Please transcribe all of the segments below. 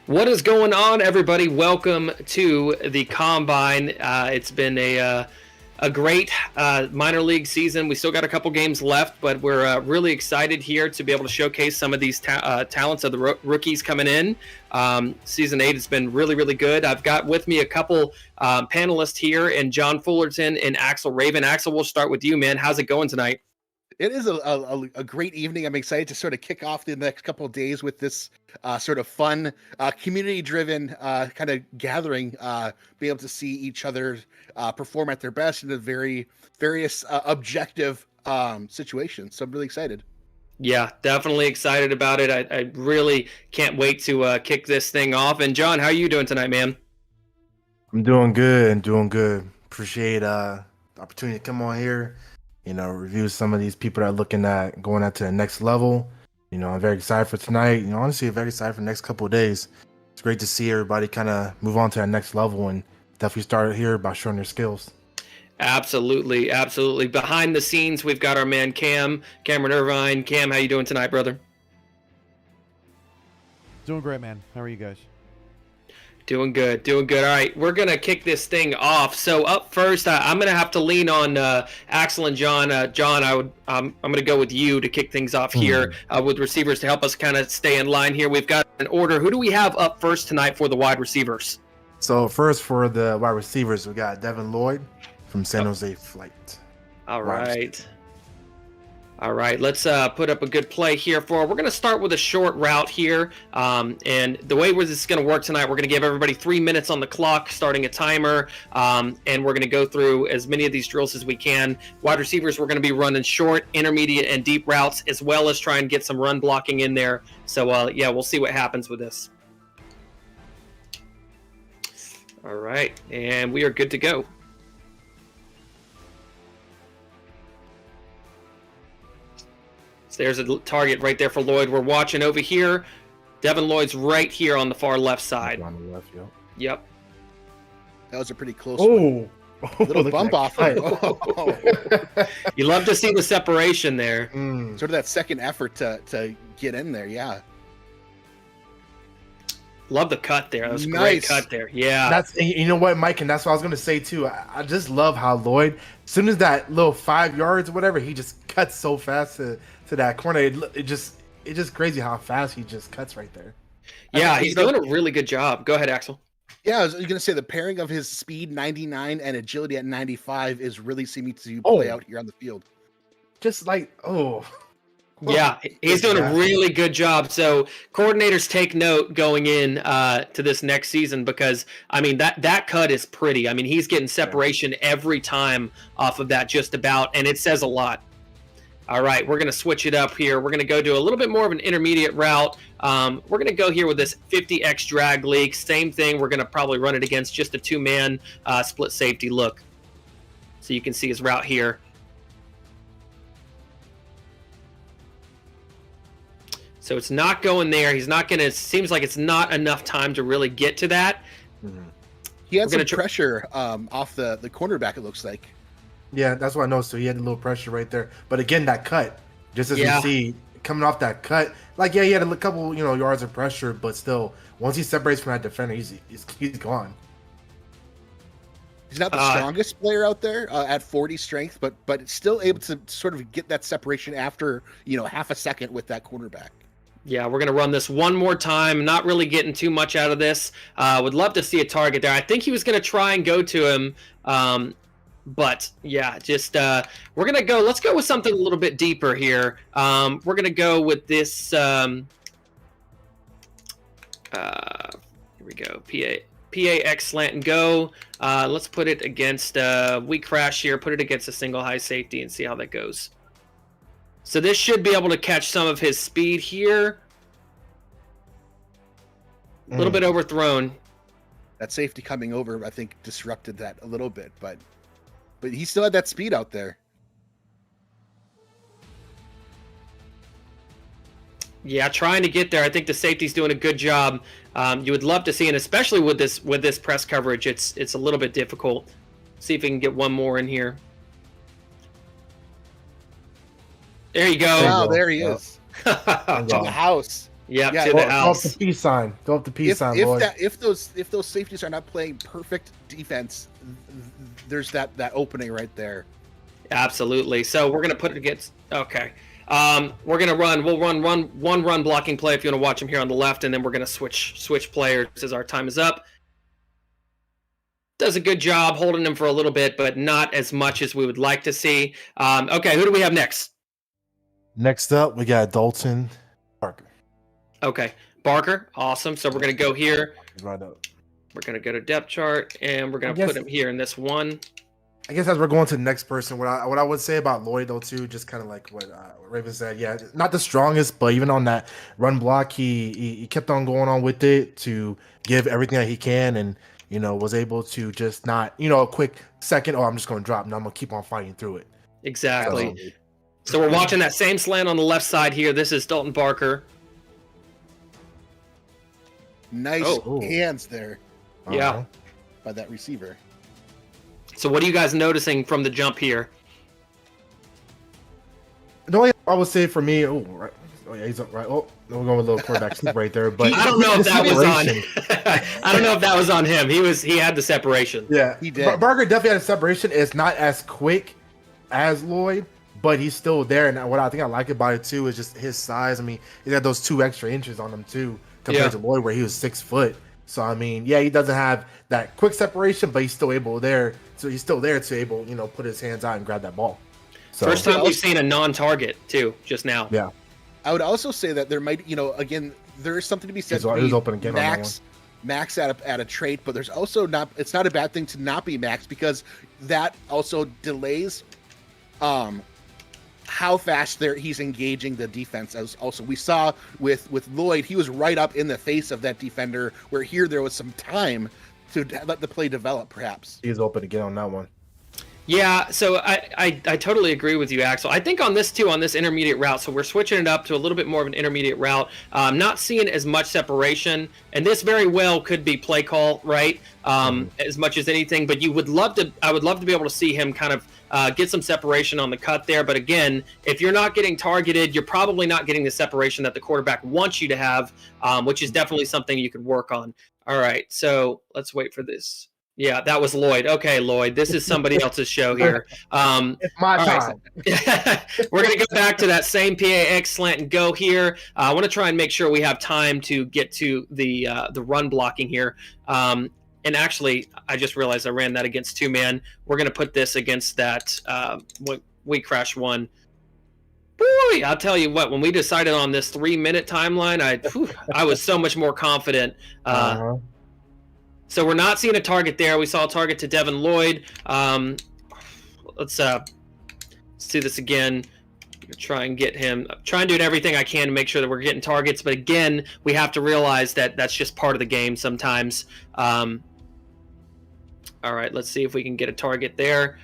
What is going on, everybody? Welcome to the Combine. It's been a great minor league season. We still got a couple games left, but we're really excited here to be able to showcase some of these talents of the rookies coming in. Season 8 has been really, really good. I've got with me a couple panelists here, and John Fullerton and Axel Raven. Axel, we'll start with you, man. How's it going tonight? It is a great evening. I'm excited to sort of kick off the next couple of days with this sort of fun, community-driven kind of gathering, be able to see each other perform at their best in a various objective situations. So I'm really excited. Yeah, definitely excited about it. I really can't wait to kick this thing off. And John, how are you doing tonight, man? I'm doing good. Appreciate the opportunity to come on here, review some of these people that are looking at going out to the next level. I'm very excited for tonight. Honestly, very excited for the next couple of days. It's great to see everybody kind of move on to that next level and definitely start here by showing their skills. Absolutely. Behind the scenes, we've got our man Cameron Irvine. Cam, how you doing tonight, brother? Doing great, man. How are you guys? Doing good. All right, we're gonna kick this thing off. So up first, I'm gonna have to lean on Axel and John. John, I'm gonna go with you to kick things off here with receivers to help us kind of stay in line here. We've got an order. Who do we have up first tonight for the wide receivers? So first for the wide receivers, we got Devin Lloyd from San Jose Flight. All right, let's put up a good play here we're going to start with a short route here. And the way this is going to work tonight, we're going to give everybody 3 minutes on the clock, starting a timer. And we're going to go through as many of these drills as we can. Wide receivers, we're going to be running short, intermediate, and deep routes, as well as try and get some run blocking in there. So, yeah, we'll see what happens with this. All right, and we are good to go. There's a target right there for Lloyd. We're watching over here. Devin Lloyd's right here on the far left side. On the left, Yep. That was a pretty close one. Little bump off. You love to see the separation there. Sort of that second effort to get in there, yeah. Love the cut there. That was a Nice. great cut there. Yeah. That's, you know what, Mike, and that's what I was gonna say too. I just love how Lloyd, as soon as that little 5 yards or whatever, he just cuts so fast to that corner. It's just crazy how fast he just cuts right there. Yeah, he's doing a really good job. Go ahead, Axel. Yeah, I was going to say the pairing of his speed 99 and agility at 95 is really seeming to play out here on the field. Just like, Yeah, he's doing a really good job. So coordinators take note going in to this next season, because I mean that cut is pretty. I mean, he's getting separation every time off of that, just about, and it says a lot. All right, we're going to switch it up here. We're going to go do a little bit more of an intermediate route. We're going to go here with this 50x drag leak. Same thing. We're going to probably run it against just a two-man split safety look. So you can see his route here. So it's not going there. He's not going to, seems like it's not enough time to really get to that. He had some pressure off the cornerback, it looks like. Yeah, that's what I noticed. So he had a little pressure right there. But again, that cut, just as we see coming off that cut, like, yeah, he had a couple, yards of pressure, but still, once he separates from that defender, he's gone. He's not the strongest player out there at 40 strength, but still able to sort of get that separation after, half a second with that cornerback. Yeah, we're going to run this one more time. Not really getting too much out of this. Would love to see a target there. I think he was going to try and go to him. But yeah, just we're going to go. Let's go with something a little bit deeper here. We're going to go with this. Here we go. PAX slant and go. Let's put it against we crash here. Put it against a single high safety and see how that goes. So this should be able to catch some of his speed here. A little bit overthrown. That safety coming over, I think, disrupted that a little bit, but he still had that speed out there. Yeah, trying to get there. I think the safety's doing a good job. You would love to see, and especially with this press coverage, it's a little bit difficult. See if we can get one more in here. There you go. Wow, there he is. To the house. Yep, Yeah, to Go the up house. the peace sign. Go up the peace sign, boy. If those safeties are not playing perfect defense, there's that opening right there. Absolutely. So we're gonna put it against. Okay. We're gonna run. We'll run one run blocking play if you want to watch him here on the left, and then we're gonna switch players as our time is up. Does a good job holding him for a little bit, but not as much as we would like to see. Okay, who do we have next? Next up, we got Dalton Parker. Okay, Barker. Awesome. So we're gonna go here. Right up. We're gonna go to depth chart, and we're gonna I guess- put him here in this one. I guess as we're going to the next person, what I would say about Lloyd though too, just kind of like what Raven said, yeah, not the strongest, but even on that run block, he kept on going on with it to give everything that he can, and was able to just not a quick second, oh, I'm just going to drop, no, I'm gonna keep on fighting through it. Exactly. So we're watching that same slant on the left side here. This is Dalton Barker. Nice Oh. hands there Yeah. by that receiver. So what are you guys noticing from the jump here? The only I would say for me, right. Oh yeah, he's up right. Oh, we're going with a little quarterback sneak right there. But I don't know if the that was on. separation- I don't know if that was on him. He had the separation. Yeah, He did. Barker definitely had a separation. It's not as quick as Lloyd, but he's still there. And what I think I like about it too is just his size. I mean, he's got those 2 extra inches on him too, compared to Lloyd, where he was 6 foot. So I mean, yeah, he doesn't have that quick separation, but he's still there. So he's still there to able, put his hands out and grab that ball. So, First time we've seen a non-target too, just now. Yeah. I would also say that there might, again, there is something to be said. He was open again on that max at a trait, but there's also not. It's not a bad thing to not be max, because that also delays how fast he's engaging the defense. As also we saw with Lloyd, he was right up in the face of that defender, where here there was some time to let the play develop. Perhaps he's open again on that one. Yeah, so I totally agree with you, Axel. I think on this too, on this intermediate route, so we're switching it up to a little bit more of an intermediate route. Not seeing as much separation, and this very well could be play call, right? As much as anything, but I would love to be able to see him kind of get some separation on the cut there. But again, if you're not getting targeted, you're probably not getting the separation that the quarterback wants you to have, which is definitely something you could work on. All right, so let's wait for this. Yeah, that was Lloyd. Okay, Lloyd, this is somebody else's show here. It's my time. Right. We're going to go back to that same PAX slant and go here. I want to try and make sure we have time to get to the run blocking here. And actually, I just realized I ran that against 2-man. We're going to put this against that we crash 1. Boy, I'll tell you what, when we decided on this 3-minute timeline, I was so much more confident. So we're not seeing a target there. We saw a target to Devin Lloyd. Let's do this again. Try and get him. Try and do everything I can to make sure that we're getting targets. But again, we have to realize that that's just part of the game sometimes. All right, let's see if we can get a target there.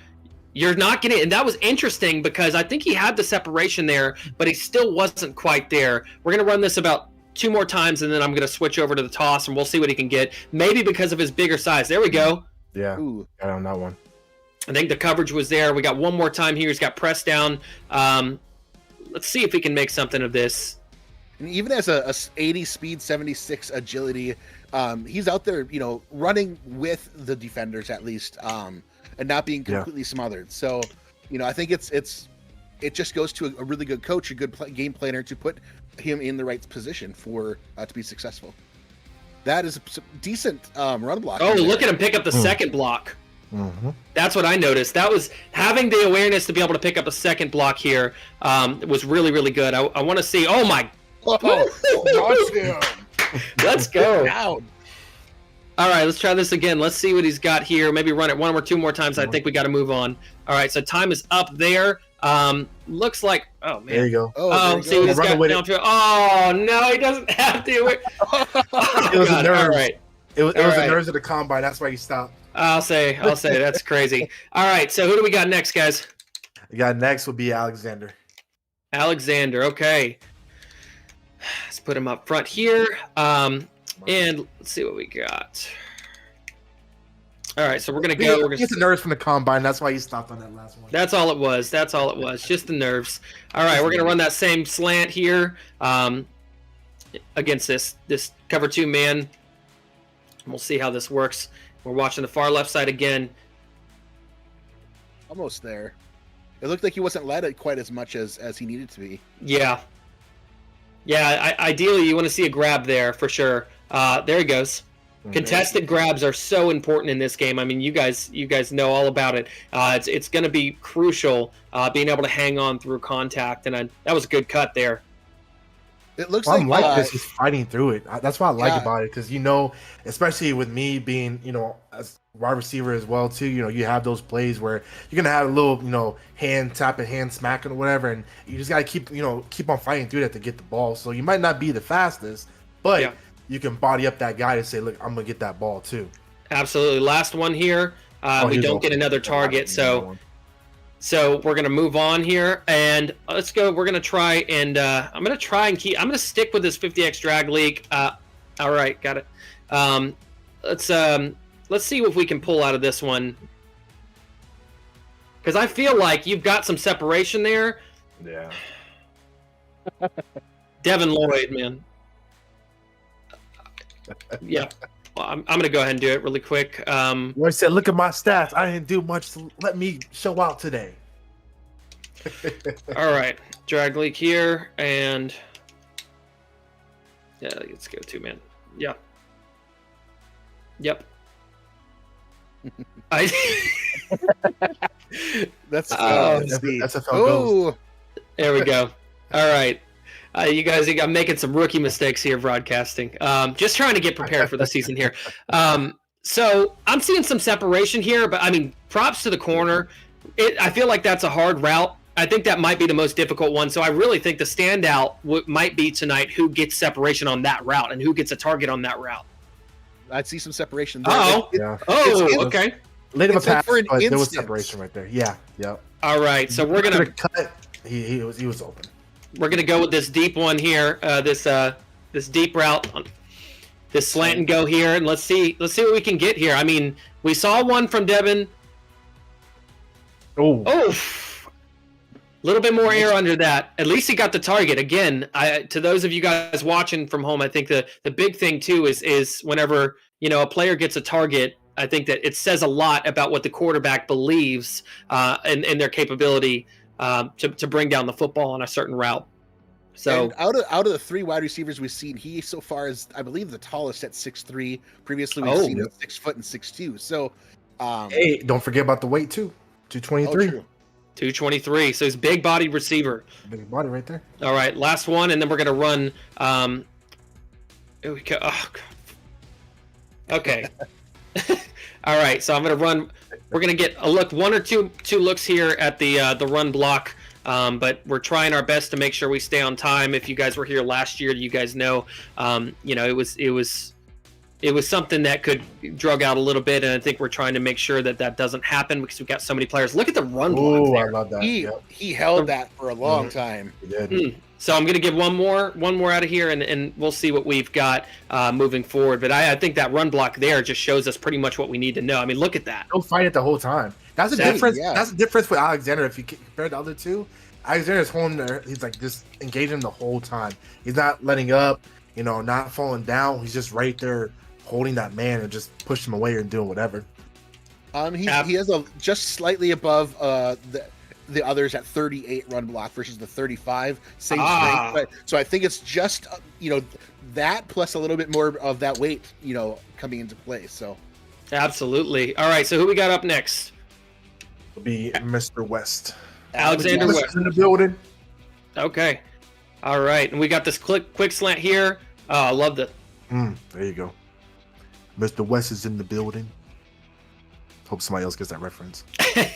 You're not getting, and that was interesting because I think he had the separation there, but he still wasn't quite there. We're going to run this about 2 more times, and then I'm going to switch over to the toss, and we'll see what he can get. Maybe because of his bigger size. There we go. Yeah, Ooh. got on that one. I think the coverage was there. We got one more time here. He's got pressed down. Let's see if we can make something of this. And even as a 80 speed, 76 agility, he's out there, running with the defenders at least, and not being completely smothered. So, I think it just goes to a really good coach, a good game planner to put him in the right position for to be successful. That is a decent run block. Oh, look at him pick up the second block. That's what I noticed. That was having the awareness to be able to pick up a second block here was really, really good. I want to see. Oh my! Let's go. Down. All right, let's try this again. Let's see what he's got here. Maybe run it 1 or 2 more times. I think we got to move on. All right, so time is up there. Looks like, oh man. There you go. Oh, see what he's got down to. Oh no, he doesn't have to. It was a nerve. All right. It was the nerves of the combine. That's why you stopped. I'll say that's crazy. All right, so who do we got next, guys? We got next would be Alexander. Alexander, okay. Let's put him up front here. And let's see what we got. All right, so we're gonna go. Get the nerves from the combine. That's why you stopped on that last one. That's all it was. Just the nerves. All right, we're gonna run that same slant here. against this cover 2 man. We'll see how this works. We're watching the far left side again. Almost there. It looked like he wasn't led it quite as much as he needed to be. Yeah. Yeah, ideally you want to see a grab there for sure. There he goes. Contested grabs are so important in this game. I mean, you guys know all about it. It's going to be crucial being able to hang on through contact, and that was a good cut there. It looks I'm like this. He's fighting through it. That's what I like about it, because especially with me being as wide receiver as well too. You have those plays where you're gonna have a little hand tapping, hand smacking, or whatever, and you just gotta keep on fighting through that to get the ball. So you might not be the fastest, but you can body up that guy to say, look, I'm gonna get that ball too. Absolutely. Last one here. We don't get another target, so we're going to move on here, and let's go. We're going to try and I'm going to stick with this 50x drag leak. All right, got it. Let's see if we can pull out of this one, because I feel like you've got some separation there. Yeah. Devin Lloyd, man. Yeah. Well, I'm going to go ahead and do it really quick. I said, look at my stats. I didn't do much to let me show out today. All right. Drag leak here. And yeah, let's go 2 man. Yeah. Yep. That's SFL oh, goes. There we go. All right. You guys, I'm making some rookie mistakes here broadcasting. Just trying to get prepared for the season here. So I'm seeing some separation here, but I mean, props to the corner. I feel like that's a hard route. I think that might be the most difficult one. So I really think the standout might be tonight who gets separation on that route and who gets a target on that route. I'd see some separation there. Okay. Late of a pass, for an but there was instant. separation right there. Yeah, yep. All right, so we're gonna cut. He was open. We're gonna go with this deep one here. This deep route, this slant and go here, and let's see what we can get here. I mean, we saw one from Devin. Oh, a little bit more air under that. At least he got the target. Again, to those of you guys watching from home, I think the big thing too is whenever a player gets a target, I think that it says a lot about what the quarterback believes in their capability to bring down the football on a certain route. So and out of the 3 wide receivers we've seen, he so far is, I believe, the tallest at 6'3". Previously, we've seen him 6 foot and 6'2". So, hey, don't forget about the weight too. 223. 223. So he's big bodied receiver. Big body right there. All right, last one, and then we're gonna run. Okay. All right, so I'm gonna run. We're gonna get a look, 1 or 2 looks here at the run block. But we're trying our best to make sure we stay on time. If you guys were here last year, you guys know, it was something that could drag out a little bit, and I think we're trying to make sure that doesn't happen because we've got so many players. Look at the run block there. I love that. He held that for a long time. He did. So I'm going to give one more out of here, and we'll see what we've got moving forward. But I think that run block there just shows us pretty much what we need to know. I mean, look at that. Don't fight it the whole time. That's the difference. Yeah. That's the difference with Alexander. If you compare the other two, Alexander's holding there. He's like just engaging the whole time. He's not letting up. Not falling down. He's just right there holding that man and just push him away and doing whatever. He has just slightly above the others at 38 run block versus the 35 same strength. But so I think it's just that plus a little bit more of that weight coming into play. So absolutely. All right, so who we got up next? It'll be Mr. West. Alexander West in the building. Okay. All right, and we got this quick slant here. Oh, I love that. There you go. Mr. West is in the building. Hope somebody else gets that reference. I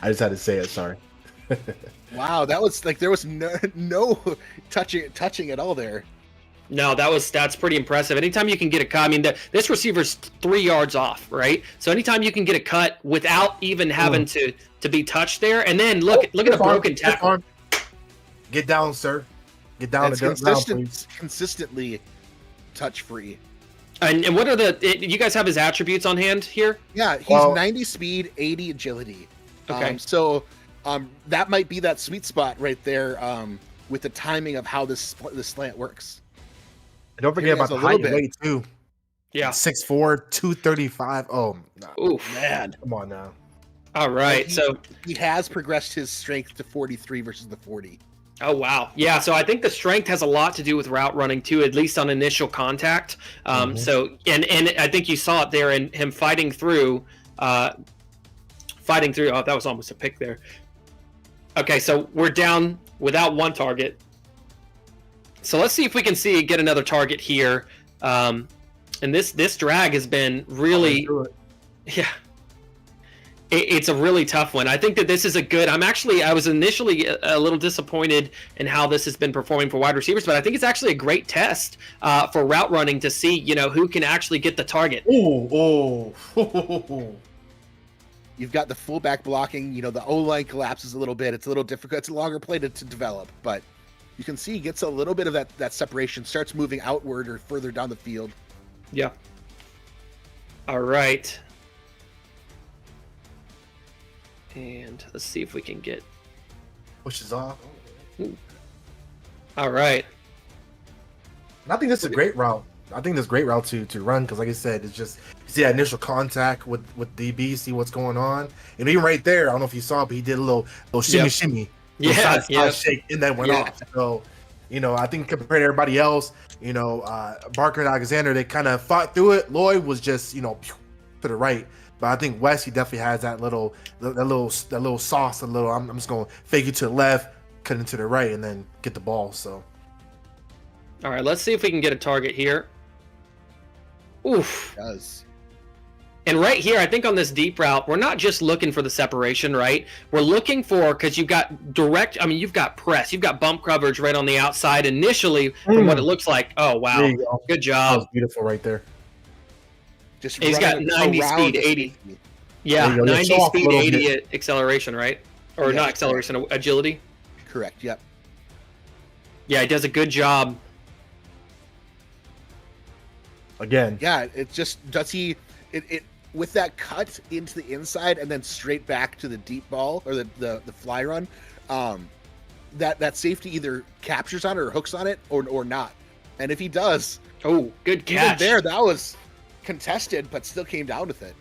just had to say it. Sorry. Wow, that was like there was no touching at all there. No, that's pretty impressive. Anytime you can get a cut, I mean, this receiver's 3 yards off, right? So anytime you can get a cut without even having to be touched there, and then look at the broken tackle. Get down, sir. Get down and consistently touch free. And what are you guys have his attributes on hand here? Yeah, he's 90 speed, 80 agility. Okay. So that might be that sweet spot right there with the timing of how this slant works. And don't forget Here about is a the little height bit. and weight too. Yeah. 6'4", 235. Oh, Oof. Man. come on now. All right. So he has progressed his strength to 43 versus the 40. oh, wow. Yeah, so I think the strength has a lot to do with route running, too, at least on initial contact. So, and I think you saw it there in him fighting through. Oh, that was almost a pick there. Okay, so we're down without one target. So let's see if we can get another target here. And this drag has been really... Yeah. It's a really tough one. I think that this is a good. I was initially a little disappointed in how this has been performing for wide receivers, but I think it's actually a great test for route running to see, who can actually get the target. Oh. You've got the fullback blocking. The O-line collapses a little bit. It's a little difficult. It's a longer play to develop, but you can see he gets a little bit of that separation, starts moving outward or further down the field. Yeah. All right. And let's see if we can get... Pushes off. All right. And I think that's a great route. I think that's a great route to run because, like I said, it's just you see that initial contact with DB, see what's going on, and even right there, I don't know if you saw, but he did a little shimmy, side shake, and then went off. So, I think compared to everybody else, Barker and Alexander, they kind of fought through it. Lloyd was just to the right. But I think Wes, he definitely has that little sauce. I'm just gonna fake it to the left, cut it to the right, and then get the ball. So, all right, let's see if we can get a target here. Oof. It does. And right here, I think on this deep route, we're not just looking for the separation, right? We're looking for, because you've got you've got press, you've got bump coverage right on the outside initially from what it looks like. Oh wow, good job. That was beautiful right there. He's got 90 speed, 80. Yeah, 90 speed, 80 acceleration, right? Or not acceleration, agility. Correct, yep. Yeah, he does a good job. Again. Yeah, it just, does he, it with that cut into the inside and then straight back to the deep ball, or the fly run, that safety either captures on it or hooks on it or not. And if he does... Oh, good catch. Even there, that was... contested, but still came down with it.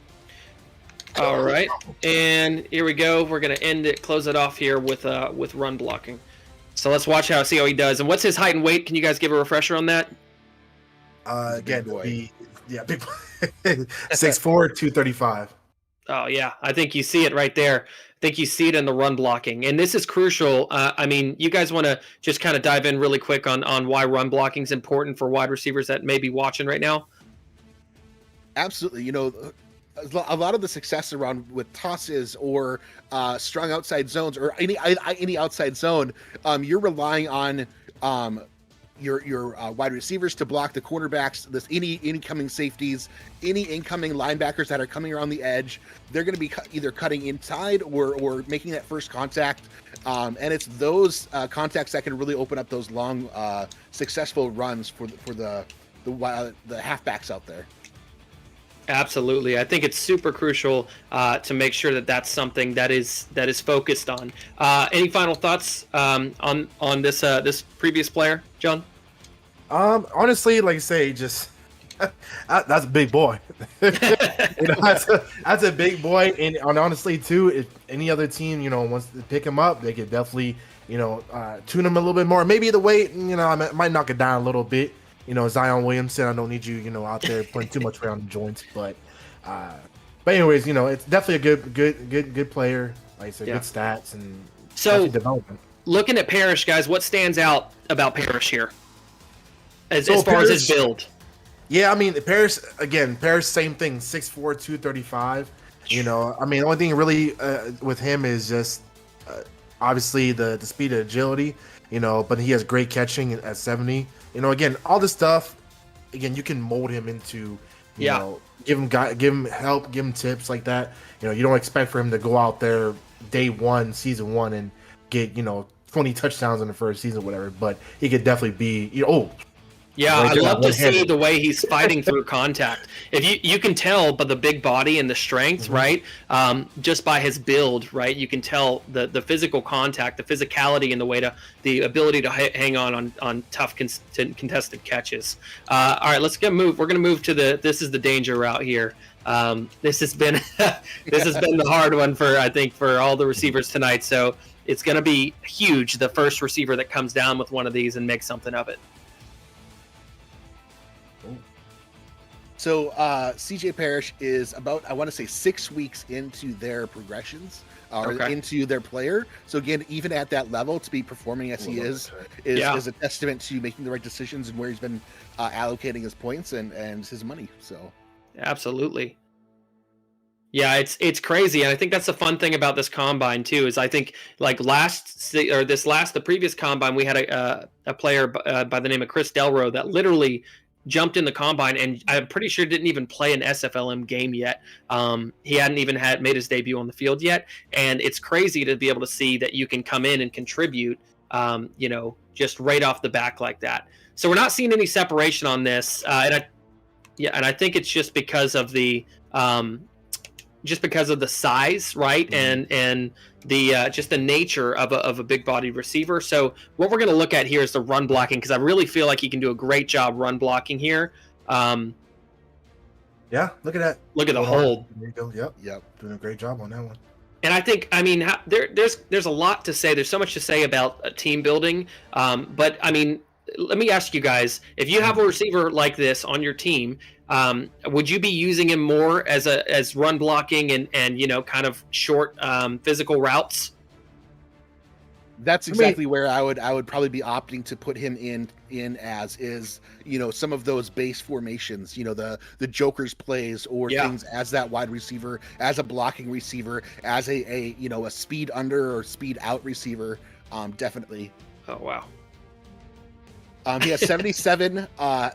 All right, and here we go. We're gonna close it off here with run blocking. So let's see how he does. And what's his height and weight? Can you guys give a refresher on that? Again, big boy. 6'4", 235. Oh yeah, I think you see it right there. I think you see it in the run blocking, and this is crucial. You guys want to just kind of dive in really quick on why run blocking is important for wide receivers that may be watching right now. Absolutely. A lot of the success around with tosses or strong outside zones or any outside zone, you're relying on your wide receivers to block the cornerbacks, any incoming safeties, any incoming linebackers that are coming around the edge. They're going to be either cutting inside or making that first contact. And it's those contacts that can really open up those long, successful runs for the halfbacks out there. Absolutely, I think it's super crucial to make sure that that's something that is focused on. Any final thoughts on this previous player, John? Honestly, like I say, just that's a big boy. That's a big boy, and honestly too, if any other team wants to pick him up, they could definitely tune him a little bit more. Maybe the weight, I might knock it down a little bit. Zion Williamson, I don't need you, out there putting too much weight on the joints. But anyways, it's definitely a good player. Like I said, good stats and so development. Looking at Parrish, guys, what stands out about Parrish here as far Parrish, as his build? Yeah, Parrish, same thing, 6'4", 235. The only thing really with him is just obviously the speed and agility, but he has great catching at 70. Again, all this stuff, again, you can mold him into, give him help, give him tips like that. You don't expect for him to go out there day one, season one, and get, 20 touchdowns in the first season, whatever. But he could definitely be, Yeah, Right I there, love to see one-handed. the way he's fighting through contact. If you can tell by the big body and the strength, right? Just by his build, right? You can tell the physical contact, the physicality, and the ability to hang on tough contested catches. All right, let's move. We're gonna move to this is the danger route here. This has been this has been the hard one I think for all the receivers tonight. So it's gonna be huge. The first receiver that comes down with one of these and makes something of it. So CJ Parrish is about, I want to say, 6 weeks into their progressions or into their player. So again, even at that level, to be performing as he is a testament to making the right decisions and where he's been allocating his points and his money. So absolutely. Yeah, it's crazy, and I think that's the fun thing about this combine too. Is I think like the previous combine, we had a player by the name of Chris Delro that literally jumped in the combine, and I'm pretty sure didn't even play an SFLm game yet. He hadn't even made his debut on the field yet, and it's crazy to be able to see that you can come in and contribute, just right off the back like that. So we're not seeing any separation on this, and I think it's just because of the size, right, and the just the nature of a big bodied receiver. So what we're going to look at here is the run blocking, because I really feel like he can do a great job run blocking here. Yeah, look at that. Look at the hold. There you go. Yep. Doing a great job on that one. And I think, there's a lot to say. There's so much to say about team building. But I mean, let me ask you guys: if you have a receiver like this on your team, would you be using him more as run blocking and kind of short physical routes? That's exactly where I would probably be opting to put him in as is, some of those base formations, the Joker's plays or things as that wide receiver, as a blocking receiver, as a speed under or speed out receiver. Definitely. Oh, wow. He has 77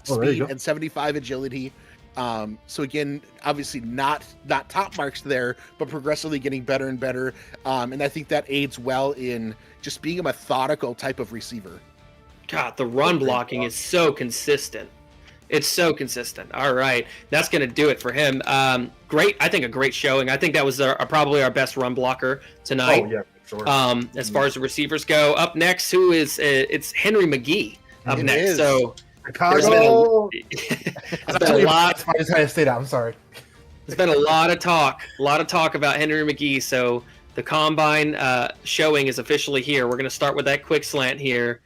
speed and 75 agility. So again, obviously not top marks there, but progressively getting better and better. And I think that aids well in just being a methodical type of receiver. God, the run blocking is so consistent. It's so consistent. All right, that's going to do it for him. Great. I think a great showing. I think that was probably our best run blocker tonight. Oh, yeah, for sure. As far as the receivers go, up next, it's Henry McGee up next. So Chicago. There's been a lot. I just had to say that. I'm sorry. There's been a lot of talk about Henry McGee. So the combine showing is officially here. We're going to start with that quick slant here.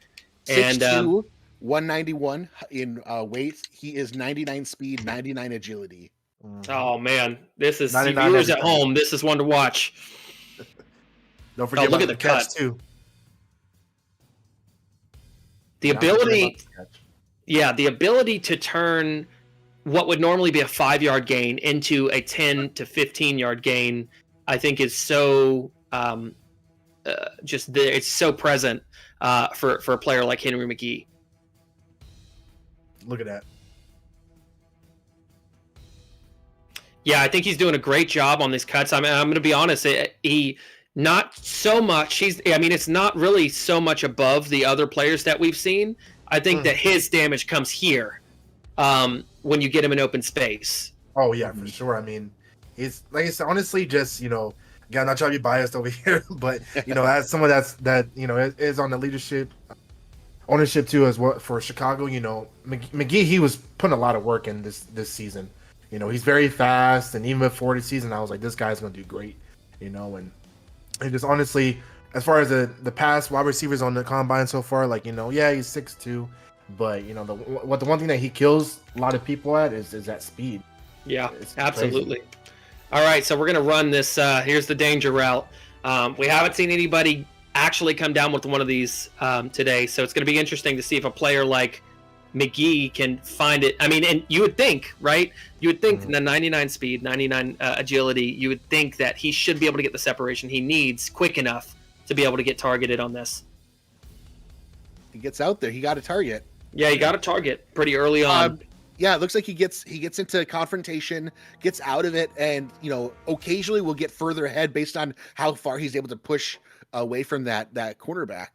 6'2", 191 in weight. He is 99 speed, 99 agility. Oh man, this is viewers at home. This is one to watch. Don't forget look about at the catch cut too. The ability to turn what would normally be a 5-yard gain into a 10 to 15-yard gain, I think is so it's so present for a player like Henry McGee. Look at that. Yeah, I think he's doing a great job on these cuts. I'm going to be honest. Not so much. It's not really so much above the other players that we've seen. I think that his damage comes here when you get him in open space. Oh yeah, for sure. I mean, it's like I said, honestly, just again, I'm not trying to be biased over here, but as someone that is on the leadership ownership too as well for Chicago. McGee, he was putting a lot of work in this season. He's very fast, and even before the season, I was like, this guy's gonna do great. And just honestly, as far as the past wide receivers on the combine so far, he's 6'2", but the one thing that he kills a lot of people at is that speed. Yeah, it's absolutely. Crazy. All right, so we're gonna run this. Here's the danger route. We haven't seen anybody actually come down with one of these today, so it's gonna be interesting to see if a player like McGee can find it. I mean, and you would think, right? You would think the 99 speed, 99 agility, you would think that he should be able to get the separation he needs quick enough to be able to get targeted on this. He gets out there. He got a target. Yeah, he got a target pretty early on. Yeah, it looks like he gets into confrontation, gets out of it, and occasionally will get further ahead based on how far he's able to push away from that cornerback.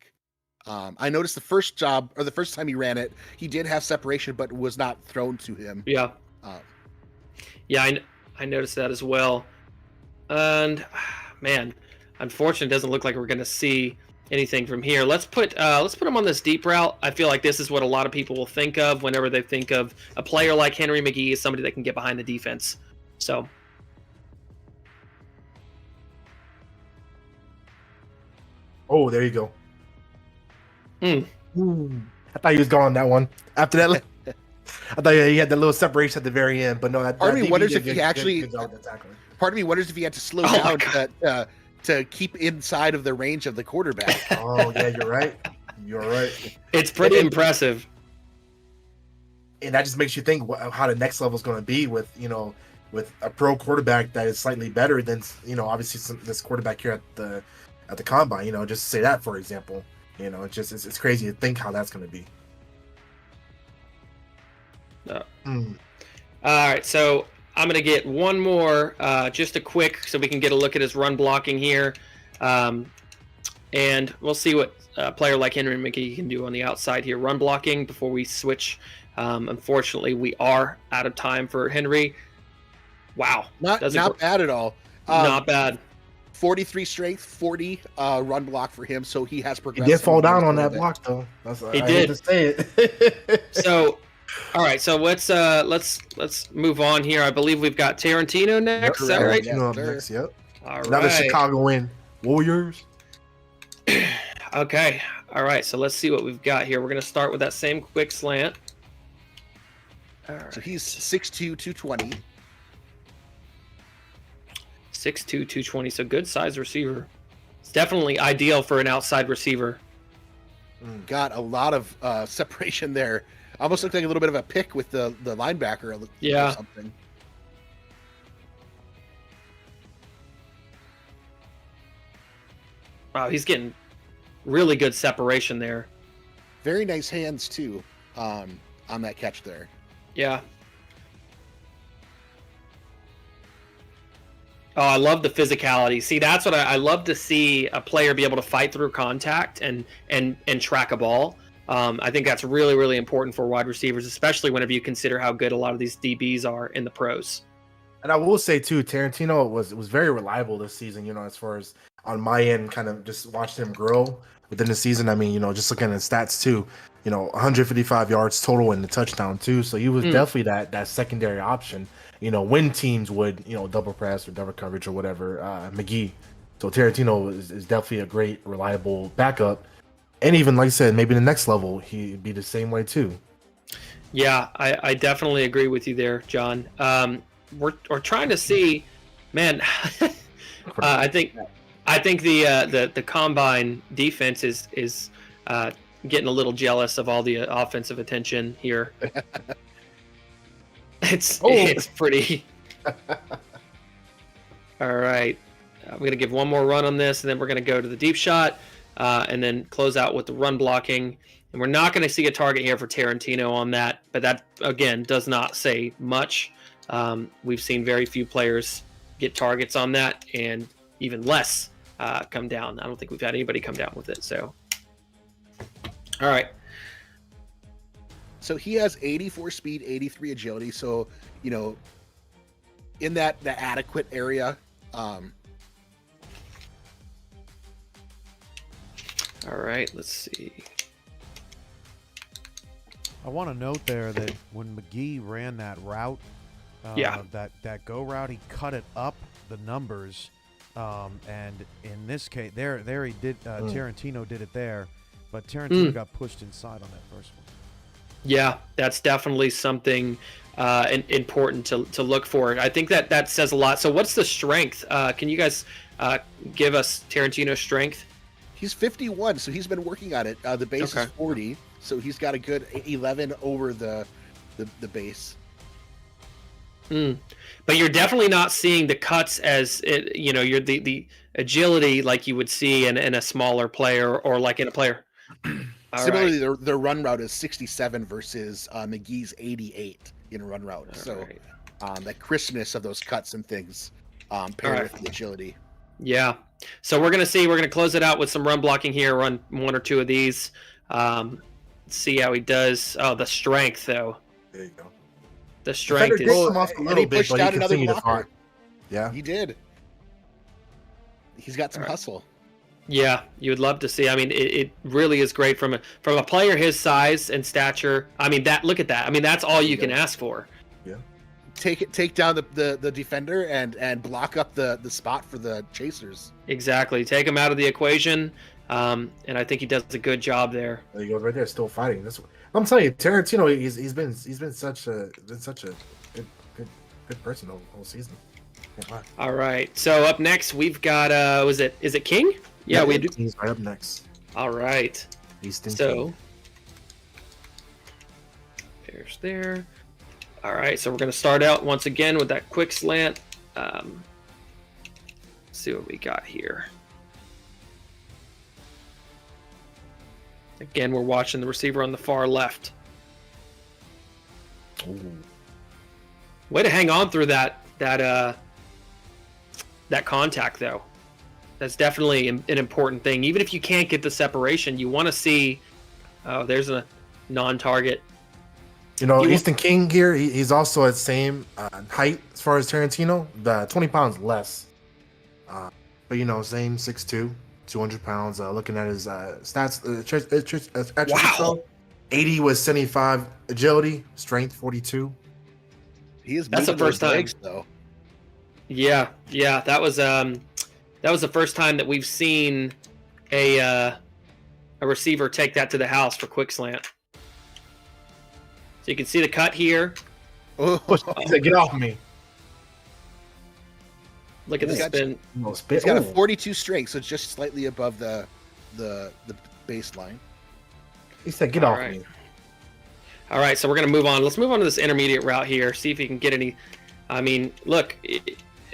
I noticed the first time he ran it, he did have separation, but was not thrown to him. Yeah. Um, Yeah, I noticed that as well. And man, unfortunately, it doesn't look like we're going to see anything from here. Let's put him on this deep route. I feel like this is what a lot of people will think of whenever they think of a player like Henry McGee as somebody that can get behind the defense. So. Oh, there you go. Hmm. I thought he was gone on that one. After that, I thought he had the little separation at the very end, but no. Part of me DB wonders did if he actually. good job at tackling. Part of me wonders if he had to slow Oh my down to keep inside of the range of the quarterback. Oh yeah, you're right. You're right. It's pretty impressive. And that just makes you think how the next level is going to be with a pro quarterback that is slightly better than obviously this quarterback here at the combine. Just to say that, for example. It's crazy to think how that's going to be. No. All right, so I'm going to get one more, just a quick, so we can get a look at his run blocking here. And we'll see what a player like Henry McGee can do on the outside here. Run blocking before we switch. Unfortunately, we are out of time for Henry. Wow. Not bad at all. Not bad. 43 strength, 40 run block for him, so he has progressed. He did fall down on that block, though. He did. To say it. So, all right. So let's move on here. I believe we've got Tarantino next. Is that right? Tarantino up next. Yep. All Another right. Chicago win. Warriors. Okay. All right. So let's see what we've got here. We're gonna start with that same quick slant. All right. So he's 6'2", 220. 6'2", 220, so good size receiver. It's definitely ideal for an outside receiver. Got a lot of separation there. Almost looked like a little bit of a pick with the linebacker or something. Wow, he's getting really good separation there. Very nice hands, too, on that catch there. Yeah. Oh, I love the physicality. See, that's what I love to see a player be able to fight through contact and track a ball. I think that's really, really important for wide receivers, especially whenever you consider how good a lot of these DBs are in the pros. And I will say too, Tarantino was very reliable this season. As far as on my end, kind of just watching him grow within the season. I mean, just looking at his stats too. 155 yards total and the touchdown too. So he was definitely that secondary option. When teams would, double press or double coverage or whatever, McGee. So Tarantino is definitely a great, reliable backup. And even, like I said, maybe the next level, he'd be the same way too. Yeah, I definitely agree with you there, John. We're trying to see, man. I think the combine defense is getting a little jealous of all the offensive attention here. It's pretty. All right. I'm going to give one more run on this, and then we're going to go to the deep shot, and then close out with the run blocking. And we're not going to see a target here for Tarantino on that, but that, again, does not say much. We've seen very few players get targets on that, and even less come down. I don't think we've had anybody come down with it. So, all right. So he has 84 speed, 83 agility. So, in the adequate area. All right, let's see. I want to note there that when McGee ran that route, that go route, he cut it up the numbers, and in this case, there he did. Tarantino did it there, but Tarantino got pushed inside on that first one. Yeah, that's definitely something important to look for. I think that says a lot. So what's the strength? Can you guys give us Tarantino's strength? He's 51, so he's been working on it. The base is 40, so he's got a good 11 over the base. But you're definitely not seeing the cuts as you're the agility like you would see in a smaller player or like in a player. Similarly, their run route is 67 versus McGee's 88 in run route. That crispness of those cuts and things paired with the agility. Yeah, So we're gonna close it out with some run blocking here. Run one or two of these. See how he does. Oh, the strength though. There you go. The strength Defender is. did come off a and little he bit, pushed but he out another continued to blocker. fight. Yeah. He did. He's got some All right. hustle. Yeah, you would love to see. I mean, it really is great from a player his size and stature. I mean, look at that. I mean, that's all you can ask for. Yeah. Take down the defender and block up the spot for the chasers. Exactly. Take him out of the equation, and I think he does a good job there. There you go, right there, still fighting. I'm telling you, Tarantino, he's been such a good person the whole season. Can't lie. All right. So up next we've got is it King? Yeah, we do. He's right up next. All right. Easton So King. there's there. All right. So we're gonna start out once again with that quick slant. See what we got here. Again, we're watching the receiver on the far left. Ooh. Way to hang on through that contact though. That's definitely an important thing. Even if you can't get the separation, you want to see. Oh, there's a non-target. You know, Easton King here, he's also at same height as far as Tarantino, 20 pounds less. But, you know, same 6'2", 200 pounds. Looking at his stats, Wow. 80 was 75 agility, strength 42. He is. That's the moving first those time. legs, though. Yeah, that was the first time that we've seen a receiver take that to the house for quick slant. So you can see the cut here. Oh, He said, "Get off me." Look at the He's got- spin. he's got a 42 strength, so it's just slightly above the baseline. He said, "Get All off right. me." All right, so we're going to move on. Let's move on to this intermediate route here. See if you can get any. I mean, look,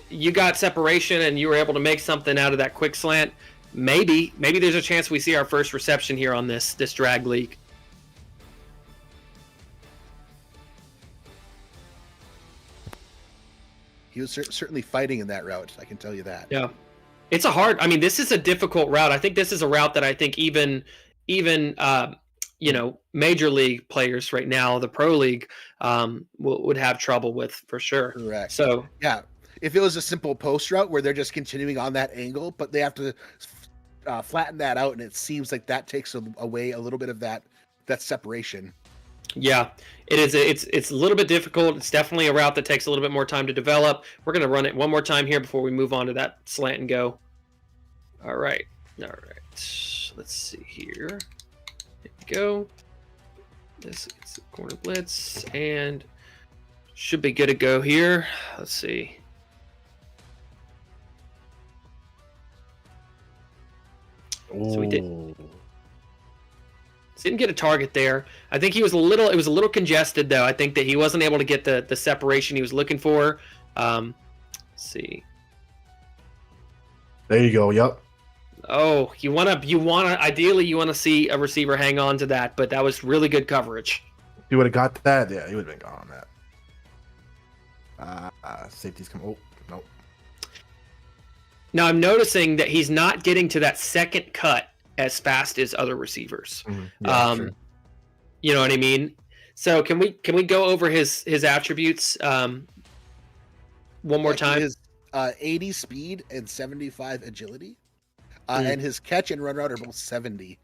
you got separation and you were able to make something out of that quick slant. Maybe there's a chance we see our first reception here on this drag league. He was certainly fighting in that route. I can tell you that. Yeah, it's a hard. I mean, this is a difficult route. I think this is a route that I think even major league players right now, the pro league, would have trouble with for sure. Correct. So Yeah, if it was a simple post route where they're just continuing on that angle, but they have to flatten that out, and it seems like that takes away a little bit of that separation. yeah, it is. It's a little bit difficult. It's definitely a route that takes a little bit more time to develop. We're going to run it one more time here before we move on to that slant and go. All right. Let's see here. There we go. This is a corner blitz and should be good to go here. Let's see. So we didn't get a target there. I think it was a little congested though. I think that he wasn't able to get the separation he was looking for. Let's see. There you go. Yep. Oh, ideally you want to see a receiver hang on to that, but that was really good coverage. If he would have got that, yeah, he would have been gone on that. Safety's come. Oh, no. Now I'm noticing that he's not getting to that second cut as fast as other receivers. Yeah, sure. You know what I mean? So can we go over his attributes one more time? His 80 speed and 75 agility, and his catch and run route are both 70.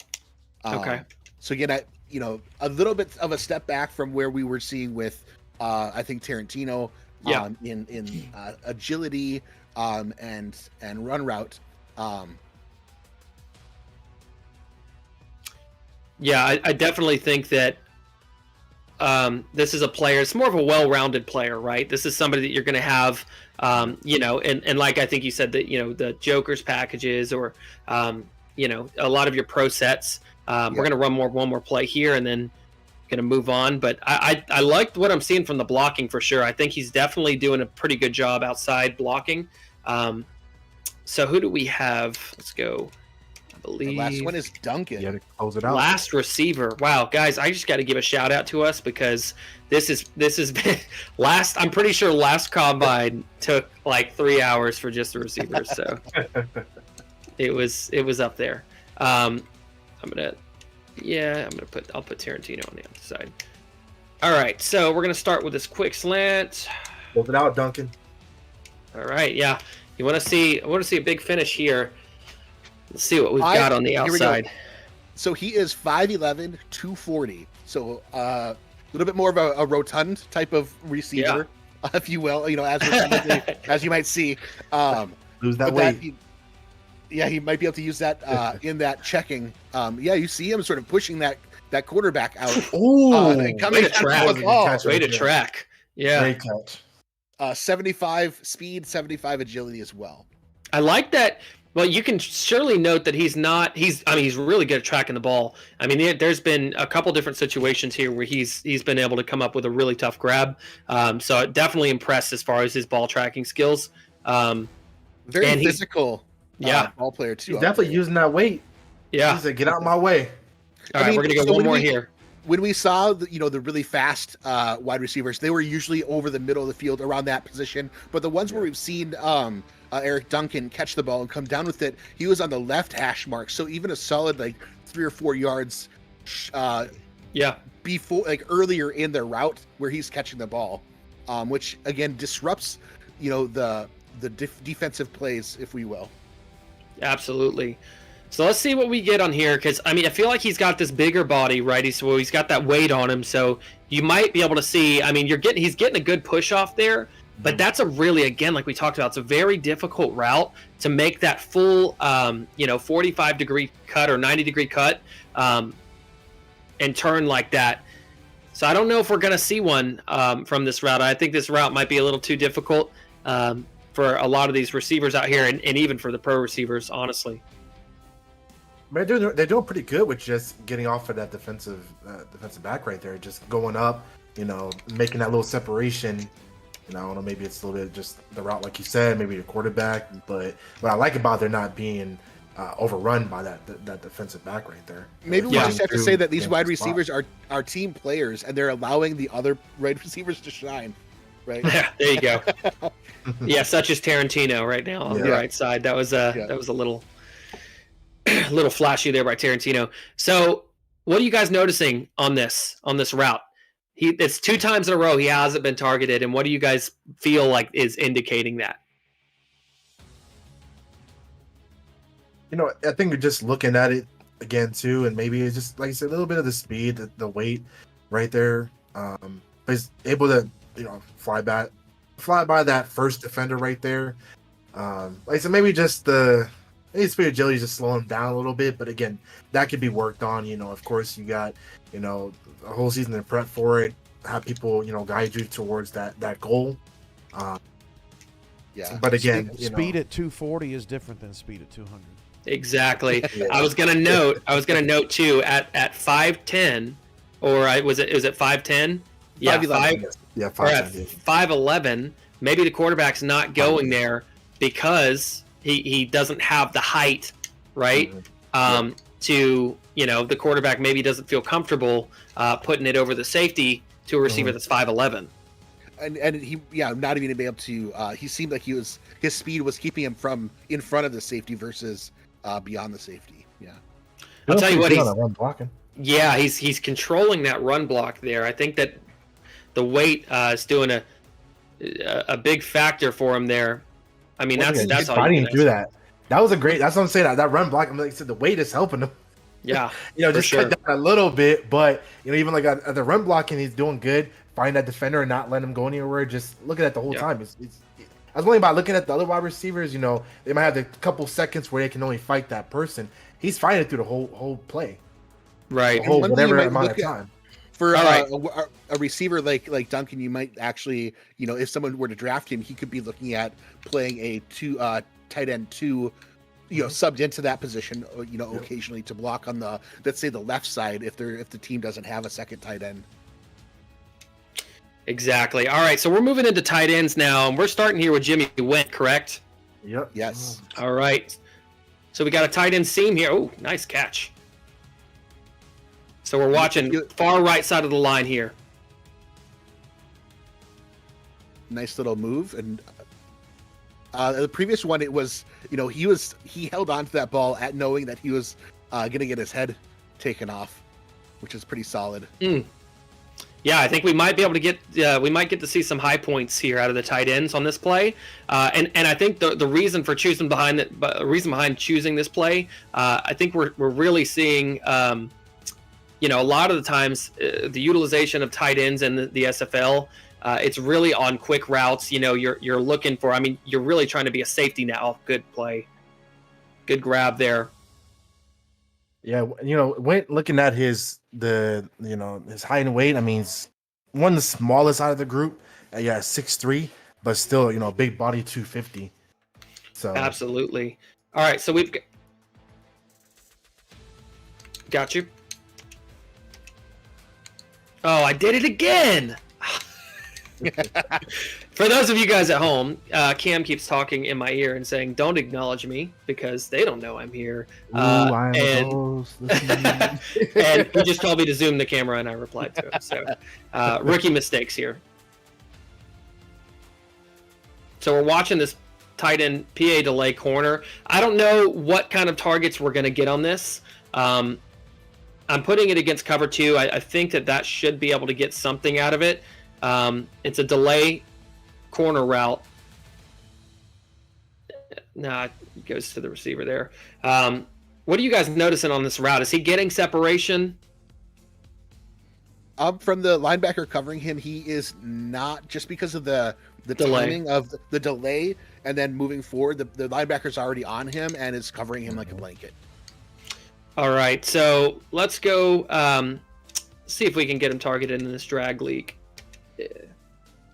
Okay. So again, a little bit of a step back from where we were seeing with I think Tarantino in agility and run route. Yeah, I definitely think that this is a player. It's more of a well-rounded player, right? This is somebody that you're going to have, and like I think you said that the Joker's packages or a lot of your pro sets. We're going to run one more play here and then going to move on. But I liked what I'm seeing from the blocking for sure. I think he's definitely doing a pretty good job outside blocking. So who do we have? Let's go. I believe The last one is Duncan. Yeah, to close it out. last receiver. Wow, guys, I just got to give a shout out to us because this has been last. I'm pretty sure last combine took like 3 hours for just the receivers. So it was up there. I'll put Tarantino on the other side. All right, so we're gonna start with this quick slant. Close it out, Duncan. All right, yeah. I want to see a big finish here. Let's see what we've got on the outside. So he is 5'11", 240. So a little bit more of a rotund type of receiver, if you will. As you might see. Lose that weight. He might be able to use that in that checking. You see him sort of pushing that quarterback out. Way to track. Way to track. Yeah. Great catch. 75 speed, 75 agility as well. I like that. Well, you can surely note that he's really good at tracking the ball. I mean, there's been a couple different situations here where he's been able to come up with a really tough grab. So definitely impressed as far as his ball tracking skills. Very physical ball player too. He's definitely using that weight. Yeah. He said, "Get out my way." All right, we're gonna go one more here. When we saw the really fast wide receivers, they were usually over the middle of the field around that position. But the ones where we've seen Eric Duncan catch the ball and come down with it, he was on the left hash mark. So even a solid 3 or 4 yards, before earlier in their route where he's catching the ball, which again disrupts the defensive plays, if we will. Absolutely. So let's see what we get on here, because I feel like he's got this bigger body, right? He's got that weight on him, so you might be able to see. He's getting a good push off there, but that's a really, again, like we talked about, it's a very difficult route to make that full, 45-degree cut or 90-degree cut, and turn like that. So I don't know if we're gonna see one from this route. I think this route might be a little too difficult for a lot of these receivers out here, and even for the pro receivers, honestly. They're doing pretty good with just getting off of that defensive back right there, just going up, making that little separation. I don't know, maybe it's a little bit just the route, like you said, maybe the quarterback. But what I like about they're not being overrun by that defensive back right there. Maybe we just have to say that these wide receivers are team players, and they're allowing the other wide receivers to shine. Right. Yeah, there you go. Such as Tarantino right now on the right side. That was a little flashy there by Tarantino. So what are you guys noticing on this route? It's 2 times in a row he hasn't been targeted, and what do you guys feel like is indicating that? I think you're just looking at it again too, and maybe it's just like you said, a little bit of the speed, the weight right there. He's able to fly by that first defender right there. Like I said, maybe just speed agility is just slowing him down a little bit, but again, that could be worked on. Of course, you got a whole season to prep for it. Have people guide you towards that goal. But again, speed at 240 is different than speed at 200. Exactly. I was gonna note too at 5'10", or was it 5'10"? Yeah, 5'11". Yeah, 5'10". 5'11". Maybe the quarterback's not going there because he doesn't have the height, right? To the quarterback maybe doesn't feel comfortable putting it over the safety to a receiver that's 5'11". And he not even able to. He seemed like his speed was keeping him from in front of the safety versus beyond the safety. Yeah, I'll tell you what, he's he's controlling that run block there. I think that the weight is doing a big factor for him there. That's all fighting through that. That was a great. That's what I'm saying. That run block. Like I said, the weight is helping him. Yeah, just cut down a little bit, but even like at the run blocking, he's doing good. Find that defender and not let him go anywhere. Just looking at the whole time. I was only about looking at the other wide receivers. They might have a couple seconds where they can only fight that person. He's fighting through the whole play. Right. Whatever amount of time. For a receiver like Duncan, you might actually, if someone were to draft him, he could be looking at playing a tight end 2, subbed into that position, occasionally to block on the, let's say, the left side if the team doesn't have a second tight end. Exactly. All right, so we're moving into tight ends now, and we're starting here with Jimmy Went, correct? Yep. Yes. All right. So we got a tight end seam here. Oh, nice catch. So we're watching far right side of the line here. Nice little move, and The previous one, it was, he held on to that ball at knowing that he was going to get his head taken off, which is pretty solid. Yeah, I think we might be able to get to see some high points here out of the tight ends on this play, and I think the reason for choosing behind choosing this play, I think we're really seeing, a lot of the times the utilization of tight ends in the SFL, it's really on quick routes. You're looking for. I mean, you're really trying to be a safety now. Good play, good grab there. Yeah, looking at his height and weight, I mean, he's one of the smallest out of the group. 6'3", but still, big body, 250. So absolutely. All right, so we've got you. Oh, I did it again. For those of you guys at home, Cam keeps talking in my ear and saying, "Don't acknowledge me," because they don't know I'm here. I'm and he just told me to zoom the camera, and I replied to him. So, rookie mistakes here. So we're watching this tight end PA delay corner. I don't know what kind of targets we're going to get on this. I'm putting it against cover 2. I think that should be able to get something out of it. It's a delay corner route. Nah, it goes to the receiver there. What are you guys noticing on this route? Is he getting separation? From the linebacker covering him, he is not, just because of the Delay. timing of the delay and then moving forward. The linebacker's already on him and is covering him like a blanket. All right, so let's go see if we can get him targeted in this drag league.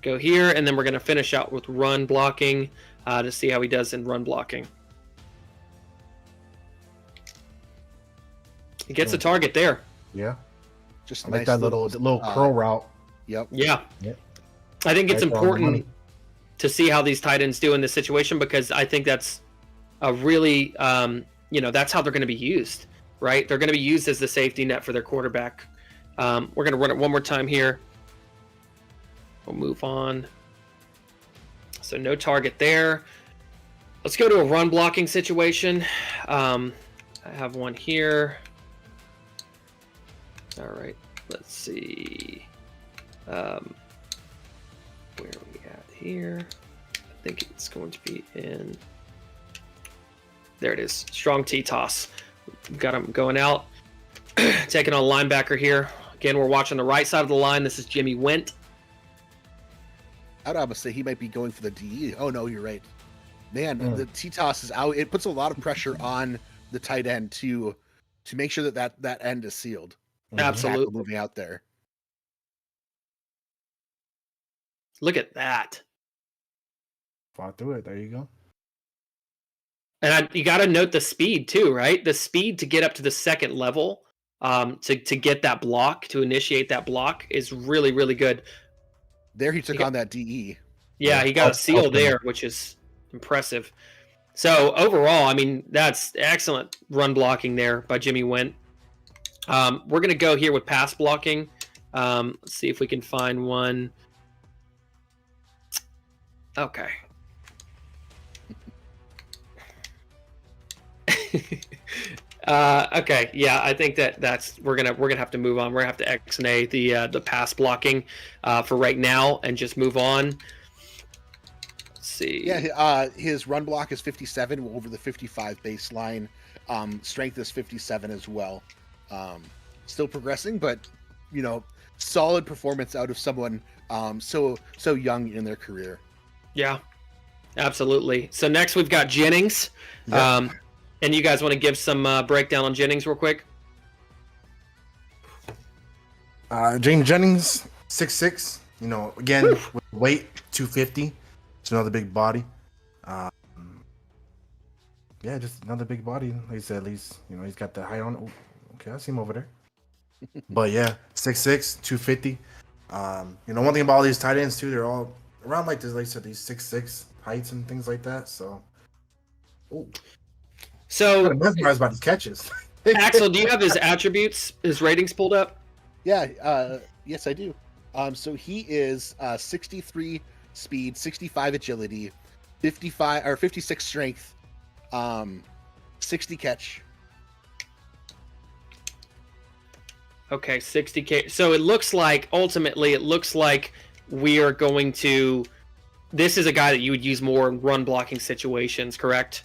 Go here, and then we're going to finish out with run blocking to see how he does in run blocking. He gets a target there. Yeah, Just I like that little curl route. Yep. Yeah. Yep. I think it's Right on the money. important to see how these tight ends do in this situation, because I think that's a really, that's how they're going to be used, right? They're going to be used as the safety net for their quarterback. We're going to run it one more time here. We'll move on. So no target there. Let's go to a run blocking situation. I have one here. All right, let's see. Where are we at here? I think it's going to be in. There it is. Strong T-toss. We've got him going out. Taking on linebacker here. Again, we're watching the right side of the line. This is Jimmy Went. I'd almost say he might be going for the DE. Oh, no, you're right. Man, the T-toss is out. It puts a lot of pressure on the tight end to make sure that end is sealed. Absolutely. Moving out there. Look at that. Fought through it. There you go. And you got to note the speed too, right? The speed to get up to the second level, to get that block, to initiate that block is really, really good. There he took on that DE. Yeah, he got a seal there, which is impressive. So overall, I mean, that's excellent run blocking there by Jimmy Went. We're going to go here with pass blocking. Let's see if we can find one. Okay. Okay, yeah, I think that's we're gonna have to move on. We're gonna have to X-nay the pass blocking for right now and just move on. Let's see. Yeah, his run block is 57 over the 55 baseline. Strength is 57 as well. Still progressing, but solid performance out of someone so young in their career. Yeah, absolutely. So next we've got Jennings. Yeah. And you guys want to give some breakdown on Jennings real quick? James Jennings, 6'6". Again, with weight 250. It's another big body. Yeah, just another big body. Like I said, at least he's got the height on. Oh, okay, I see him over there. But yeah, 6'6", 250. One thing about all these tight ends too, they're all around like this. Like I said, these 6'6" heights and things like that. So, So I'm mesmerized by these catches. Axel, do you have his attributes, his ratings pulled up? Yeah, yes, I do. So he is 63 speed, 65 agility, 55 or 56 strength, 60 catch. Okay, 60K. So it looks like we are going to. This is a guy that you would use more in run blocking situations, correct?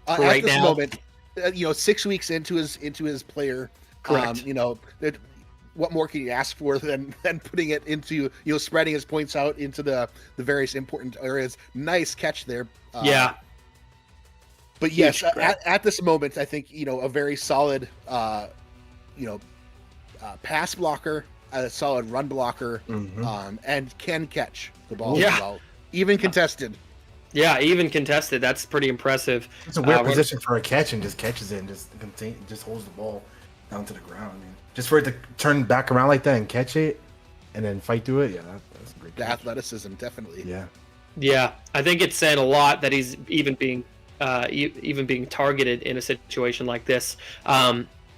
At right this now? moment, 6 weeks into his player, Correct. what more can you ask for than putting it into, spreading his points out into the various important areas. Nice catch there. Yeah. But yes, Huge grab. at this moment, I think, a very solid, pass blocker, a solid run blocker, and can catch the ball Yeah. as well. Even contested. Yeah, even contested. That's pretty impressive. It's a weird position for a catch and just catches it and just holds the ball down to the ground. I mean, just for it to turn back around like that and catch it and then fight through it, yeah, that's a great The catch. athleticism, definitely. Yeah. Yeah, I think it's saying a lot that he's even being targeted in a situation like this.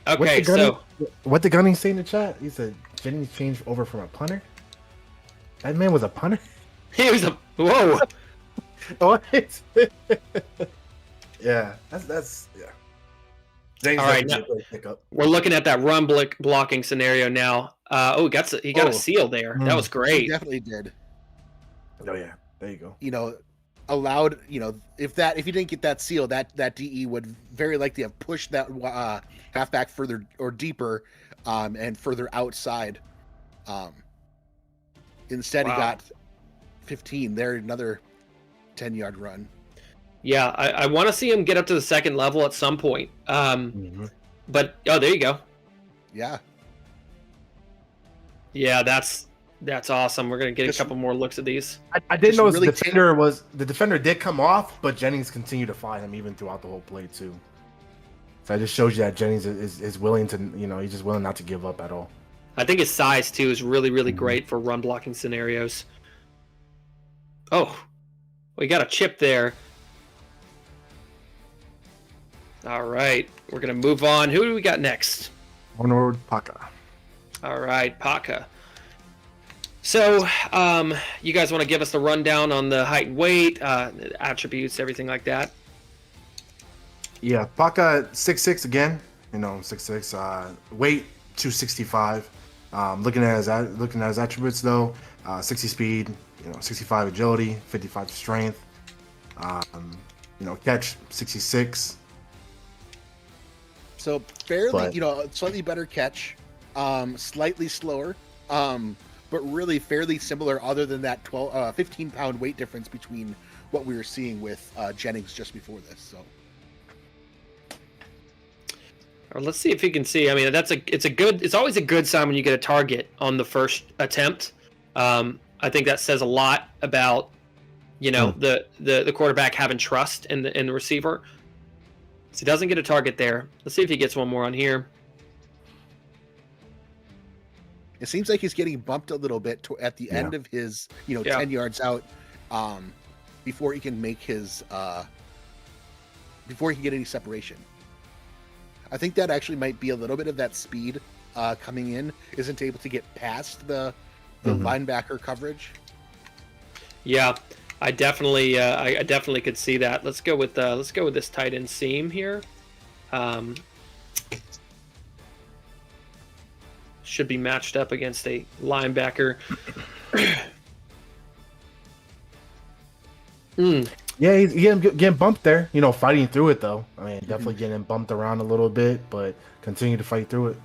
Okay, so what the gunning say in the chat? He said Jennings changed over from a punter. That man was a punter. he was a whoa. What? Yeah, that's yeah. Jennings All right, definitely a great pickup. We're looking at that run blocking scenario now. He got a seal there. That was He great. definitely did. Oh yeah, there you go. Allowed, if you didn't get that seal, that DE would very likely have pushed that halfback further or deeper, and further outside. Instead, Wow. he got 15. There, another 10-yard run. Yeah, I want to see him get up to the second level at some point. But there you go. Yeah. Yeah, that's awesome. We're gonna get a couple more looks at these. I did Just notice really the defender did come off, but Jennings continued to fight him even throughout the whole play too. So that just shows you that Jennings is willing to, he's just willing not to give up at all. I think his size too is really, really great for run blocking scenarios. Oh, we got a chip there. All right, we're gonna move on. Who do we got next? Onward, Paka. All right, Paka. So, you guys want to give us the rundown on the height and weight, attributes, everything like that? Yeah, Paka 6'6" again. 6'6". Weight 265. Looking at his attributes though, 60 speed, 65 agility, 55 strength. Catch 66. So fairly, slightly better catch, slightly slower, but really fairly similar, other than that 15-pound weight difference between what we were seeing with Jennings just before this. So, Let's see if you can see. I mean, it's always a good sign when you get a target on the first attempt. I think that says a lot about, the quarterback having trust in the receiver. So he doesn't get a target there. Let's see if he gets one more on here. it seems like he's getting bumped a little bit at the end of his, 10 yards out, before he can make his, before he can get any separation. I think that actually might be a little bit of that speed coming in, isn't able to get past the linebacker coverage. Yeah, I definitely could see that. Let's go with this tight end seam here. Should be matched up against a linebacker. Yeah, he's getting bumped there. Fighting through it though. I mean, definitely getting bumped around a little bit, but continue to fight through it.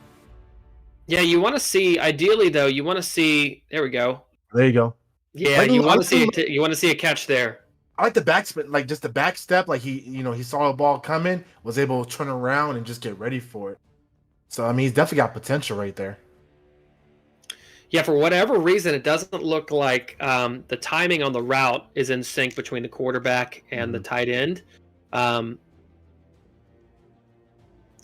Yeah, you want to see. Ideally, though, you want to see. There we go. There you go. Yeah, you want to see it. You want to see a catch there. I like the back just the back step. Like he saw a ball coming, was able to turn around and just get ready for it. So I mean, he's definitely got potential right there. Yeah, for whatever reason, it doesn't look like the timing on the route is in sync between the quarterback and the tight end.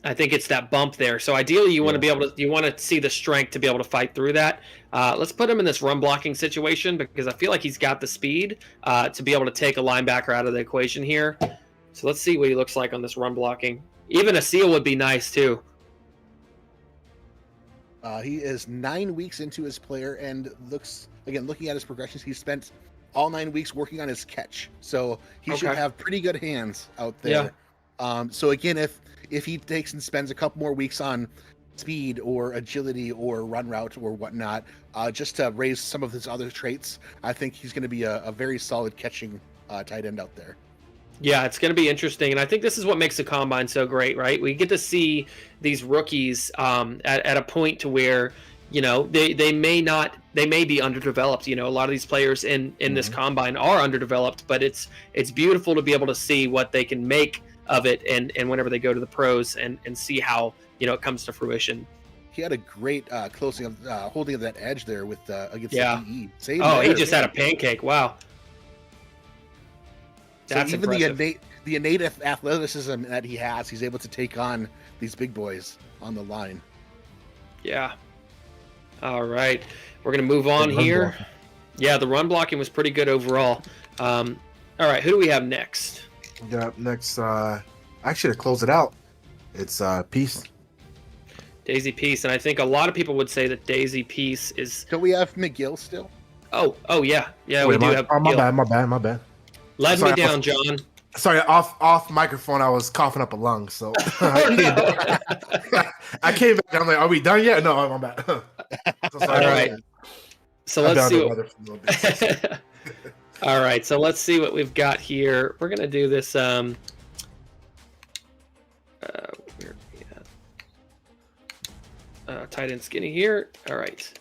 I think it's that bump there. So ideally, you want to see the strength to be able to fight through that. Let's put him in this run blocking situation because I feel like he's got the speed to be able to take a linebacker out of the equation here. So let's see what he looks like on this run blocking. Even a seal would be nice too. He is 9 weeks into his player and looking at his progressions, he spent all 9 weeks working on his catch, so he should Okay. have pretty good hands out there. So again, if he takes and spends a couple more weeks on speed or agility or run route or whatnot, just to raise some of his other traits, I think he's going to be a very solid catching tight end out there. Yeah, it's going to be interesting, and I think this is what makes the combine so great, right? We get to see these rookies at a point to where, you know, they may be underdeveloped. You know, a lot of these players in this combine are underdeveloped, but it's beautiful to be able to see what they can make of it, and whenever they go to the pros and see how, you know, it comes to fruition. He had a great closing of holding of that edge there with against Yeah. the DE. Same Oh, he there, just man. had a pancake. Wow. So That's even impressive. the innate athleticism that he has, he's able to take on these big boys on the line. Yeah. All right. We're going to move on Run here. blocking. Yeah, the run blocking was pretty good overall. All right, who do we have next? We got next. Actually, to close it out, it's Peace. Daisy Peace, and I think a lot of people would say that Daisy Peace is. So we have McGill still. Oh yeah, Wait, we do have. Oh, my Gil. bad. My bad. Let Sorry, me down, John. Sorry, off microphone. I was coughing up a lung, so I came back. I came back. I'm like, are we done yet? No, I'm bad. So sorry. All right. So I've let's been see. under the weather for a little bit. All right, so let's see what we've got here. We're gonna do this. Where are we at? Tight end skinny here. All right.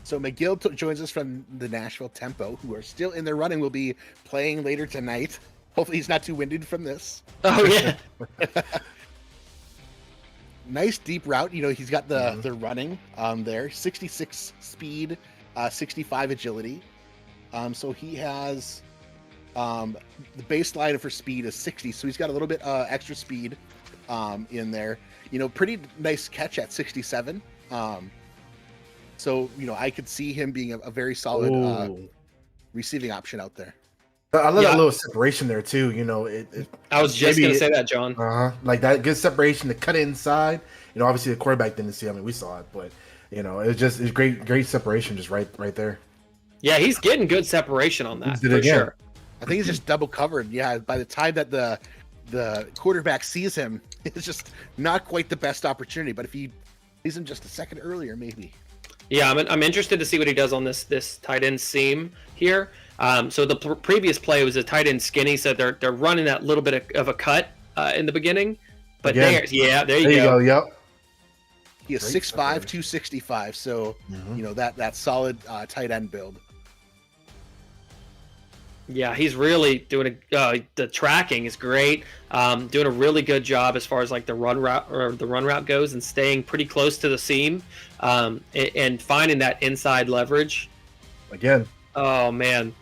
So McGill joins us from the Nashville Tempo, who are still in their running. Will be playing later tonight. Hopefully, he's not too winded from this. Oh yeah. Nice deep route. You know, he's got the running there. 66 speed, 65 agility. So he has the baseline for speed is 60. So he's got a little bit extra speed in there. You know, pretty nice catch at 67. So, you know, I could see him being a very solid Ooh. receiving option out there. I love Yeah. that little separation there too. You know, I was just maybe gonna say that, John. like that good separation to cut it inside. You know, obviously the quarterback didn't see. I mean, we saw it, but you know, it's great separation just right there. Yeah, he's getting good separation on that He did for it again. sure. I think he's just double covered. Yeah, by the time that the quarterback sees him, it's just not quite the best opportunity. But if he sees him just a second earlier, maybe. Yeah, I'm interested to see what he does on this tight end seam here. So the previous play was a tight end skinny, so they're running that little bit of a cut in the beginning. But Again. there you go. Yep. He is Great 6'5", separation. 265. So Mhm. you know that solid tight end build. Yeah, he's really doing the tracking is great. Doing a really good job as far as like the run route goes, and staying pretty close to the seam, and finding that inside leverage. Again. Oh man.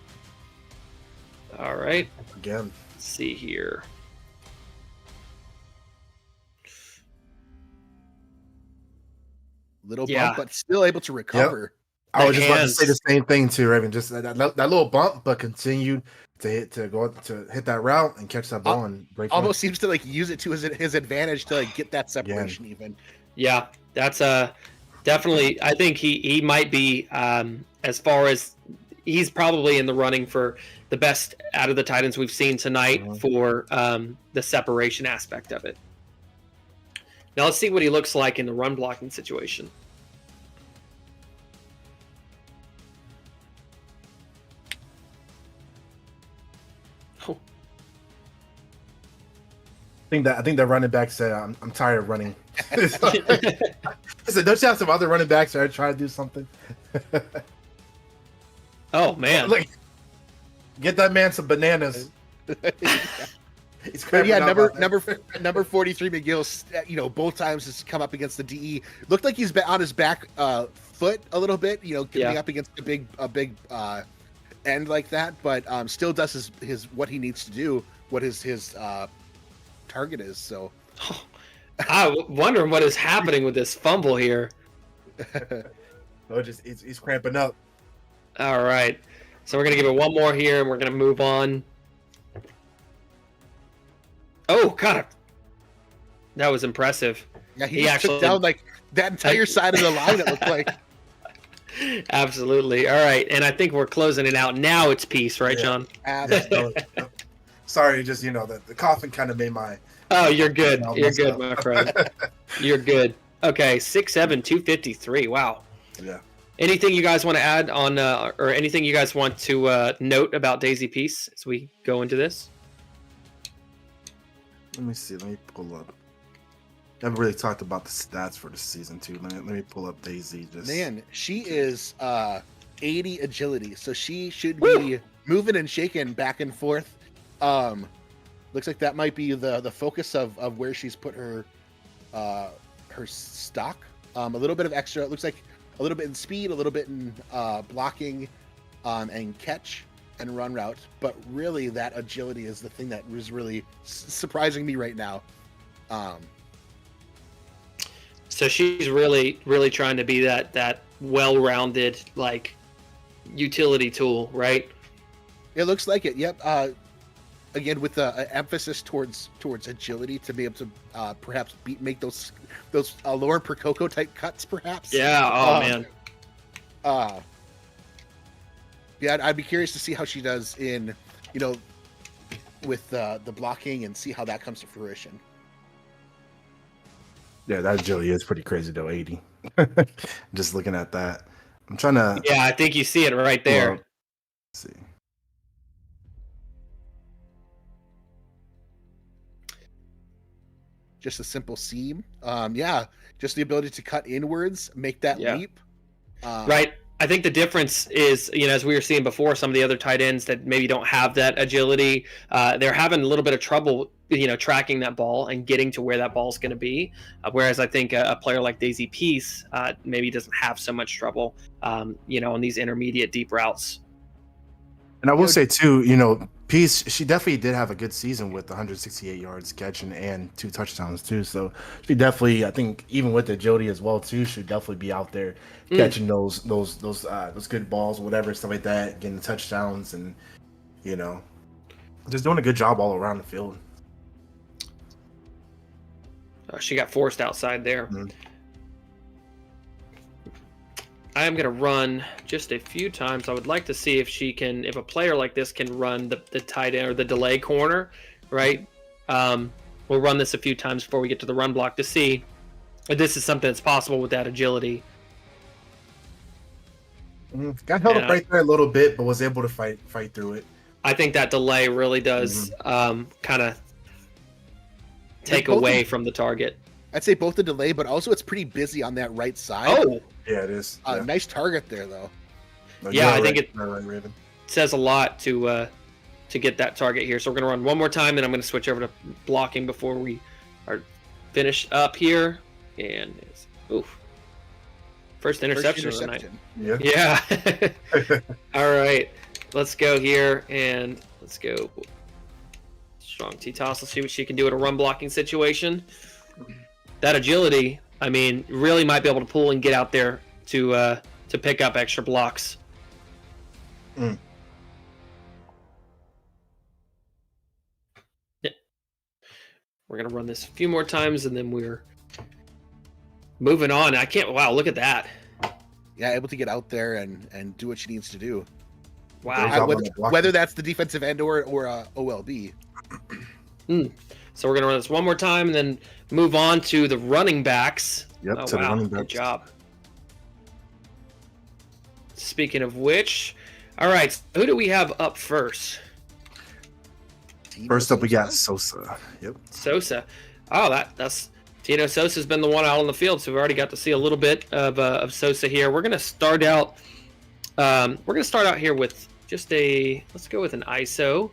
All right, Again. let's see here. Little Yeah. bump, but still able to recover. I was The just about to hands. say the same thing too, Raven. Just that little bump, but continued to hit that route and catch that ball and break. Almost seems to like use it to his advantage to like get that separation even. Yeah, that's definitely. I think he might be as far as he's probably in the running for the best out of the Titans we've seen tonight for the separation aspect of it. Now let's see what he looks like in the run blocking situation. I think that running back said, "I'm tired of running." I said, "Don't you have some other running backs that are trying to do something?" Oh man. Like, get that man some bananas. He's But cramping yeah, up out there. number 43 McGill, you know, both times has come up against the DE. Looked like he's been on his back foot a little bit, you know, getting Yeah. up against a big end like that, but still does his what he needs to do, what his target is. So I'm wondering what is happening with this fumble here. Oh, just he's cramping up. All right. So we're going to give it one more here, and we're going to move on. Oh, God. That was impressive. yeah, He he just actually- took down like that entire side of the line. It looked like Absolutely. All right, and I think we're closing it out now. It's peace, right, Yeah. John? Absolutely. Sorry, just the coughing kind of made my. Oh, you're good. I'll You're mess good, up. my friend. You're good. Okay, 6'7", 253. Wow. Yeah. Anything you guys want to add on, or anything you guys want to note about Daisy Peace as we go into this? Let me see. Let me pull up. I haven't really talked about the stats for the season too. Let me pull up Daisy. Man, she is 80 agility, so she should Woo! be moving and shaking back and forth. Looks like that might be the focus of where she's put her stock. A little bit of extra. It looks like a little bit in speed, a little bit in blocking, and catch and run route. But really, that agility is the thing that is really surprising me right now. So she's really, really trying to be that well-rounded, like, utility tool, right? It looks like it. Yep. Again, with the emphasis towards agility to be able to perhaps make those Lauren Percoco type cuts, perhaps. Yeah. Oh man. Yeah, I'd be curious to see how she does in, with the blocking and see how that comes to fruition. Yeah, that agility is pretty crazy though. 80. Just looking at that, I'm trying to. Yeah, I think you see it right there. Let's see. Just a simple seam. Yeah, just the ability to cut inwards, make that leap. Right. I think the difference is, as we were seeing before, some of the other tight ends that maybe don't have that agility, they're having a little bit of trouble, tracking that ball and getting to where that ball is going to be. Whereas I think a player like Daisy Peace maybe doesn't have so much trouble, on these intermediate deep routes. And I will say too, Peace, she definitely did have a good season with 168 yards catching and 2 touchdowns too. So she definitely, I think, even with agility as well too, should definitely be out there catching those good balls, whatever, stuff like that, getting the touchdowns, and just doing a good job all around the field. She got forced outside there. Mm-hmm. I am going to run just a few times. I would like to see if a player like this can run the tight end or the delay corner, right? We'll run this a few times before we get to the run block to see if this is something that's possible with that agility. Got held up right there a little bit, but was able to fight through it. I think that delay really does kind of take away from the target. I'd say both the delay, but also it's pretty busy on that right side. Oh, yeah, it is. Yeah. Nice target there, though. No, yeah, I think it says a lot to get that target here. So we're going to run one more time, then I'm going to switch over to blocking before we are finished up here. And it's, first interception of the night. Yeah. All right, let's go here and let's go strong T-toss. Let's see what she can do at a run blocking situation. That agility, really might be able to pull and get out there to pick up extra blocks. Yeah. We're gonna run this a few more times and then we're moving on. Wow, look at that. Yeah, able to get out there and do what she needs to do. Wow. Whether that's the defensive end or OLB. So we're gonna run this one more time and then move on to the running backs. Yep, to the running backs. Good job. Speaking of which, all right, who do we have up first? First up, we got Sosa. Yep. Sosa. Oh, that's Tino Sosa's been the one out on the field, so we've already got to see a little bit of Sosa here. We're gonna start out. Here with just let's go with an ISO.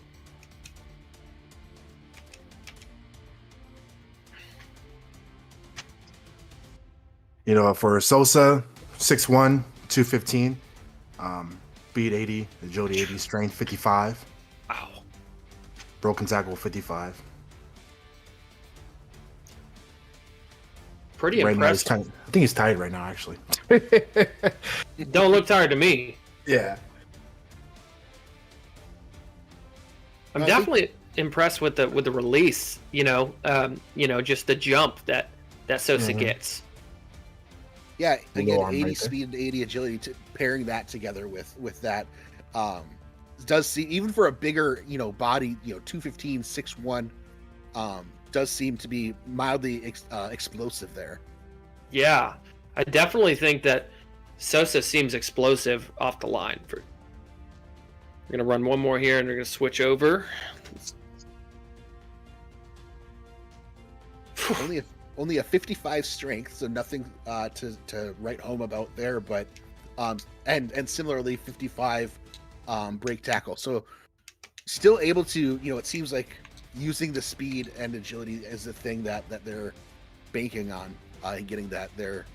For Sosa, 6'1", 215, speed 80, agility 80, strength 55. Wow. Broken tackle 55. Pretty right impressive. Now I think he's tired right now, actually. Don't look tired to me. Yeah. I'm definitely impressed with the release. Just the jump that Sosa gets. Yeah, again, arm 80 right there. speed and 80 agility, pairing that together with that does see, even for a bigger, body, 215, 6'1", does seem to be mildly explosive there. Yeah, I definitely think that Sosa seems explosive off the line. We're going to run one more here, and we're going to switch over. Only a 55 strength, so nothing to write home about there. But and similarly 55 break tackle. So still able to, it seems like using the speed and agility as the thing that they're banking on and getting their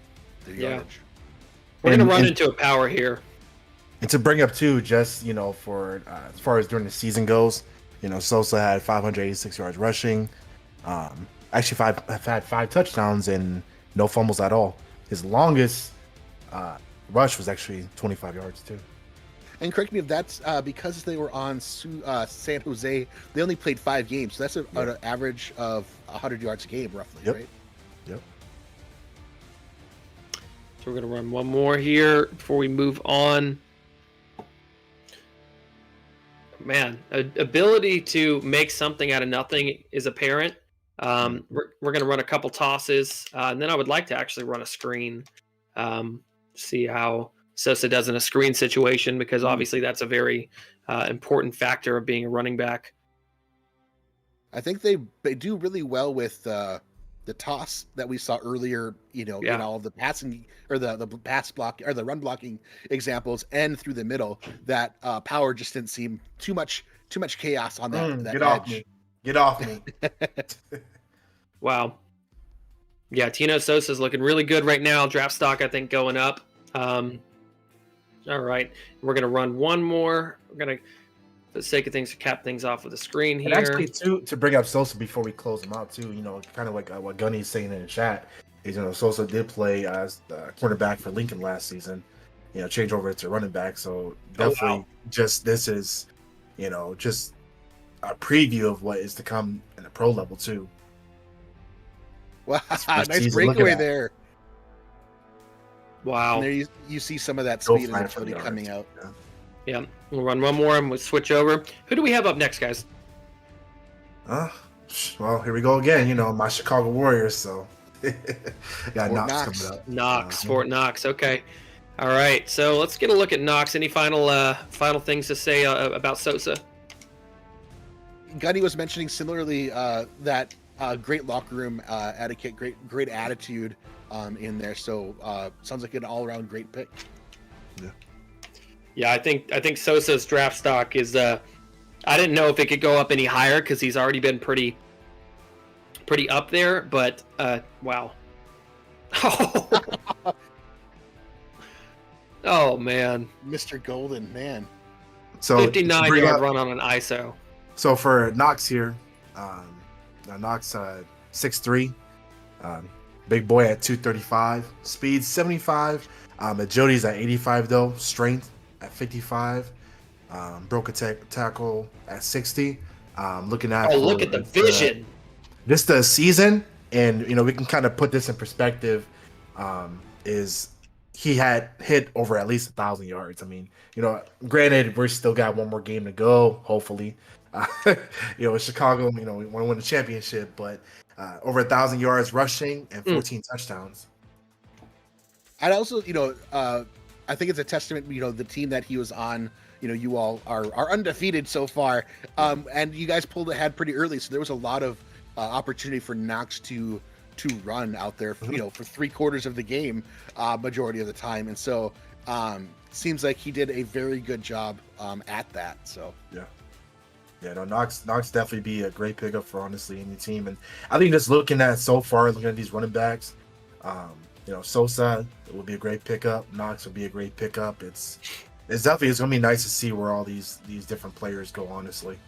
yardage. We're going to run into a power here. And to bring up too, just for as far as during the season goes, Sosa had 586 yards rushing. Actually, had 5 touchdowns and no fumbles at all. His longest rush was actually 25 yards too. And correct me if that's because they were on San Jose. They only played 5 games, so that's an average of 100 yards a game, roughly, right? Yep. So we're going to run one more here before we move on. Man, ability to make something out of nothing is apparent. We're going to run a couple tosses, and then I would like to actually run a screen, see how Sosa does in a screen situation, because obviously that's a very important factor of being a running back. I think they do really well with the toss that we saw earlier, in all of the passing or the pass block or the run blocking examples, and through the middle. That power just didn't seem too much chaos on that edge. Get off me. Wow. Yeah, Tino Sosa's looking really good right now. Draft stock, I think, going up. All right. We're going to run one more. We're going to, for the sake of things, cap things off with the screen here. And actually, to bring up Sosa before we close him out, too, kind of like what Gunny's saying in the chat, is, Sosa did play as the cornerback for Lincoln last season, change over to running back. So definitely this is, just a preview of what is to come in the pro level, too. Wow, nice breakaway there. Wow. And there you see some of that speed and agility coming out. Yeah, we'll run one more and we'll switch over. Who do we have up next, guys? Well, here we go again. My Chicago Warriors. So got Knox coming up. Fort Knox. Okay. All right. So let's get a look at Knox. Any final things to say about Sosa? Gunny was mentioning similarly that great locker room etiquette, great attitude in there. So sounds like an all-around great pick. Yeah, I think Sosa's draft stock is. I didn't know if it could go up any higher because he's already been pretty up there. But wow. Oh man, Mr. Golden, man. So 59-yard run on an ISO. So for Knox here, Knox 6'3", big boy at 235, speed 75, agility's at 85 though, strength at 55, broke a tackle at 60. Looking at look at the vision. Just the season, and we can kind of put this in perspective. Is he had hit over at least 1,000 yards? I mean, granted, we're still got one more game to go. Hopefully, with Chicago, we want to win the championship, but over 1,000 yards rushing and 14 touchdowns. I'd also, I think it's a testament, the team that he was on. You all are undefeated so far, and you guys pulled ahead pretty early, so there was a lot of opportunity for Knox to run out there, for 3/4 of the game, majority of the time, and so seems like he did a very good job at that. So no, Knox definitely be a great pickup for honestly any team, and I think just looking at these running backs, Sosa will be a great pickup. Knox will be a great pickup. It's definitely gonna be nice to see where all these different players go. Honestly,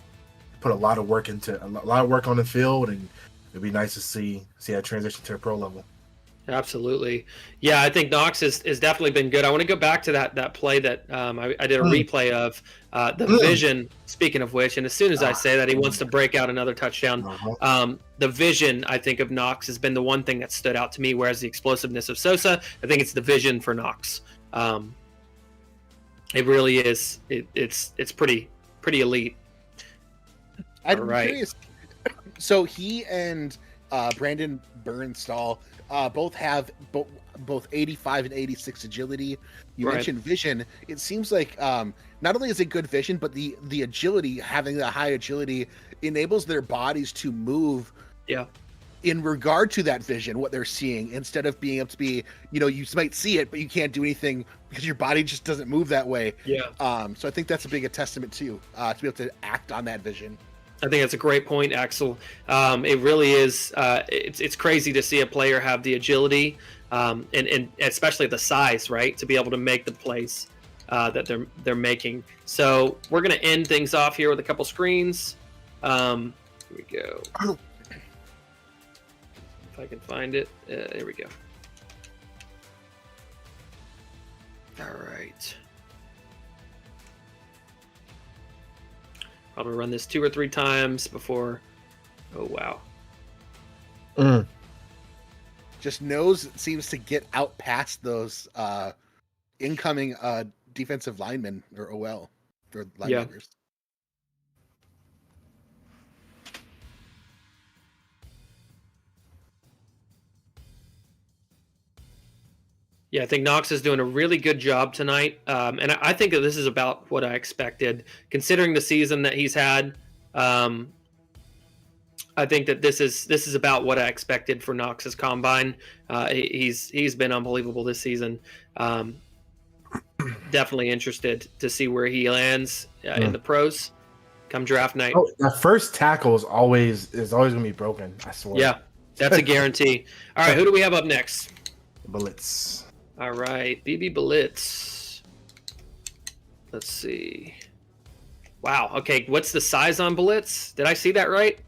put a lot of work on the field, and it'd be nice to see that transition to a pro level. Absolutely. Yeah, I think Knox has definitely been good. I want to go back to that play that I did a replay of the vision, speaking of which, and as soon as I say that, he wants to break out another touchdown. The vision, I think, of Knox has been the one thing that stood out to me, whereas the explosiveness of Sosa, I think it's the vision for Knox. It really is. It's pretty elite. I'm curious. So he and Brandon Bernstall both have both 85 and 86 agility. You mentioned vision. It seems like not only is it good vision, but the agility, having the high agility, enables their bodies to move. Yeah. In regard to that vision, what they're seeing, instead of being able to be, you might see it, but you can't do anything because your body just doesn't move that way. Yeah. So I think that's a big testament to be able to act on that vision. I think that's a great point, Axel. It really is. It's crazy to see a player have the agility, and especially the size, right, to be able to make the plays that they're making. So we're gonna end things off here with a couple screens. Here we go. If I can find it, here we go. All right. I'm gonna run this 2 or 3 times before. Oh wow. Just knows it seems to get out past those incoming defensive linemen or OL or linebackers. Yeah. Yeah, I think Knox is doing a really good job tonight, and I think that this is about what I expected, considering the season that he's had. I think that this is about what I expected for Knox's combine. He's been unbelievable this season. Definitely interested to see where he lands in the pros come draft night. Oh, the first tackle is always gonna be broken. I swear. Yeah, that's a guarantee. All right, who do we have up next? Blitz. All right, BB Blitz. Let's see. Wow. Okay, what's the size on Blitz? Did I see that right?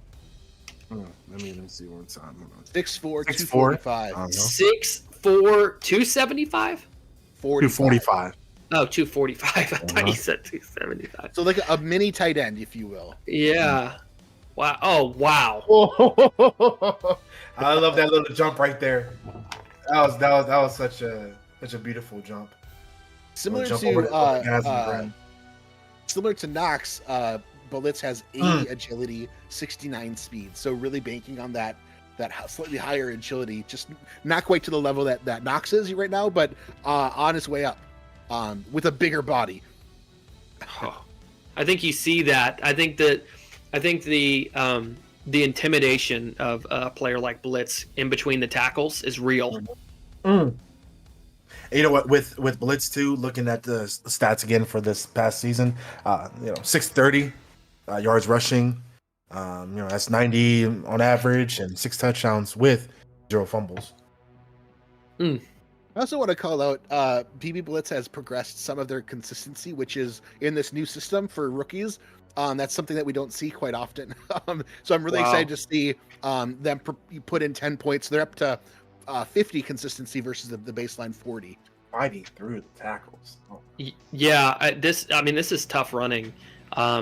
Let me see one time. 6'4", 245. 6'4", 275? 245. Oh, 245. I thought you said 275. So like a mini tight end, if you will. Yeah. Wow. Oh, wow. I love that little jump right there. That was such a beautiful jump. Similar to Knox, Blitz has 80 agility, 69 speed. So really banking on that slightly higher agility, just not quite to the level that Knox is right now, but on his way up, with a bigger body. I think you see that. I think the intimidation of a player like Blitz in between the tackles is real. You know what? With Blitz too, looking at the stats again for this past season, 630 yards rushing. That's 90 on average and 6 touchdowns with 0 fumbles. I also want to call out BB Blitz has progressed some of their consistency, which is in this new system for rookies. That's something that we don't see quite often. So I'm really excited to see them put in 10 points. They're up to 50 consistency versus the baseline 40. Fighting through the tackles. Yeah, this is tough running.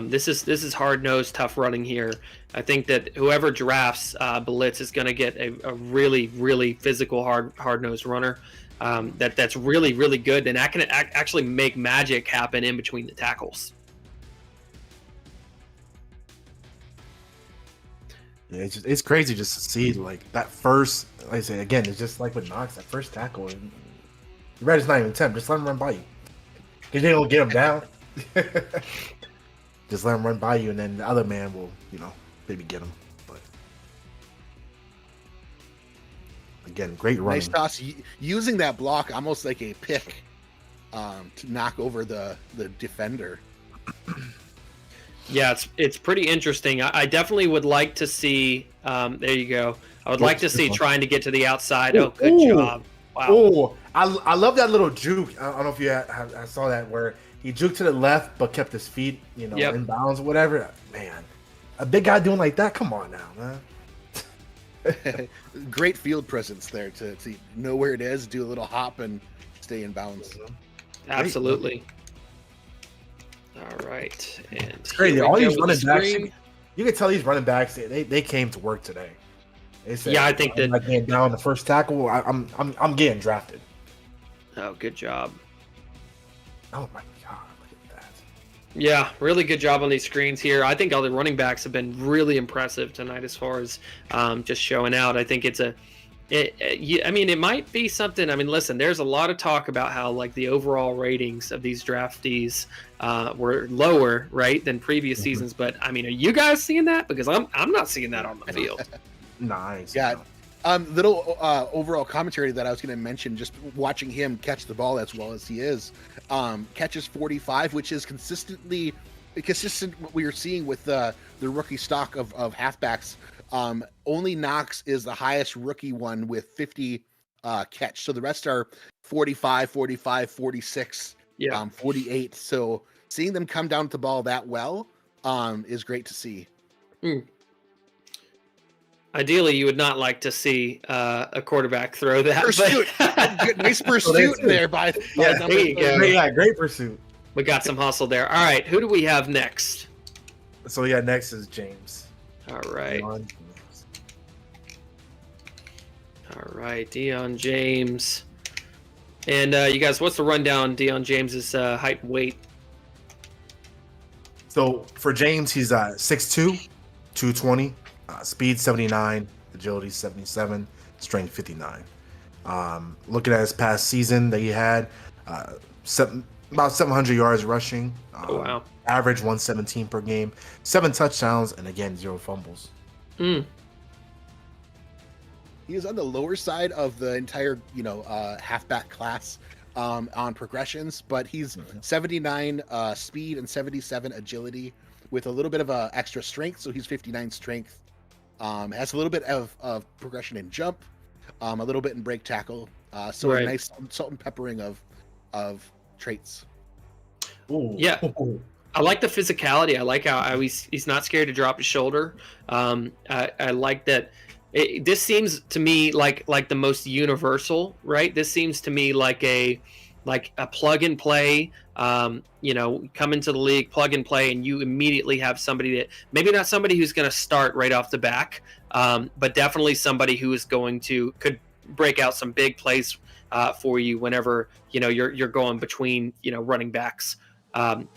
This is hard-nosed, tough running here. I think that whoever drafts Blitz is going to get a really, really physical, hard-nosed runner that's really, really good, and that can actually make magic happen in between the tackles. Yeah, it's crazy just to see like that first. Like I say again, it's just like with Knox, that first tackle. And you're right, it's not even attempt. Just let him run by you. Because they don't get him down. Just let him run by you, and then the other man will, maybe get him. But again, great running. Nice toss, using that block almost like a pick to knock over the defender. Yeah, it's pretty interesting. I definitely would like to see. There you go. I would like to see trying to get to the outside. Oh, good job! Wow. Oh, I love that little juke. I don't know if you I saw that where he juked to the left but kept his feet, in bounds or whatever. Man, a big guy doing like that. Come on now, man. Great field presence there to know where it is, do a little hop, and stay in bounds. Absolutely. All right. And It's crazy. here we All go these with the running backs, screen. you can tell these running backs they came to work today. They said, Yeah, I think I'm not getting down the first tackle. I'm getting drafted. Oh, good job. Oh my god, look at that. Yeah, really good job on these screens here. I think all the running backs have been really impressive tonight as far as just showing out. I think it might be something. I mean, listen, there's a lot of talk about how like the overall ratings of these draftees were lower, right, than previous seasons. But I mean, are you guys seeing that? Because I'm not seeing that on the field. Nice. Yeah. Little overall commentary that I was going to mention, just watching him catch the ball as well as he is. Catches 45, which is consistent what we are seeing with the rookie stock of halfbacks. Only Knox is the highest rookie one with 50 catch. So the rest are 45, 46, 48. So seeing them come down with the ball that well is great to see. Ideally, you would not like to see a quarterback throw that. Pursuit. Nice pursuit there by yeah, there you go. Great pursuit. We got some hustle there. All right, who do we have next? So yeah, next is James. All right. All right, Deion James. And you guys, what's the rundown? Deion James's height and weight. So for James, he's 6'2", 220. Speed 79, agility 77, strength 59. Looking at his past season that he had, about 700 yards rushing. Oh, wow. Average 117 per game, 7 touchdowns, and again 0 fumbles. He is on the lower side of the entire, halfback class on progressions, but he's 79 speed and 77 agility with a little bit of extra strength, so he's 59 strength. Has a little bit of progression in jump, a little bit in break tackle. So right. A nice salt and peppering of traits. Ooh. Yeah, I like the physicality. I like how he's not scared to drop his shoulder. I like that. This seems to me like the most universal, right? This seems to me like a plug and play. Come into the league, plug and play, and you immediately have somebody that maybe not somebody who's going to start right off the back, but definitely somebody who is could break out some big plays for you whenever you're going between running backs. And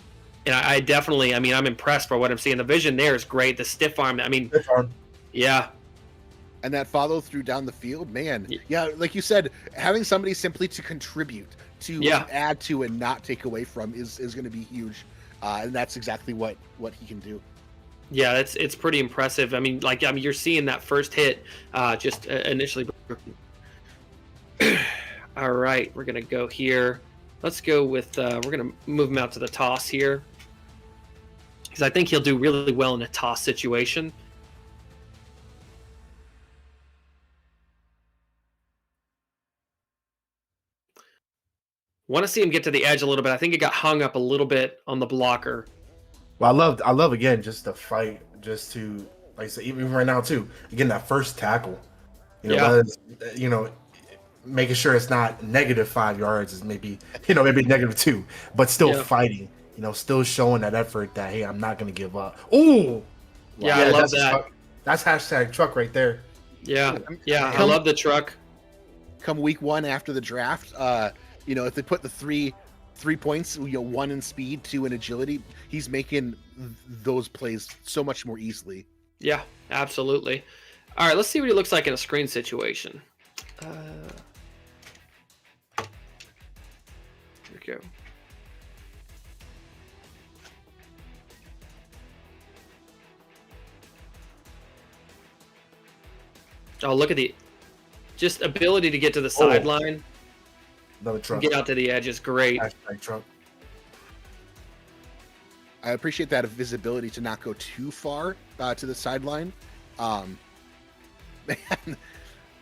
I definitely, I'm impressed by what I'm seeing. The vision there is great. The stiff arm, yeah. And that follow through down the field, man. Yeah, like you said, having somebody simply to contribute, to add to and not take away from is going to be huge. And that's exactly what he can do. Yeah, it's pretty impressive. You're seeing that first hit just initially. All right, we're going to go here. Let's go with, we're going to move him out to the toss here. Because I think he'll do really well in a toss situation. Want to see him get to the edge a little bit. I think it got hung up a little bit on the blocker. Well, I love again just the fight, just to like I said, even right now too. Again, that first tackle, making sure it's not -5 yards is maybe -2, but still fighting. Still showing that effort that hey, I'm not gonna give up. Ooh, yeah, I love that. That's hashtag truck right there. Yeah, I love the truck. Come week 1 after the draft, if they put the three points, 1 in speed, 2 in agility, he's making those plays so much more easily. Yeah, absolutely. All right, let's see what he looks like in a screen situation. Here we go. Oh, look at the just ability to get to the sideline. Another truck. Get out to the edge is great. Hashtag truck. I appreciate that visibility to not go too far to the sideline. Man,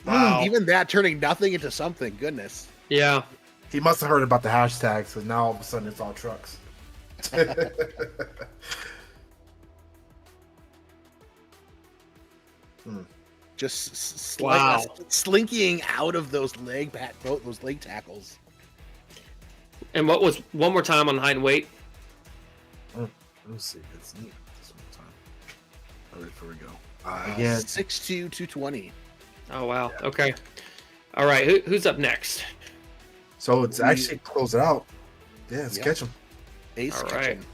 wow. Even that turning nothing into something. Goodness. Yeah. He must have heard about the hashtags, because now all of a sudden it's all trucks. just Wow. slinking out of those leg tackles. And what was one more time on height and weight? Let me see. It's neat this one time. All right, here we go. Again, 6'2", 220. Oh wow. Okay. All right. Who's up next? So it's actually close it out. Yeah, let's catch him. Ace All catch right. him.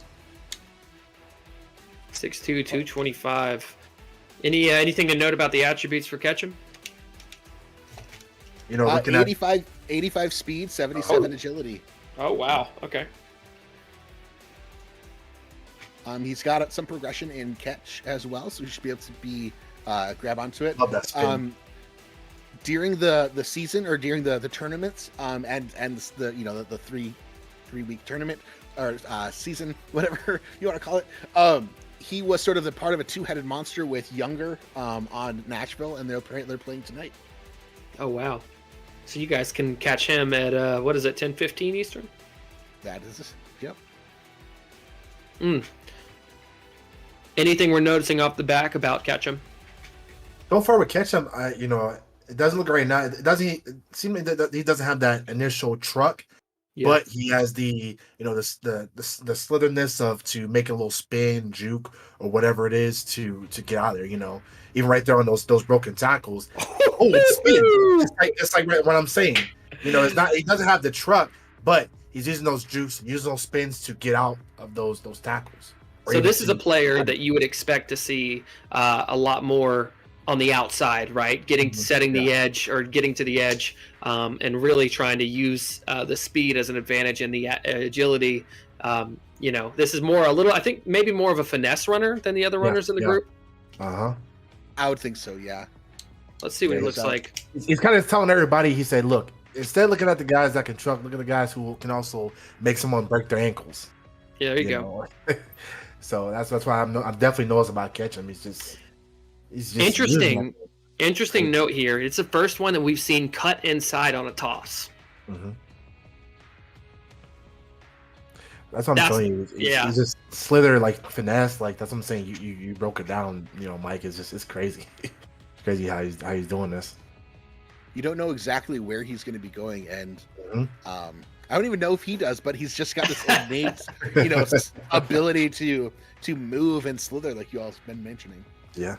6'2", 225. Anything to note about the attributes for Ketchum? You know, looking 85 speed, 77 agility. Oh wow. Okay. He's got some progression in catch as well, so he should be able to grab onto it. Love that spin. During the season or during the tournaments, and the 3-week tournament or season, whatever you want to call it. He was sort of the part of a two-headed monster with Younger on Nashville, and they're playing tonight. Oh wow. So you guys can catch him at what is it, 10:15 Eastern? That is, yep. Anything we're noticing off the back about Ketchum? So far with Ketchum, it doesn't look right now. It doesn't seem like that he doesn't have that initial truck, but he has the slitherness of to make a little spin, juke, or whatever it is to get out of there. Even right there on those broken tackles. It's spin. It's like what I'm saying. It's not. He doesn't have the truck, but he's using those jukes, using those spins to get out of those tackles. So this is a player that you would expect to see a lot more on the outside, right? Setting the edge or getting to the edge, and really trying to use the speed as an advantage and the agility. This is I think maybe more of a finesse runner than the other runners in the group. I would think so, yeah. Let's see what he looks like. He's kind of telling everybody, he said, look, instead of looking at the guys that can truck, look at the guys who can also make someone break their ankles. Yeah, there you go. So that's why I'm definitely knows about Ketchum. He's just Interesting note here. It's the first one that we've seen cut inside on a toss. Mm-hmm. That's what I'm telling you. He's just slither like finesse. Like that's what I'm saying. You broke it down. Mike it's crazy. It's crazy how he's doing this. You don't know exactly where he's going to be going, and I don't even know if he does, but he's just got this innate, ability to move and slither, like you all have been mentioning. Yeah,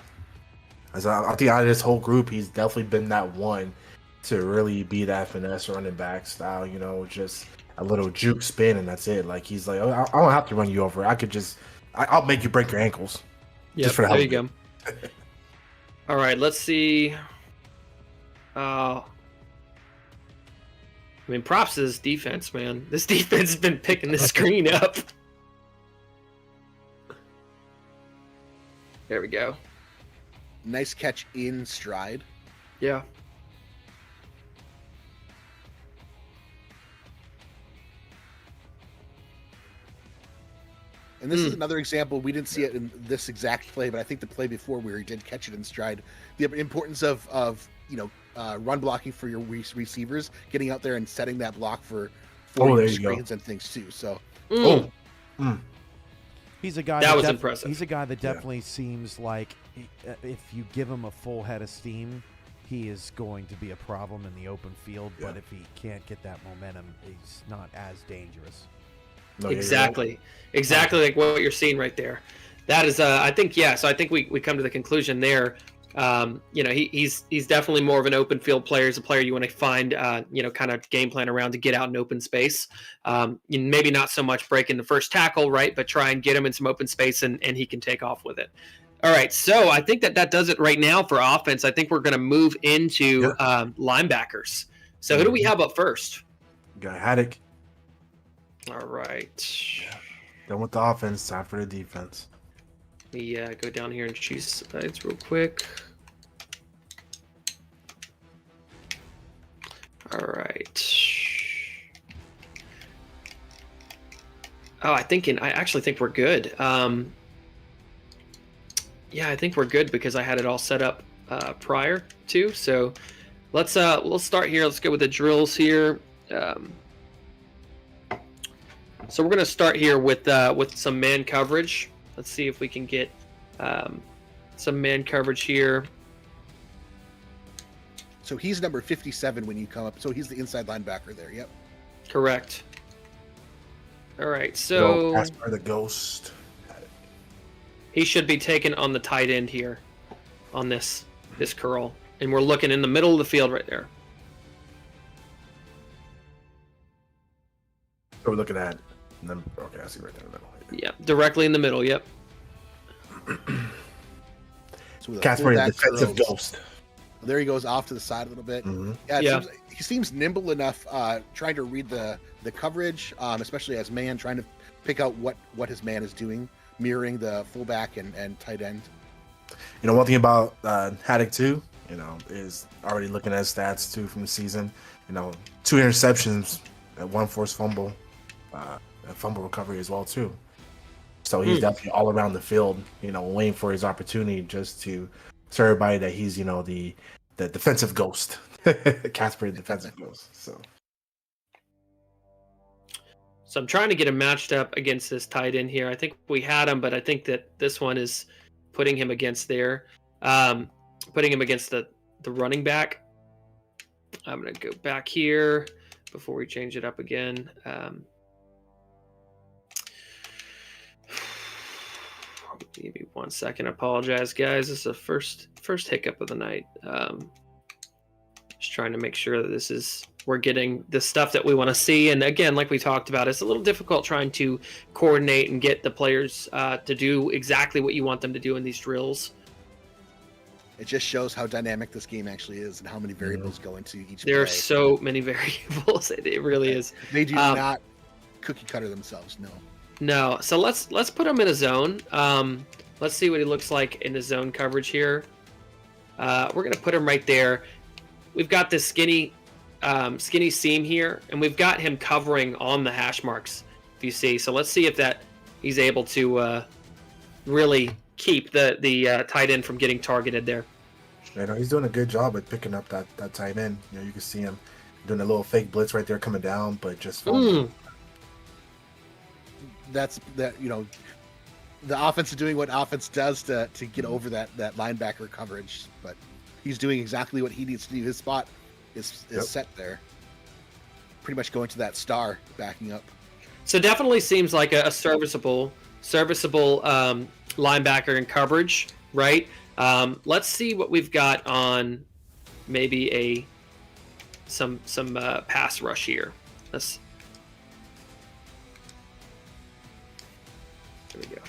I think out of this whole group, he's definitely been that one to really be that finesse running back style. Just a little juke spin, and that's it. Like he's like, oh, I don't have to run you over. I'll make you break your ankles. Yeah, there you go. All right, let's see. Props to this defense, man. This defense has been picking the screen up. There we go. Nice catch in stride. Yeah. And this is another example. We didn't see it in this exact play, but I think the play before where he did catch it in stride. The importance of run blocking for your receivers, getting out there and setting that block for screens and things too. So, he's a guy that was impressive. He's a guy that definitely seems like if you give him a full head of steam, he is going to be a problem in the open field. But if he can't get that momentum, he's not as dangerous. No, exactly like what you're seeing right there. That is I think so I think we come to the conclusion there. He's definitely more of an open field player. He's a player you want to find kind of game plan around to get out in open space. Maybe not so much breaking the first tackle, right, but try and get him in some open space and he can take off with it. All right, so I think that does it right now for offense. I think we're going to move into linebackers. So who do we have up first? Got Haddock. All right. Done with the offense, time for the defense. Let me go down here and choose sides real quick. All right. Oh, I actually think we're good. I think we're good because I had it all set up prior to. So let's start here. Let's go with the drills here. So we're going to start here with some man coverage. Let's see if we can get some man coverage here. So he's number 57 when you come up. So he's the inside linebacker there. Yep. Correct. All right, So so Casper the Ghost. he should be taken on the tight end here, on this curl, and we're looking in the middle of the field right there. So we're looking at. Okay, I see right there in the middle. Yeah, directly in the middle. Yep. So with a Casper the fullback defensive curls. ghost. There he goes off to the side a little bit. Mhm. Yeah, Yeah. he seems nimble enough, trying to read the coverage, especially as man, trying to pick out what his man is doing, mirroring the fullback and tight end. You know, one thing about Haddock too, is already looking at his stats too from the season. 2 interceptions, and 1 forced fumble, and fumble recovery as well too. So he's definitely all around the field, waiting for his opportunity just to show everybody that he's, the defensive ghost, Casper the defensive ghost. So I'm trying to get him matched up against this tight end here. I think we had him, but I think that this one is putting him against putting him against the running back. I'm going to go back here before we change it up again. Give me 1 second. I apologize, guys. This is the first hiccup of the night. Just trying to make sure that we're getting the stuff that we want to see. And again, like we talked about, it's a little difficult trying to coordinate and get the players to do exactly what you want them to do in these drills. It just shows how dynamic this game actually is and how many variables go into each There are play. so many variables. It really is. They do not cookie cutter themselves. No. So let's put him in a zone. Let's see what he looks like in the zone coverage here. We're going to put him right there. We've got this skinny seam here, and we've got him covering on the hash marks, if you see. So let's see if he's able to really keep the tight end from getting targeted there. he's doing a good job at picking up that tight end. You can see him doing a little fake blitz right there coming down, but just That's the offense is doing what offense does to get over that linebacker coverage, but he's doing exactly what he needs to do. His spot is set there. Pretty much going to that star, backing up. So definitely seems like a serviceable linebacker in coverage, right? Let's see what we've got on maybe some pass rush here. There we go.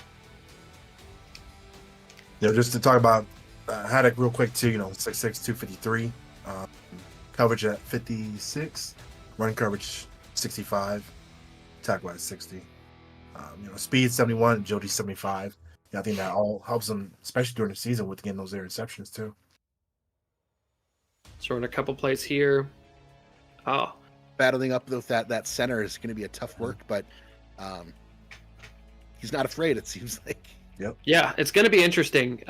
Just to talk about Haddock real quick too. 6'6", 253, coverage at 56, run coverage 65, tackle at 60. Speed 71, agility 75. I think that all helps them, especially during the season, with getting those interceptions too. Throwing a couple plays here. Oh, Battling up with that center is going to be a tough work, but he's not afraid. It seems like. Yep. Yeah, it's going to be interesting.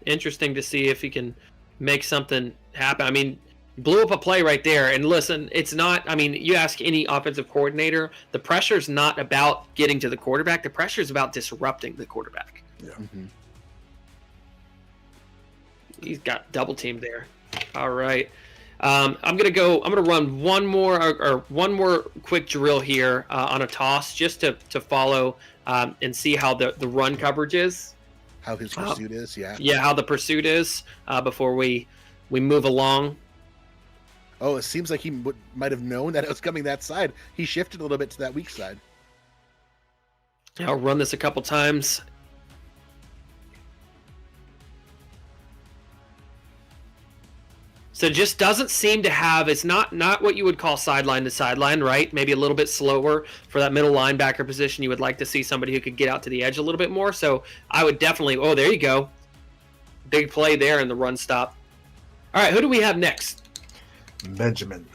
Interesting to see if he can make something happen. I mean, blew up a play right there. And listen, it's not. I mean, you ask any offensive coordinator, the pressure's not about getting to the quarterback. The pressure is about disrupting the quarterback. Yeah. Mm-hmm. He's got double teamed there. All right. I'm gonna run one more quick drill here on a toss just to follow and see how the run coverage is. How his pursuit is, yeah. Yeah, how the pursuit is before we move along. Oh, it seems like he might have known that it was coming that side. He shifted a little bit to that weak side. I'll run this a couple times. So just doesn't seem to have, it's not what you would call sideline to sideline, right? Maybe a little bit slower for that middle linebacker position. You would like to see somebody who could get out to the edge a little bit more. So I would definitely, oh, there you go. Big play there in the run stop. All right, who do we have next? Benjamin.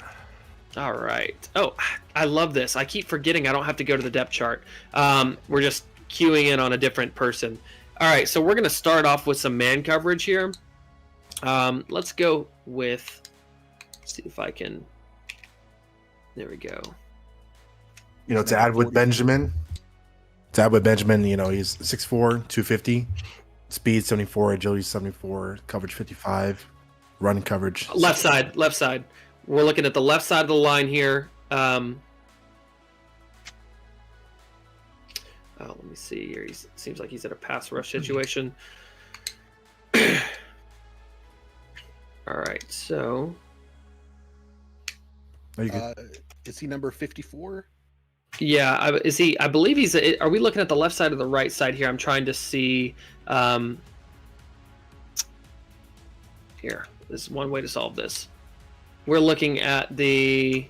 All right. Oh, I love this. I keep forgetting I don't have to go to the depth chart. We're just queuing in on a different person. All right, so we're going to start off with some man coverage here. Let's go with, see if I can, there we go. To add with Benjamin, he's 6'4", 250, speed 74, agility 74, coverage 55, run coverage? Left side. We're looking at the left side of the line here. Oh, let me see here. He seems like he's at a pass rush situation. All right, so Are you good? Is he number 54? yeah, is he? I believe he's. Are we looking at the left side or the right side here? I'm trying to see. Here, this is one way to solve this. We're looking at the.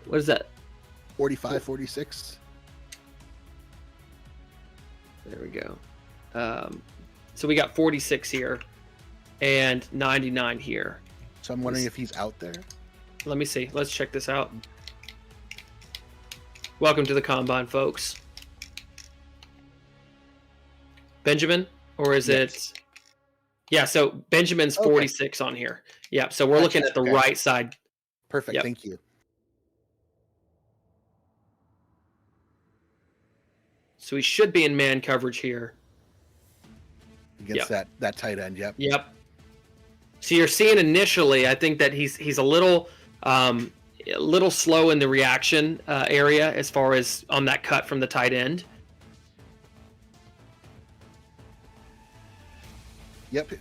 What is that? 45, 46. There we go. So we got 46 here and 99 here. So I'm wondering if he's out there. Let me see. Let's check this out. Welcome to the Combine, folks. Benjamin, or is it? Yeah, so Benjamin's 46 on here. Yeah, so we're looking at the right side. Perfect. Yep. Thank you. So he should be in man coverage here. Against that tight end. Yep. Yep. So you're seeing initially, I think that he's a little slow in the reaction area as far as on that cut from the tight end. Yep.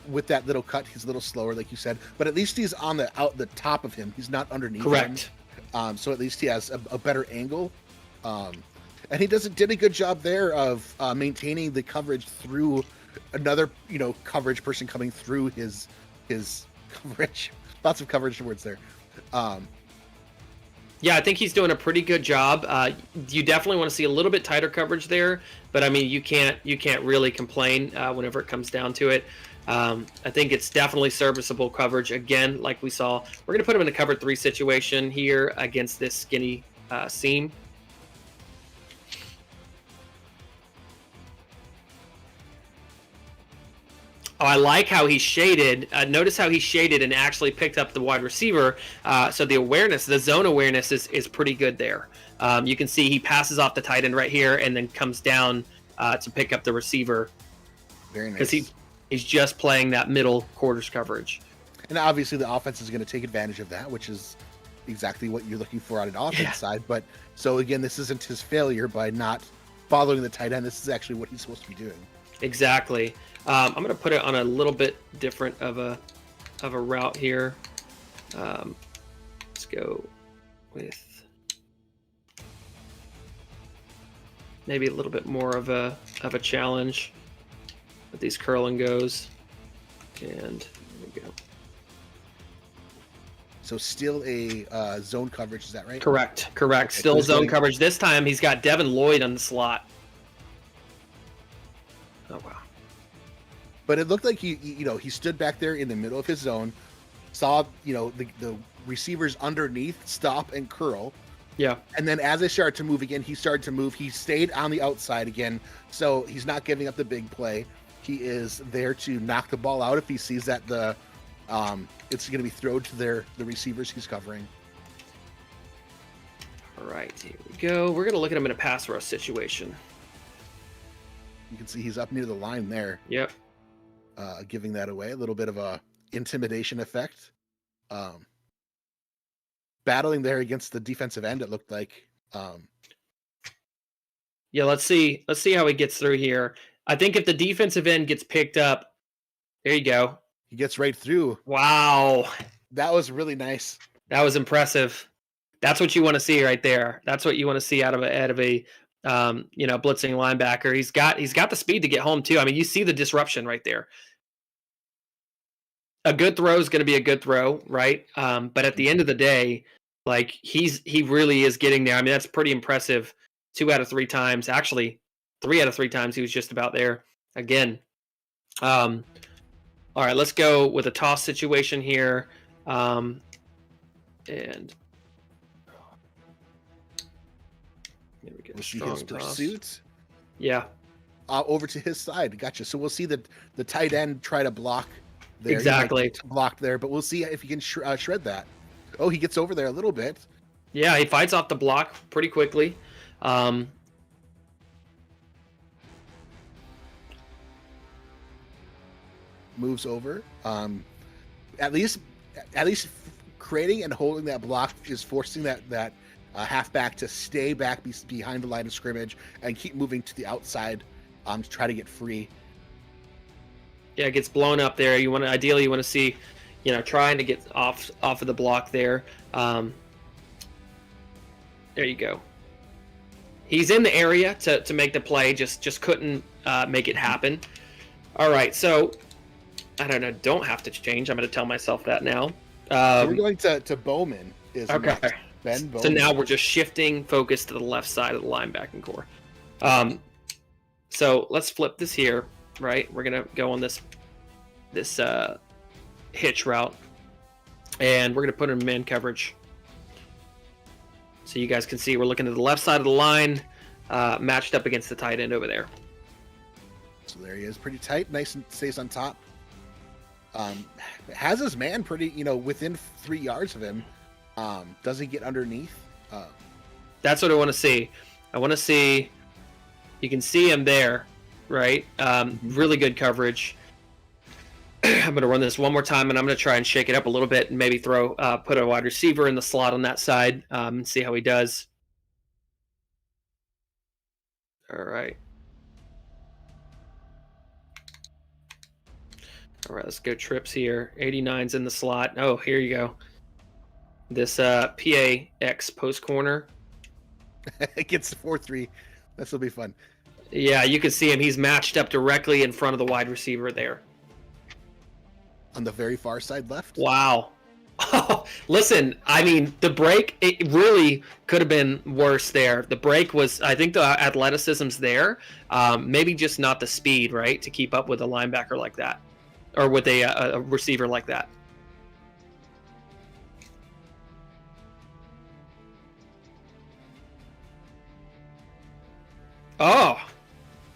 With that little cut, he's a little slower, like you said. But at least he's on the top of him. He's not underneath Correct. him. So at least he has a better angle. And he did a good job there of maintaining the coverage through another, coverage person coming through his coverage. Lots of coverage words there. Yeah, I think he's doing a pretty good job. You definitely want to see a little bit tighter coverage there, but I mean, you can't really complain whenever it comes down to it. I think it's definitely serviceable coverage. Again, like we saw, we're going to put him in a cover 3 situation here against this skinny seam. Oh, I like how he shaded. Notice how he shaded and actually picked up the wide receiver. So the awareness, the zone awareness is pretty good there. You can see he passes off the tight end right here and then comes down to pick up the receiver. Very nice. Because he's just playing that middle quarters coverage. And obviously the offense is going to take advantage of that, which is exactly what you're looking for on an offense side. But so again, this isn't his failure by not following the tight end. This is actually what he's supposed to be doing. Exactly. I'm going to put it on a little bit different of a route here. Let's go with maybe a little bit more of a challenge with these curl and goes. And there we go. So still a zone coverage, is that right? Correct. Okay, Still zone coverage. This time he's got Devin Lloyd on the slot. Oh, wow. But it looked like he stood back there in the middle of his zone, saw the receivers underneath stop and curl. Yeah. And then as they started to move again, he started to move. He stayed on the outside again, so he's not giving up the big play. He is there to knock the ball out if he sees that it's going to be thrown to the receivers he's covering. All right, here we go. We're going to look at him in a pass rush situation. You can see he's up near the line there. Yep. Giving that away, a little bit of a intimidation effect. Battling there against the defensive end, it looked like. Yeah, let's see how he gets through here. I think if the defensive end gets picked up, there you go. He gets right through. Wow. That was really nice. That was impressive. That's what you want to see right there. That's what you want to see out of a blitzing linebacker. He's got the speed to get home too. I mean, you see the disruption right there. A good throw is going to be a good throw, right? But at the end of the day, like he really is getting there. I mean, that's pretty impressive. 2 out of 3 times, actually 3 out of 3 times he was just about there again. All right, let's go with a toss situation here. And here we go. We'll see his pursuit. Yeah. Over to his side. Gotcha. So we'll see the tight end try to block there. Exactly. Blocked there, but we'll see if he can shred that. Oh, he gets over there a little bit. Yeah, he fights off the block pretty quickly. moves over. At least creating and holding that block is forcing that halfback to stay back behind the line of scrimmage and keep moving to the outside to try to get free. Yeah, it gets blown up there. Ideally you want to see, trying to get off of the block there. There you go. He's in the area to make the play, just couldn't make it happen. All right, so I don't have to change. I'm going to tell myself that now. We're going to Bowman. Okay. Ben Bowman. So now we're just shifting focus to the left side of the linebacking core. So let's flip this here, right? We're going to go on this hitch route, and we're going to put in man coverage. So you guys can see we're looking at the left side of the line, matched up against the tight end over there. So there he is, pretty tight, nice and stays on top. Has his man pretty, within 3 yards of him. Doesn't get underneath. That's what I want to see. I want to see, you can see him there, right? Really good coverage. I'm going to run this one more time, and I'm going to try and shake it up a little bit and maybe put a wide receiver in the slot on that side and see how he does. All right. All right, let's go trips here. 89's in the slot. Oh, here you go. This PAX post corner. It gets 4-3. This will be fun. Yeah, you can see him. He's matched up directly in front of the wide receiver there. On the very far side left? Wow. Listen, I mean, the break, it really could have been worse there. The break was, I think the athleticism's there. Maybe just not the speed, right, to keep up with a linebacker like that. Or with a receiver like that. Oh.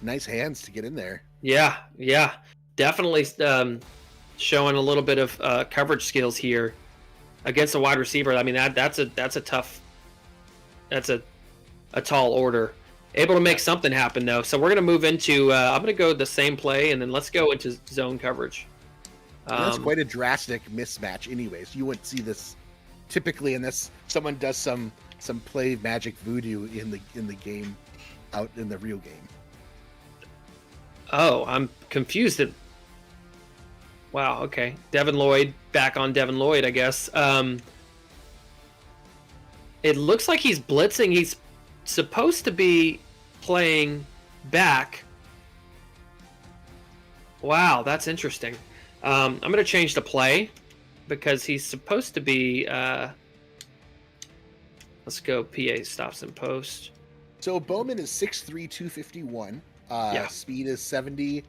Nice hands to get in there. Yeah. Definitely showing a little bit of coverage skills here against a wide receiver. I mean, that's a tall order. Able to make something happen, though. So we're going to move into, I'm going to go the same play, and then let's go into zone coverage. That's quite a drastic mismatch anyways. You wouldn't see this typically unless someone does some play magic voodoo in the game, out in the real game. Oh, I'm confused. Wow, okay. Devin Lloyd, back on Devin Lloyd, I guess. It looks like he's blitzing. He's supposed to be playing back. Wow, that's interesting. I'm going to change the play because he's supposed to be... let's go PA stops and post. So Bowman is 6'3", 251. Speed is 70.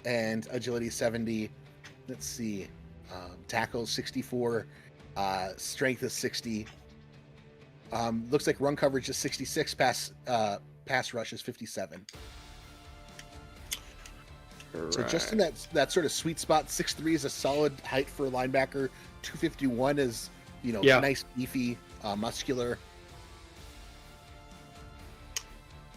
And agility 70. Let's see. Tackle 64. Strength is 60. Looks like run coverage is 66. Pass rush is 57. Right. So just in that sort of sweet spot, 6'3" is a solid height for a linebacker. 251 is, nice, beefy, muscular.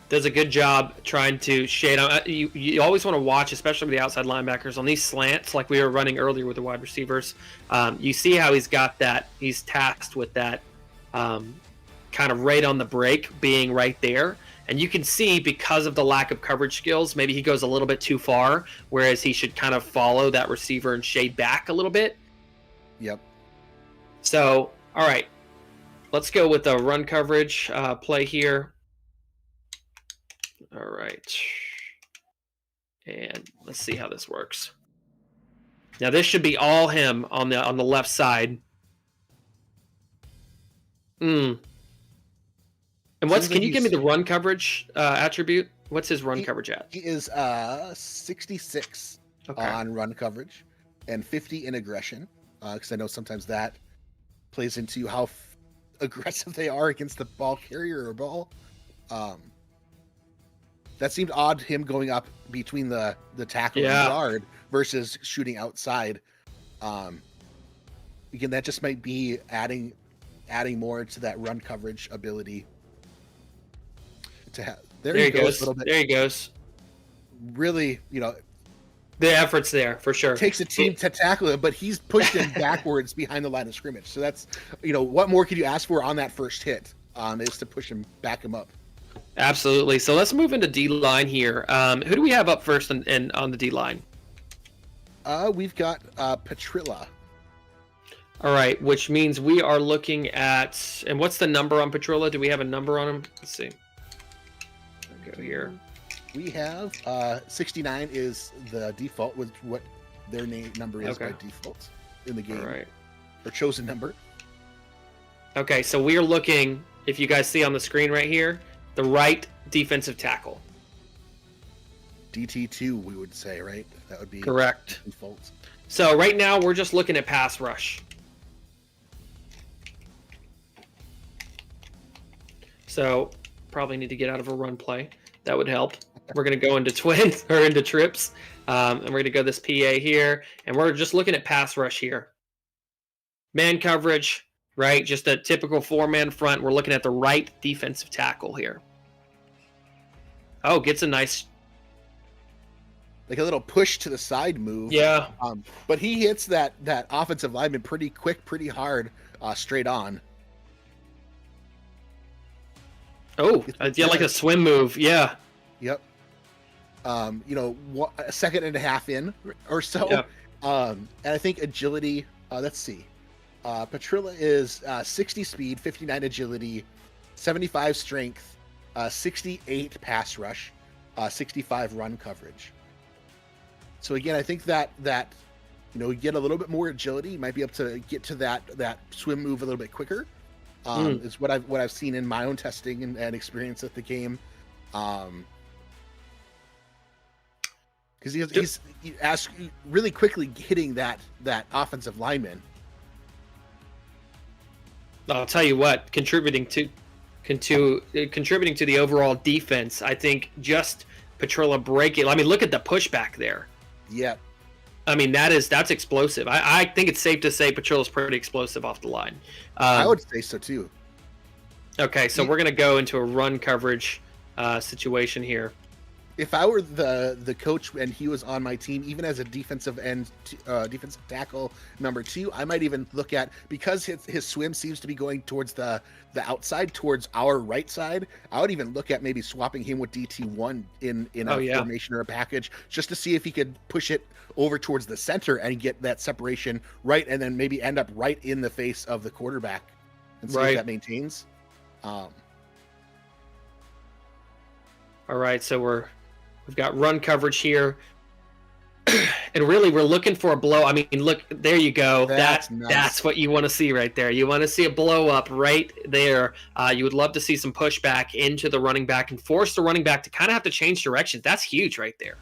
Does a good job trying to shade on. You always want to watch, especially with the outside linebackers, on these slants like we were running earlier with the wide receivers. You see how he's got that. He's tasked with that kind of right on the break being right there. And you can see because of the lack of coverage skills, maybe he goes a little bit too far, whereas he should kind of follow that receiver and shade back a little bit. Yep. So, all right. Let's go with the run coverage play here. All right. And let's see how this works. Now this should be all him on the left side. And can you give me the run coverage attribute? What's his run coverage at? He is 66 on run coverage and 50 in aggression. Because I know sometimes that plays into how aggressive they are against the ball carrier or ball. That seemed odd, him going up between the tackle and the guard versus shooting outside. Again, that just might be adding more to that run coverage ability. There he goes. A little bit. There he goes. Really, The effort's there for sure. It takes a team to tackle him, but he's pushed him backwards behind the line of scrimmage. So that's, what more could you ask for on that first hit? Is to push him, back him up. Absolutely. So let's move into D-line here. Who do we have up first and on the D-line? We've got Petrilla. All right, which means we are looking at, and what's the number on Petrilla? Do we have a number on him? Let's see. Go here. We have 69 is the default with what their number is by default in the game. All right. Or chosen number. Okay, so we are looking, if you guys see on the screen right here, the right defensive tackle. DT2, we would say, right? That would be correct. Default. So right now we're just looking at pass rush. So probably need to get out of a run play. That would help. We're going to go into twins or into trips. And we're going to go this PA here. And we're just looking at pass rush here. Man coverage, right? Just a typical 4-man front. We're looking at the right defensive tackle here. Oh, gets a nice... like a little push to the side move. Yeah. But he hits that offensive lineman pretty quick, pretty hard, straight on. Oh, yeah, like a swim move. Yeah. Yep. A second and a half in or so. Yep. And I think agility, let's see. Petrilla is 60 speed, 59 agility, 75 strength, 68 pass rush, 65 run coverage. So again, I think that you get a little bit more agility, you might be able to get to that swim move a little bit quicker. Is what I've seen in my own testing and experience at the game. Because he's really quickly hitting that offensive lineman. I'll tell you what, contributing to the overall defense, I think just Petrilla breaking. I mean, look at the pushback there. Yeah. I mean, that's explosive. I think it's safe to say Petrilla's pretty explosive off the line. I would say so too. Okay, so we're going to go into a run coverage situation here. If I were the coach and he was on my team, even as a defensive tackle number 2, I might even look at, because his swim seems to be going towards the outside, towards our right side, I would even look at maybe swapping him with DT1 in a formation or a package, just to see if he could push it over towards the center and get that separation right, and then maybe end up right in the face of the quarterback and see if that maintains. All right, so we've got run coverage here. And really, we're looking for a blow. I mean, look, there you go. That's nice. That's what you want to see right there. You want to see a blow up right there. You would love to see some pushback into the running back and force the running back to kind of have to change directions. That's huge right there.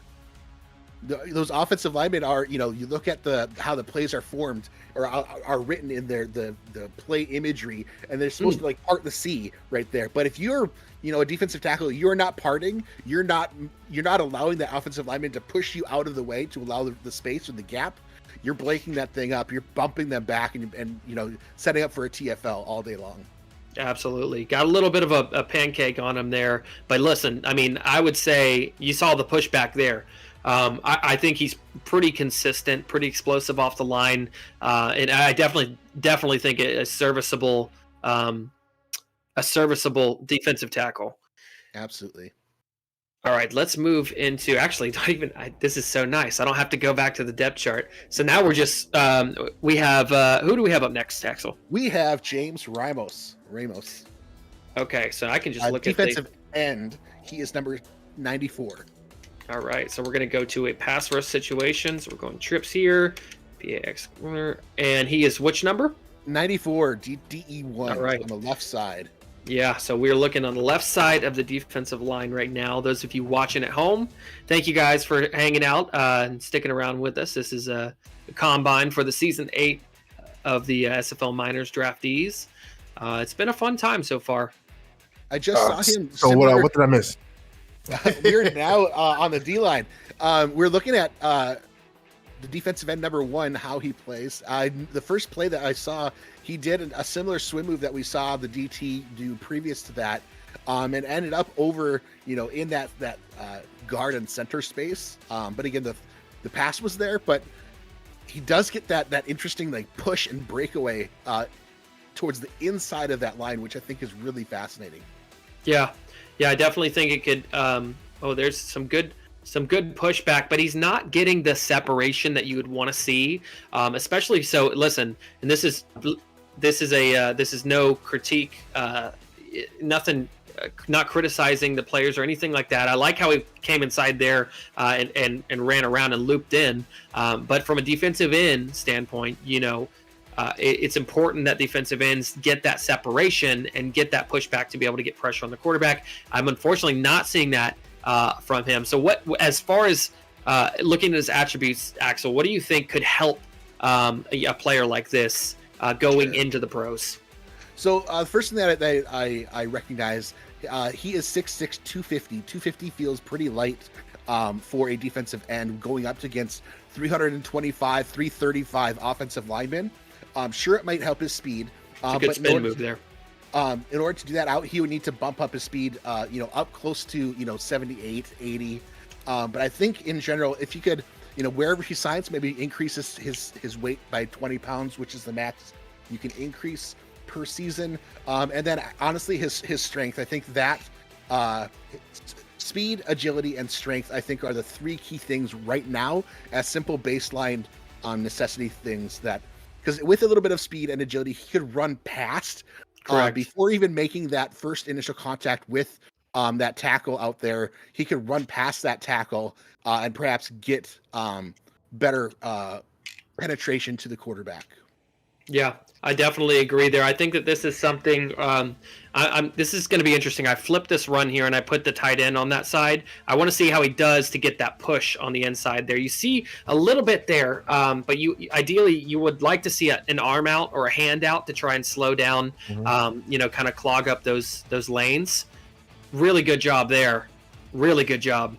Those offensive linemen are, you look at how the plays are formed or are written in the play imagery, and they're supposed to part the C right there. But if you're, a defensive tackle, you're not parting. You're not allowing the offensive lineman to push you out of the way to allow the space or the gap. You're breaking that thing up. You're bumping them back and setting up for a TFL all day long. Absolutely. Got a little bit of a pancake on him there. But listen, I mean, I would say you saw the pushback there. I think he's pretty consistent, pretty explosive off the line, and I definitely think a serviceable defensive tackle. Absolutely. All right, let's move into this is so nice. I don't have to go back to the depth chart. So now we're just we have who do we have up next, Axel? We have James Ramos. Okay, so I can just look at defensive end. He is number 94. All right, so we're going to go to a pass rush situation. So we're going trips here, PAX corner, and he is which number? 94, DE1 All right. On the left side. Yeah, so we're looking on the left side of the defensive line right now. Those of you watching at home, thank you guys for hanging out and sticking around with us. This is a combine for the season 8 of the SFL Minors draftees. It's been a fun time so far. I just saw him. So what did I miss? We're now on the D-line. We're looking at the defensive end number 1, how he plays. The first play that I saw, he did a similar swim move that we saw the DT do previous to that, and ended up over, in that guard and center space. But again, the pass was there, but he does get that interesting like push and breakaway towards the inside of that line, which I think is really fascinating. Yeah, I definitely think it could. There's some good pushback, but he's not getting the separation that you would want to see. Especially so. Listen, and this is no critique. Nothing. Not criticizing the players or anything like that. I like how he came inside there and ran around and looped in. But from a defensive end standpoint, it's important that defensive ends get that separation and get that pushback to be able to get pressure on the quarterback. I'm unfortunately not seeing that from him. So as far as looking at his attributes, Axel, what do you think could help a player like this going into the pros? So the first thing that I recognize, he is 6'6", 250. 250 feels pretty light for a defensive end going up against 325, 335 offensive linemen. Sure, it might help his speed. It's a good spin move there. In order to do that he would need to bump up his speed, up close to 78, 80. But I think in general, if you could, wherever he signs, maybe increases his weight by 20 pounds, which is the max you can increase per season, and then honestly his strength, I think that speed, agility, and strength I think are the three key things right now as simple baseline necessity things, that because with a little bit of speed and agility he could run past before even making that first initial contact with that tackle out there. He could run past that tackle and perhaps get better penetration to the quarterback. Yeah, I definitely agree there. I think that this is something. This is going to be interesting. I flipped this run here and I put the tight end on that side. I want to see how he does to get that push on the inside there. You see a little bit there, but ideally you would like to see an arm out or a hand out to try and slow down. Kind of clog up those lanes. Really good job there. Really good job.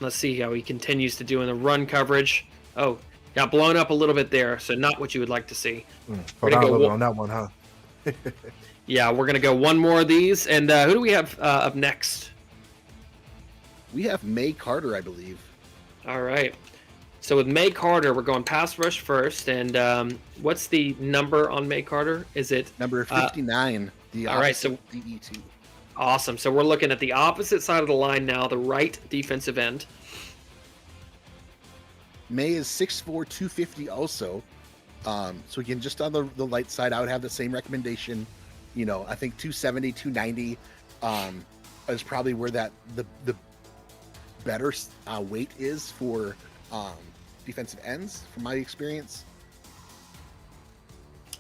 Let's see how he continues to do in the run coverage. Oh, got blown up a little bit there, so not what you would like to see. We're gonna go on that one, huh? Yeah, we're going to go one more of these. And who do we have up next? We have May Carter, I believe. All right. So with May Carter, we're going pass rush first. And what's the number on May Carter? Is it number 59? All right, so DE2. Awesome. So we're looking at the opposite side of the line now, the right defensive end. May is 6'4", 250 also. So again, just on the light side, I would have the same recommendation. I think 270, 290 is probably where the better weight is for defensive ends, from my experience.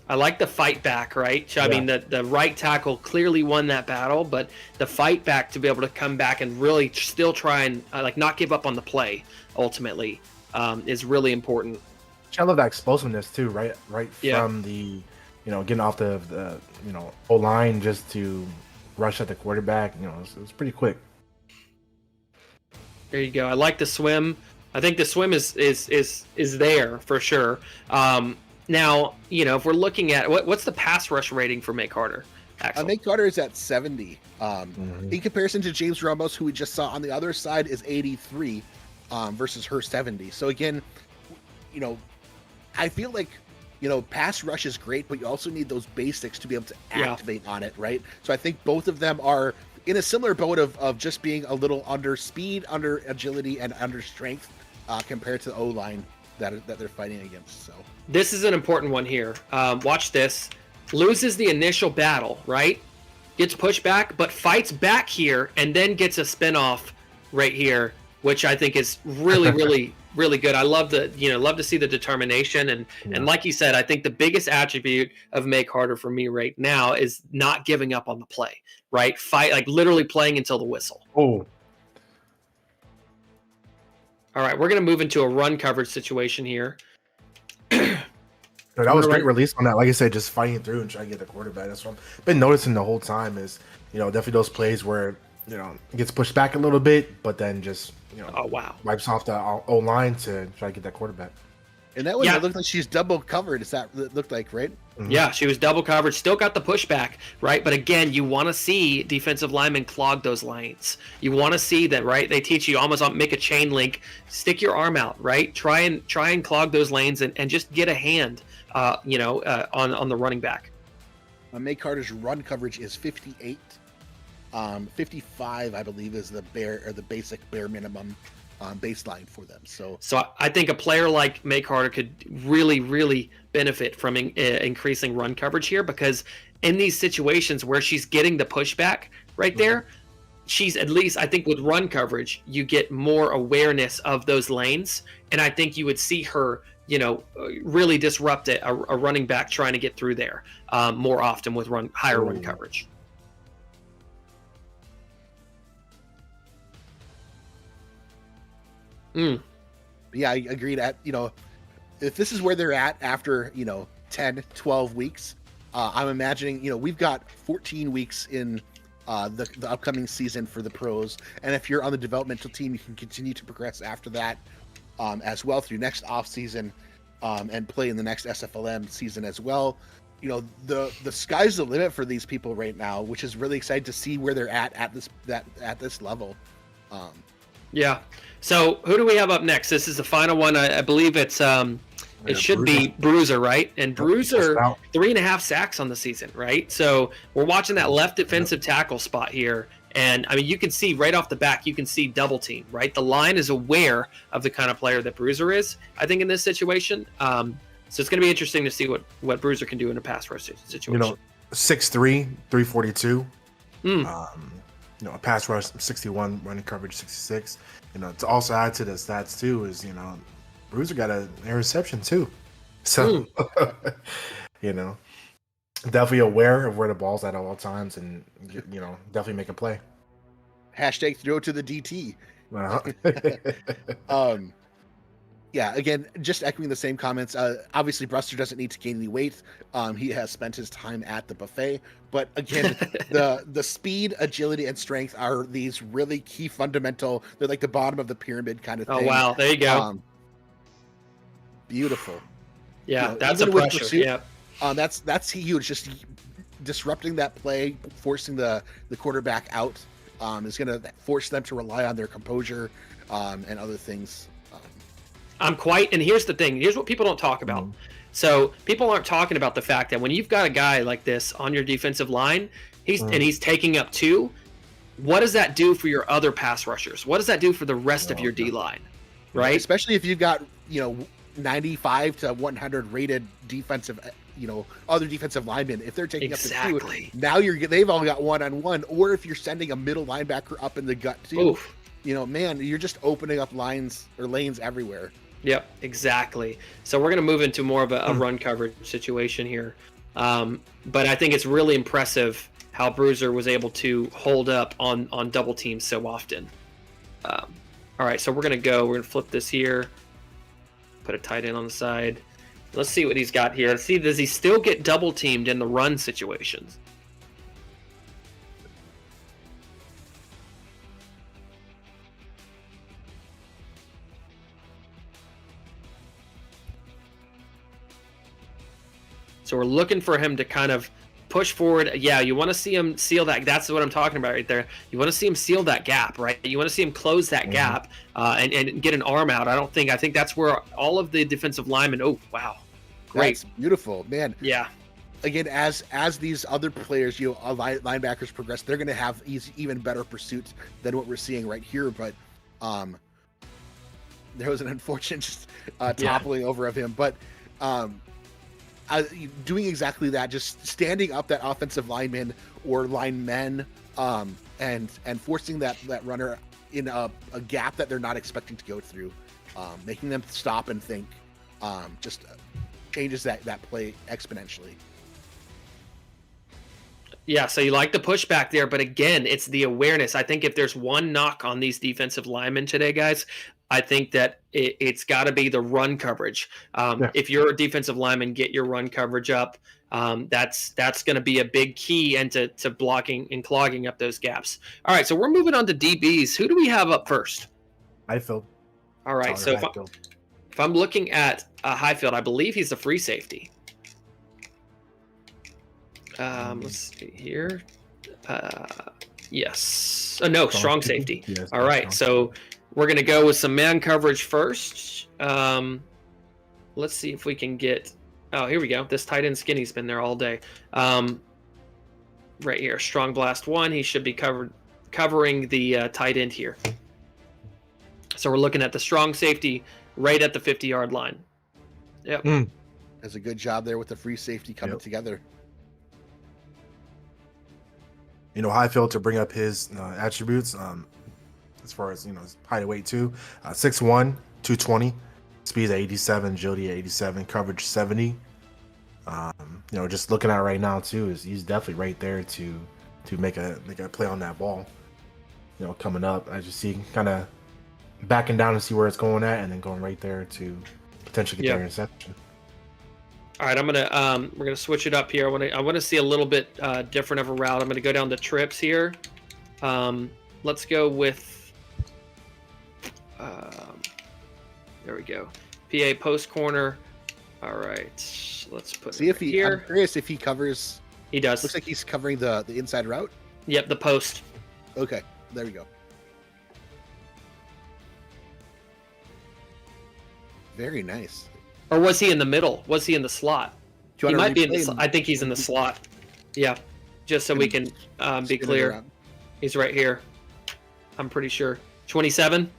I like the fight back, right? So, I mean, the right tackle clearly won that battle, but the fight back to be able to come back and really still try and not give up on the play ultimately is really important. I love that explosiveness too, right from the, getting off the O-line just to rush at the quarterback. It's pretty quick. There you go. I like the swim. I think the swim is there for sure. Now, if we're looking at what's the pass rush rating for May Carter? May Carter is at 70. In comparison to James Ramos, who we just saw on the other side, is 83 versus her 70. So again, I feel like pass rush is great, but you also need those basics to be able to activate on it, right? So I think both of them are in a similar boat of just being a little under speed, under agility, and under strength compared to the O-line that they're fighting against. So this is an important one here. Watch this. Loses the initial battle, right? Gets pushed back, but fights back here and then gets a spin-off right here, which I think is really, really, really good. I love love to see the determination. And like you said, I think the biggest attribute of May Carter for me right now is not giving up on the play, right? Fight, literally playing until the whistle. Oh. All right, we're going to move into a run coverage situation here. That was great release on that. Like I said, just fighting through and trying to get the quarterback. That's what I've been noticing the whole time is, definitely those plays where, it gets pushed back a little bit, but then just, oh, wow, wipes off the O-line to try to get that quarterback. And that one, Yeah. it looked like she's double covered. Is that it looked like, right? Yeah, she was double covered, still got the pushback, right? But again, you want to see defensive linemen clog those lanes. You want to see that, right? They teach you almost make a chain link, stick your arm out, right? Try and clog those lanes and just get a hand, on the running back. May Carter's run coverage is 58. 55, I believe, is the basic bare minimum baseline for them. So I think a player like May Carter could really, really benefit from increasing run coverage here, because in these situations where she's getting the pushback right there, she's at least, I think with run coverage, you get more awareness of those lanes. And I think you would see her, really disrupt a running back trying to get through there more often with higher run coverage. Yeah, I agreed. If this is where they're at after 10, 12 weeks, I'm imagining we've got 14 weeks in the upcoming season for the pros, and if you're on the developmental team, you can continue to progress after that as well through next off season and play in the next SFLm season as well. The sky's the limit for these people right now, which is really exciting to see where they're at this level. Yeah. So who do we have up next? This is the final one. I believe it should be Bruiser, right? And Bruiser, 3.5 sacks on the season, right? So we're watching that left defensive tackle spot here. And I mean, you can see right off the back, you can see double team, right? The line is aware of the kind of player that Bruiser is, I think, in this situation. So it's going to be interesting to see what Bruiser can do in a pass rush situation. 6'3", 342. A pass rush 61, running coverage 66. To also add to the stats too is Bruiser got an interception too. So definitely aware of where the ball's at all times, and definitely make a play. Hashtag throw to the DT. Uh-huh. Yeah, again, just echoing the same comments. Obviously, Bruster doesn't need to gain any weight. He has spent his time at the buffet. But again, the speed, agility, and strength are these really key fundamental. They're like the bottom of the pyramid kind of thing. Oh, wow. There you go. Beautiful. Yeah, that's a pressure. Pursuit, yeah. That's huge. Just disrupting that play, forcing the quarterback out is going to force them to rely on their composure and other things. And here's the thing. Here's what people don't talk about. So people aren't talking about the fact that when you've got a guy like this on your defensive line, he's taking up 2. What does that do for your other pass rushers? What does that do for the rest of your D line? Right? Especially if you've got 95 to 100 rated defensive, other defensive linemen. If they're taking up the 2, now they've all got 1-on-1. Or if you're sending a middle linebacker up in the gut too, you're just opening up lanes everywhere. Yep, exactly. So we're going to move into more of a run coverage situation here. But I think it's really impressive how Bruiser was able to hold up on double teams so often. All right, so we're going to flip this here, put a tight end on the side. Let's see what he's got here. Let's see, does he still get double teamed in the run situations? So we're looking for him to kind of push forward. Yeah, you want to see him seal that. That's what I'm talking about right there. You want to see him seal that gap, right? You want to see him close that gap and get an arm out. I think that's where all of the defensive linemen. Oh, wow. Great. That's beautiful, man. Yeah. Again, as these other players, linebackers progress, they're going to have even better pursuits than what we're seeing right here. But there was an unfortunate toppling over of him. But doing exactly that, just standing up that offensive lineman or linemen and forcing that runner in a gap that they're not expecting to go through, making them stop and think, just changes that play exponentially. Yeah, so you like the pushback there, but again, it's the awareness. I think if there's one knock on these defensive linemen today, guys, I think that it's got to be the run coverage. If you're a defensive lineman, get your run coverage up. That's going to be a big key into blocking and clogging up those gaps. All right, so we're moving on to DBs. Who do we have up first? Highfield. All right, so If I'm looking at Highfield, I believe he's a free safety. Let's see here. Yes. Oh, no, strong safety. Yes, All right, so we're going to go with some man coverage first. Let's see if we can get... Oh, here we go. This tight end skinny's been there all day. Right here, strong blast 1. He should be covering the tight end here. So we're looking at the strong safety right at the 50-yard line. Yep. Does a good job there with the free safety coming together. You know, Highfield, to bring up his attributes, as far as, you know, his height and weight too, 6'1", 220, speed at 87, agility at 87, coverage 70. You know, just looking at it right now too, he's definitely right there to make a play on that ball. You know, coming up, as you see, kind of backing down to see where it's going at, and then going right there to potentially get that interception. All right, we're gonna switch it up here. I want to see a little bit different of a route. I'm gonna go down to trips here. Let's go with there we go. PA post corner. All right, let's put See if he here. I'm curious if he covers. He does. Looks like he's covering the inside route. Yep, the post. Okay, there we go. Very nice. Or was he in the middle? Was he in the slot? He might be in the. I think he's in the slot. Yeah, just so we can be clear. He's right here. I'm pretty sure. 27.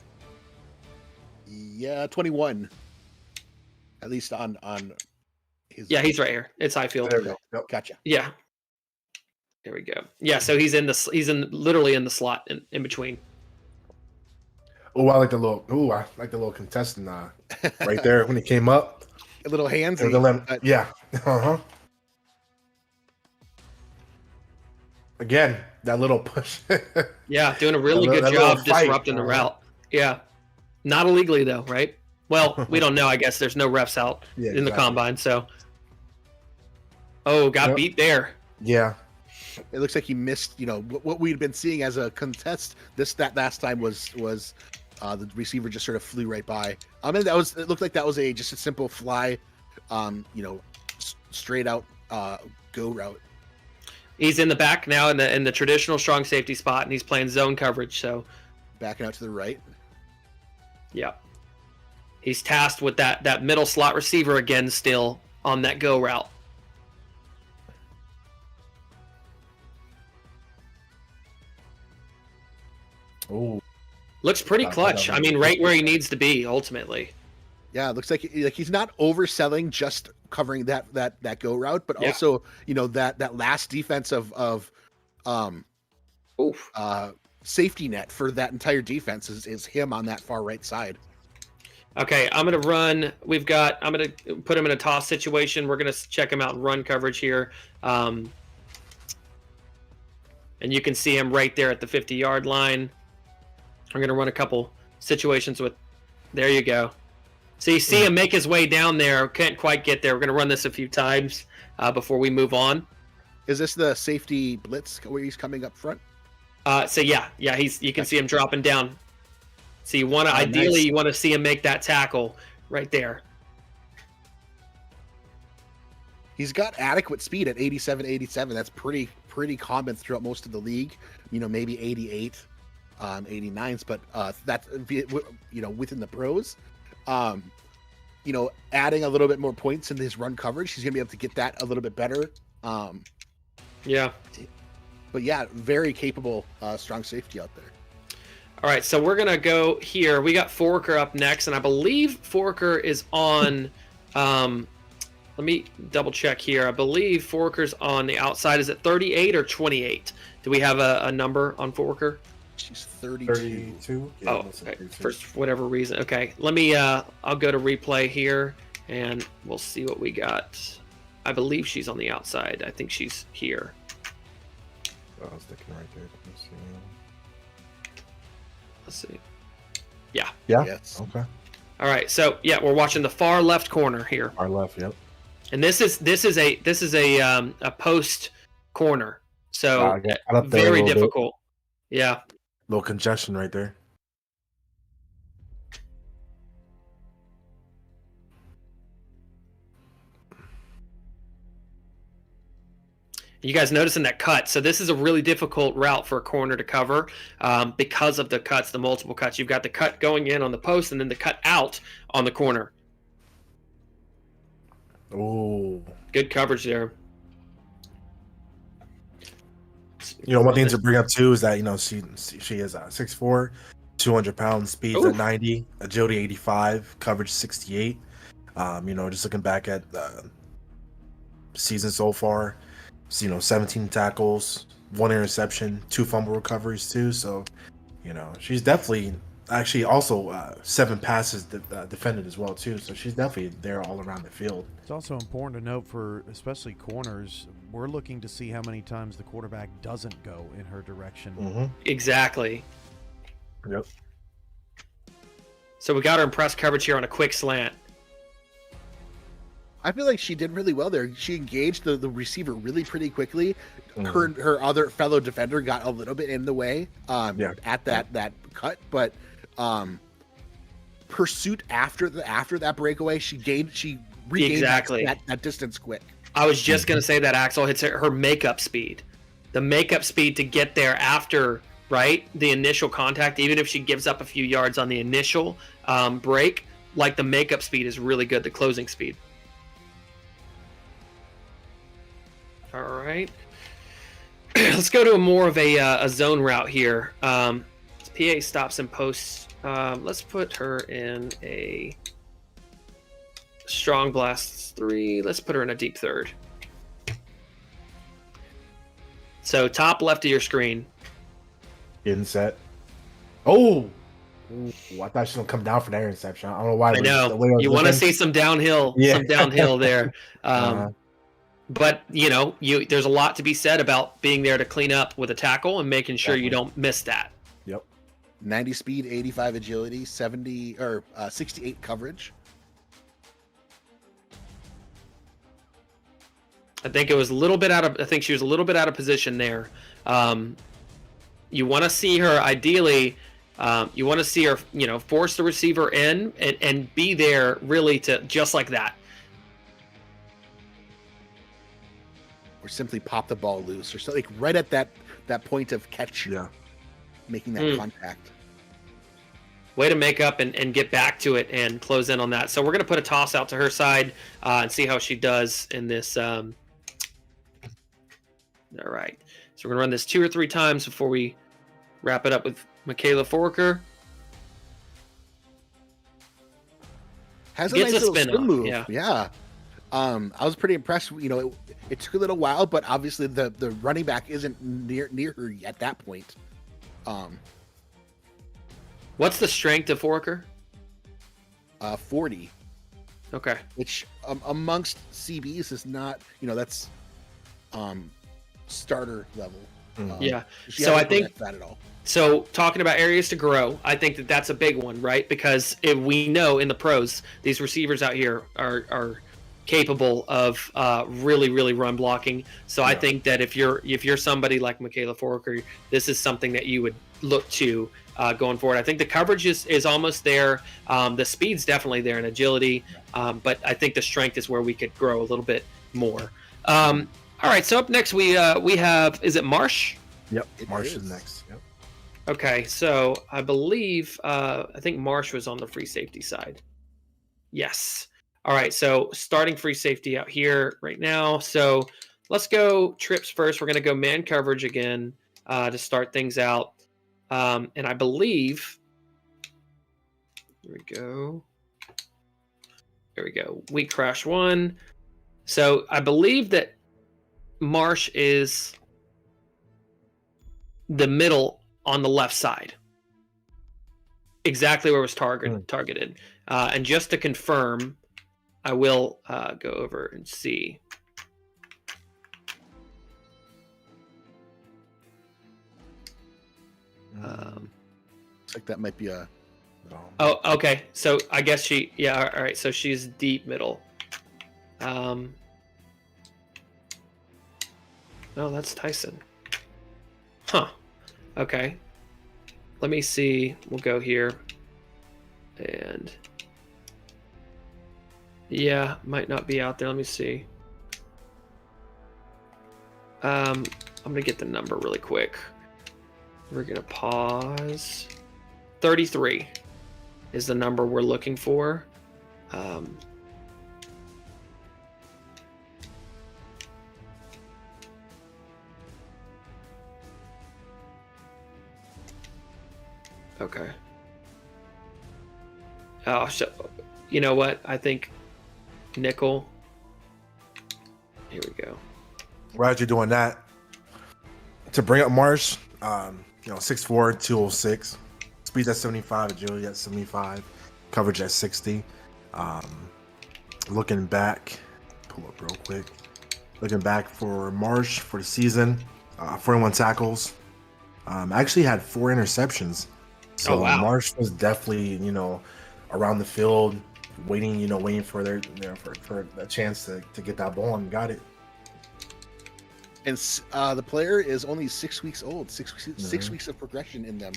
Yeah, 21. At least on his. Yeah, he's right here. It's Highfield. There we go. Yep. Gotcha. Yeah. There we go. Yeah, so he's literally in the slot in between. Oh, I like the little contestant right there when he came up. A little handsy. Yeah. Again, that little push. Yeah, doing a really good job disrupting the route. Yeah. Not illegally though, right? Well, we don't know. I guess there's no refs out in the combine, so. Oh, got beat there. Yeah. It looks like he missed, you know, what we'd been seeing as a contest. That last time was the receiver just sort of flew right by. I mean, it looked like that was just a simple fly, you know, straight out go route. He's in the back now in the traditional strong safety spot, and he's playing zone coverage. So backing out to the right. Yeah, he's tasked with that middle slot receiver again, still on that go route. Oh, looks pretty clutch. I mean, right where he needs to be ultimately. Yeah, it looks like he's not overselling, just covering that go route, but also, you know, that last defense of safety net for that entire defense is him on that far right side. Okay, I'm gonna run. I'm gonna put him in a toss situation. We're gonna check him out in run coverage here, and you can see him right there at the 50-yard line. I'm gonna run a couple situations with. There you go. So you see him make his way down there. Can't quite get there. We're gonna run this a few times before we move on. Is this the safety blitz where he's coming up front? So yeah, you can see him dropping down. So you want to ideally you want to see him make that tackle right there. He's got adequate speed at 87. That's pretty common throughout most of the league. You know, maybe 88, 89s, but that's, you know, within the pros. You know, adding a little bit more points in his run coverage, he's gonna be able to get that a little bit better. Yeah. But yeah, very capable strong safety out there. All right, so we're gonna go here. We got Forker up next, and I believe Forker is on. Let me double check here. I believe Forker's on the outside. Is it 38 or 28? Do we have a number on Forker? She's 32. Yeah, oh, okay. For whatever reason. Okay, let me. I'll go to replay here, and we'll see what we got. I believe she's on the outside. I think she's here. Oh, I was thinking right there. Let's see. Yeah. Yeah. Yes. Okay. All right. So yeah, we're watching the far left corner here. Far left. Yep. And this is a post corner. So very difficult. Yeah. Little congestion right there. You guys noticing that cut? So this is a really difficult route for a corner to cover because of the cuts, the multiple cuts. You've got the cut going in on the post and then the cut out on the corner. Oh, good coverage there. One thing to bring up too is that she is 6'4", 200 pounds, speeds at 90, agility 85, coverage 68. Just looking back at the season so far, 17 tackles, 1 interception, 2 fumble recoveries too. So, she's definitely actually also 7 passes defended as well too. So she's definitely there all around the field. It's also important to note for especially corners, we're looking to see how many times the quarterback doesn't go in her direction. Mm-hmm. Exactly. Yep. So we got her in press coverage here on a quick slant. I feel like she did really well there. She engaged the receiver really pretty quickly. Mm-hmm. Her other fellow defender got a little bit in the way at that cut, but pursuit after that breakaway, she regained Exactly. that distance quick. I was just going to say that Axel hits her makeup speed. The makeup speed to get there after, right, the initial contact, even if she gives up a few yards on the initial break, like the makeup speed is really good, the closing speed. All right. Let's go to more of a zone route here. PA stops and posts. Let's put her in a strong blasts 3. Let's put her in a deep third. So top left of your screen. In set. Oh, I thought she was gonna come down for that interception. I don't know why. I know. You want to see some downhill, there. But there's a lot to be said about being there to clean up with a tackle and making sure you don't miss that. Yep. 90 speed, 85 agility, 68 coverage. I think it was a little bit I think she was a little bit out of position there. You want to see her ideally. You want to see her, force the receiver in and be there really to just like that. Or simply pop the ball loose, or something like right at that point of catch. Yeah. Making that contact. Way to make up and get back to it and close in on that. So we're going to put a toss out to her side and see how she does in this. All right. So we're going to run this 2 or 3 times before we wrap it up with Michaela Forker. Has a Gets nice a little spin spin off, move. yeah. Yeah. I was pretty impressed. It took a little while, but obviously the running back isn't near her at that point. What's the strength of Forker? 40. Okay. Which amongst CBs is not, that's starter level. Yeah. So I think that at all. So talking about areas to grow, I think that's a big one, right? Because if we know in the pros, these receivers out here are capable of really, really run blocking. So I think that if you're somebody like Michaela Forker, this is something that you would look to going forward. I think the coverage is almost there. The speed's definitely there and agility, but I think the strength is where we could grow a little bit more. All right, so up next we have, is it Marsh? Yep, Marsh is next. Yep. Okay, so I believe I think Marsh was on the free safety side. Yes. All right, so starting free safety out here right now. So let's go trips first. We're going to go man coverage again to start things out. And I believe, here we go. There we go. Weak crash 1. So I believe that Marsh is the middle on the left side. Exactly where it was targeted. And just to confirm, I will go over and see. Looks like that might be a. Oh, okay. So I guess all right. So she's deep middle. Oh, that's Tyson. Huh. Okay. Let me see. We'll go here. And yeah, might not be out there. Let me see. I'm gonna get the number really quick. We're gonna pause. 33 is the number we're looking for. Okay. Oh, so you know what? I think nickel. Here we go. While you're doing that, to bring up Marsh, 6'4", 206, speed at 75, agility at 75, coverage at 60. Looking back, pull up real quick. Looking back for Marsh for the season, 41 tackles. Actually had 4 interceptions. So Marsh was definitely, around the field, waiting for for a chance to get that ball, and got it. And the player is only 6 weeks old, 6 weeks of progression in them,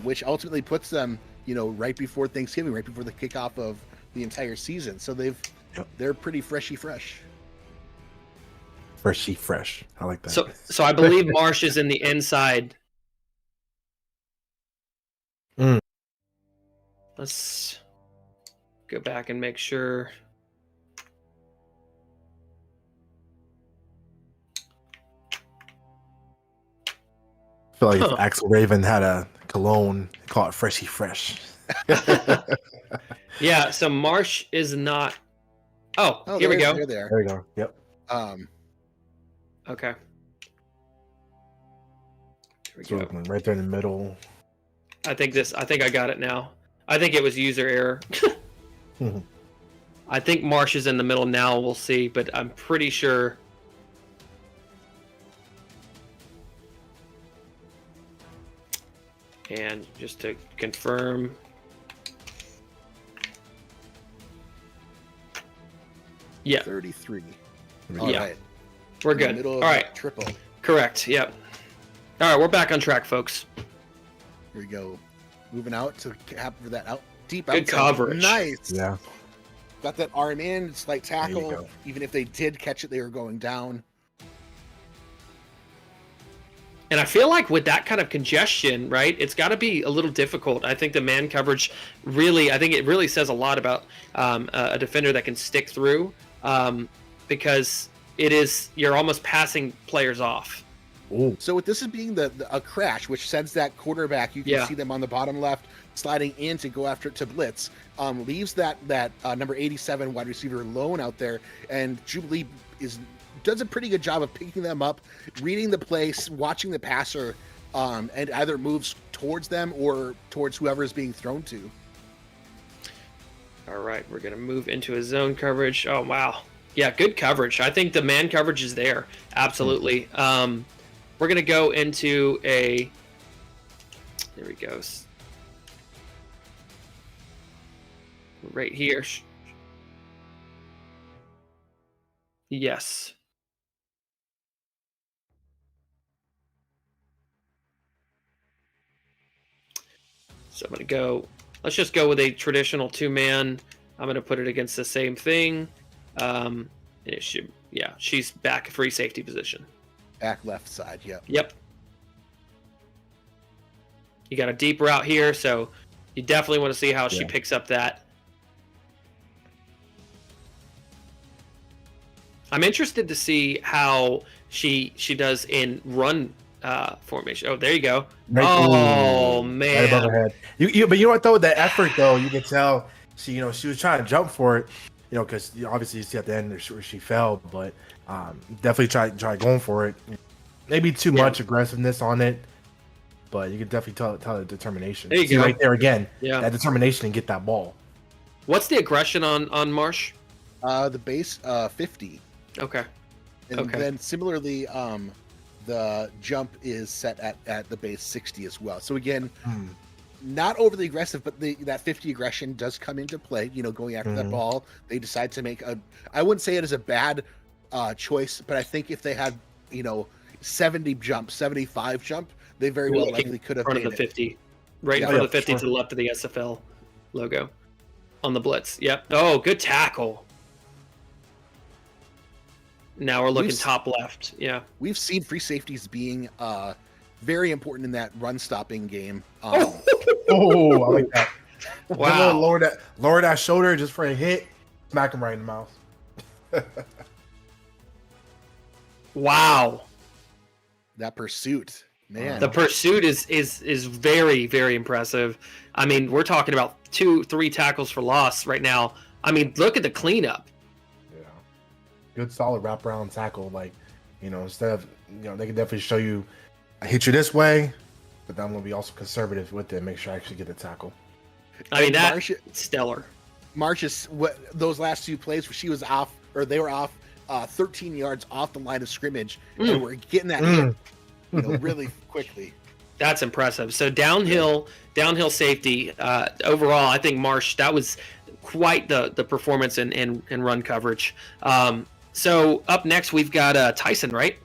which ultimately puts them, right before Thanksgiving, right before the kickoff of the entire season. So they're pretty freshy fresh. Freshy fresh. I like that. So I believe Marsh is in the inside. Let's go back and make sure. I feel like if Axel Raven had a cologne, call it Freshy Fresh. Yeah, so Marsh is not. Oh, here we go. There we go. Yep. Okay. Here we So go. right there in the middle. I think I got it now. I think it was user error. I think Marsh is in the middle now. We'll see, but I'm pretty sure. And just to confirm. Yeah. 33. All right. We're good. All right. Triple. Correct. Yep. All right. We're back on track, folks. Here we go. Moving out to happen for that deep Good outside. coverage. Nice. Yeah. Got that arm in, slight tackle. Even if they did catch it, they were going down. And I feel like with that kind of congestion, right, it's got to be a little difficult. I think the man coverage I think it really says a lot about a defender that can stick through because you're almost passing players off. Ooh. So with this as being a crash, which sends that quarterback, you can see them on the bottom left sliding in to go after to blitz, leaves that number 87 wide receiver alone out there, and Jubilee does a pretty good job of picking them up, reading the place, watching the passer, and either moves towards them or towards whoever is being thrown to. All right, we're going to move into a zone coverage. Oh, wow. Yeah, good coverage. I think the man coverage is there. Absolutely. We're going to go into there we go. Right here. Yes. So I'm going to go, let's just go with a traditional 2-man. I'm going to put it against the same thing. And it should, she's back free safety position. Back left side, yep. Yep. You got a deep route here, so you definitely want to see how she picks up that. I'm interested to see how she does in run formation. Oh, there you go. Oh man! Right above her head. But you know what though? The effort though, you can tell she was trying to jump for it. Because obviously you see at the end where she fell, but definitely try going for it. Maybe too much aggressiveness on it, but you can definitely tell the determination. There you go. Right there again. Yeah. That determination to get that ball. What's the aggression on Marsh? The base 50. Okay. And then similarly, the jump is set at the base 60 as well. So again, not overly aggressive, but that 50 aggression does come into play. Going after that ball, they decide to make I wouldn't say it is a bad choice, but I think if they had 70 jump, 75 jump, they very well likely could have in front of the 50, right in front of the 50 to the left of the SFL logo on the blitz. Yep. Oh, good tackle. Now we're looking We've- top left. Yeah. We've seen free safeties being very important in that run stopping game. Oh, I like that. Wow. Lower that shoulder just for a hit. Smack him right in the mouth. Wow. That pursuit, man. The pursuit is very, very impressive. I mean, we're talking about 2-3 tackles for loss right now. I mean, look at the cleanup. Yeah. Good solid wraparound tackle. Like, instead of, they can definitely show you, I hit you this way, but I'm going to be also conservative with it. Make sure I actually get the tackle. I mean, that's Marcia, stellar. Marcia's, those last 2 plays where she was off, or they were off 13 yards off the line of scrimmage, and we're getting that hit, really quickly. That's impressive. So downhill safety. Overall, I think Marsh, that was quite the performance in run coverage. So up next we've got Tyson, right?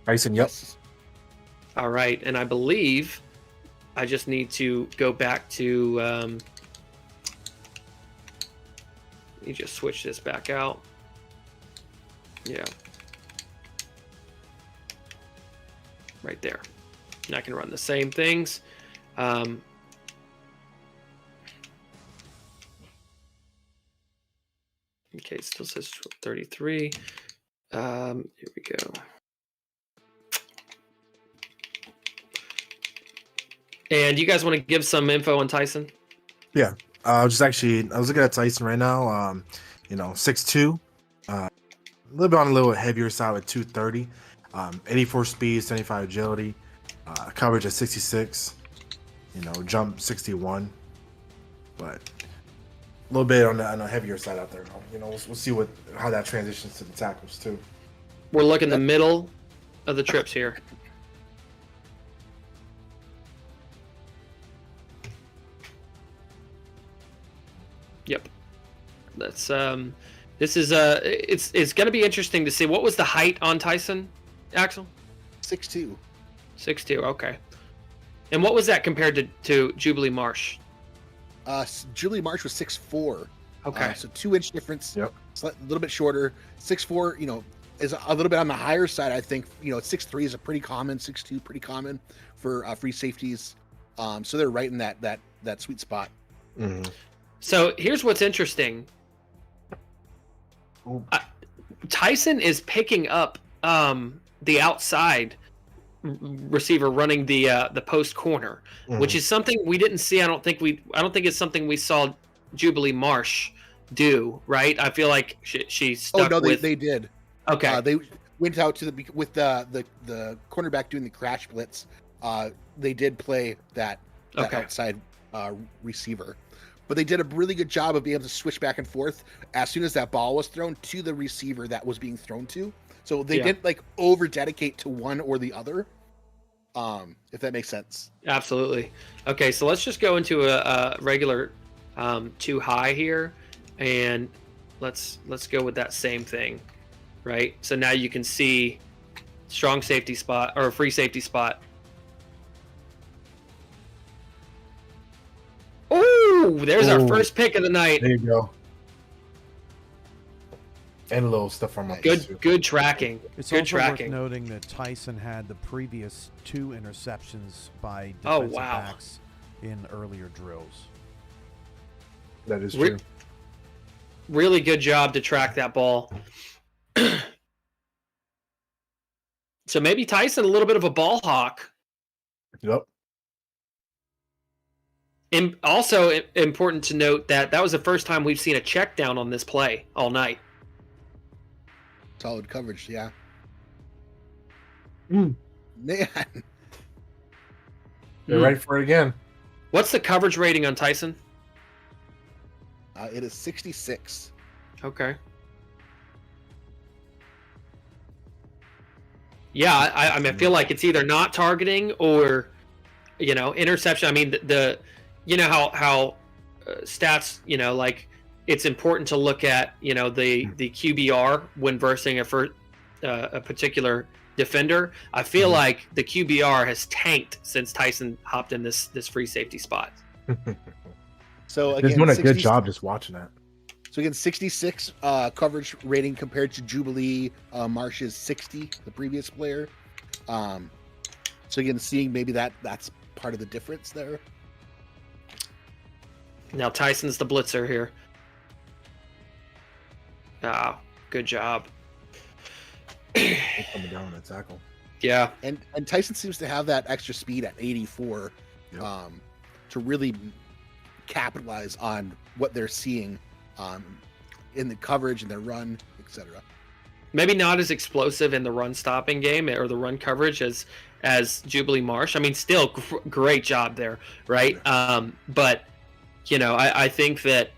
Tyson, yep. All right, and I believe I just need to go back to. Let me just switch this back out. Yeah. Right there. And I can run the same things. Okay, it still says 33. Here we go. And you guys want to give some info on Tyson? Yeah. I was looking at Tyson right now. 6'2", a little bit on a little heavier side with 230, 84 speed, 75 agility, coverage at 66, jump 61, but a little bit on the heavier side out there. We'll see how that transitions to the tackles too. We're looking the middle of the trips here. Yep. That's this is it's going to be interesting to see what was the height on Tyson, Axel? 6'2". 6'2", okay. And what was that compared to Jubilee Marsh? Jubilee Marsh was 6'4". Okay. So 2-inch difference. Yep. A little bit shorter. 6'4", is a little bit on the higher side. I think 6'3" is a pretty common. 6'2" pretty common for free safeties. So they're right in that sweet spot. Mm-hmm. So here's what's interesting. Tyson is picking up the outside receiver running the post corner, which is something we didn't see. I don't think it's something we saw Jubilee Marsh do. Right? I feel like she stuck. Oh no, they did. Okay. They went out to with the cornerback doing the crash blitz. They did play that outside receiver. But they did a really good job of being able to switch back and forth as soon as that ball was thrown to the receiver that was being thrown to. So they didn't over dedicate to one or the other. If that makes sense. Absolutely. Okay, so let's just go into a regular too high here, and let's go with that same thing, right? So now you can see strong safety spot or free safety spot. Oh, there's our first pick of the night. There you go. And a little stuff from my good tracking. It's good also tracking. worth noting that Tyson had the previous 2 interceptions by Oh, defensive wow. backs in earlier drills. That is true. Really good job to track that ball. So maybe Tyson a little bit of a ball hawk. Yep. And also important to note that was the first time we've seen a check down on this play all night. Solid coverage, yeah. Man. They're ready for it again. What's the coverage rating on Tyson? It is 66. Okay. Yeah, I mean, I feel like it's either not targeting or, interception. I mean, the how stats, like it's important to look at, the QBR when versing a particular defender. I feel like the QBR has tanked since Tyson hopped in this free safety spot. So again, he's doing a good job just watching that. So again, 66 coverage rating compared to Jubilee Marsh's 60, the previous player. So again, seeing maybe that's part of the difference there. Now Tyson's the blitzer here. Ah, good job. Coming down on the tackle. Yeah. And Tyson seems to have that extra speed at 84 to really capitalize on what they're seeing in the coverage and their run, etc. Maybe not as explosive in the run stopping game or the run coverage as Jubilee Marsh. I mean, still great job there, right? But you know, I think that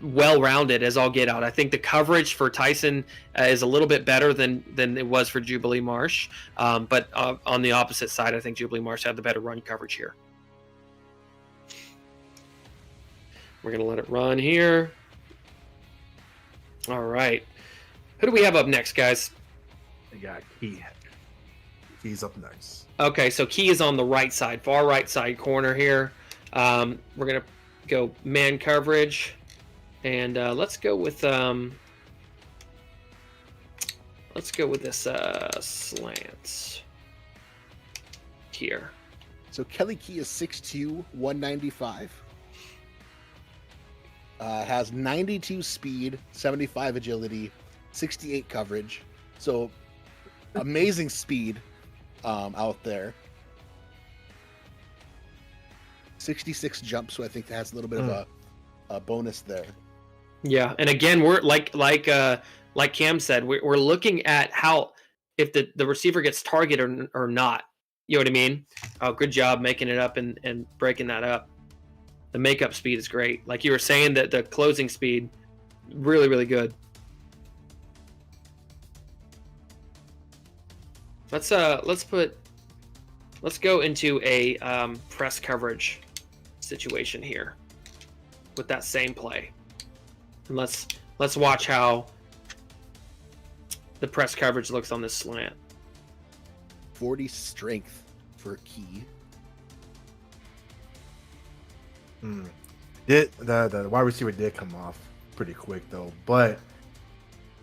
well-rounded as all get out. I think the coverage for Tyson is a little bit better than it was for Jubilee Marsh. But on the opposite side, I think Jubilee Marsh had the better run coverage here. We're going to let it run here. All right. Who do we have up next, guys? We got Key. Key's up next. Okay, so Key is on the right side, far right side corner here. We're going to go man coverage. And let's go with this slants here. So Kelly Key is 6'2", 195. Has 92 speed, 75 agility, 68 coverage. So amazing speed out there. 66 jump, so I think that has a little bit of a bonus there. Yeah, and again, we're like Cam said, we're looking at how if the receiver gets targeted or not. You know what I mean? Oh, good job making it up and breaking that up. The makeup speed is great. Like you were saying, that the closing speed, really, really good. Let's go into a press coverage situation here with that same play. And let's watch how the press coverage looks on this slant. 40 strength for Key. The wide receiver did come off pretty quick though, but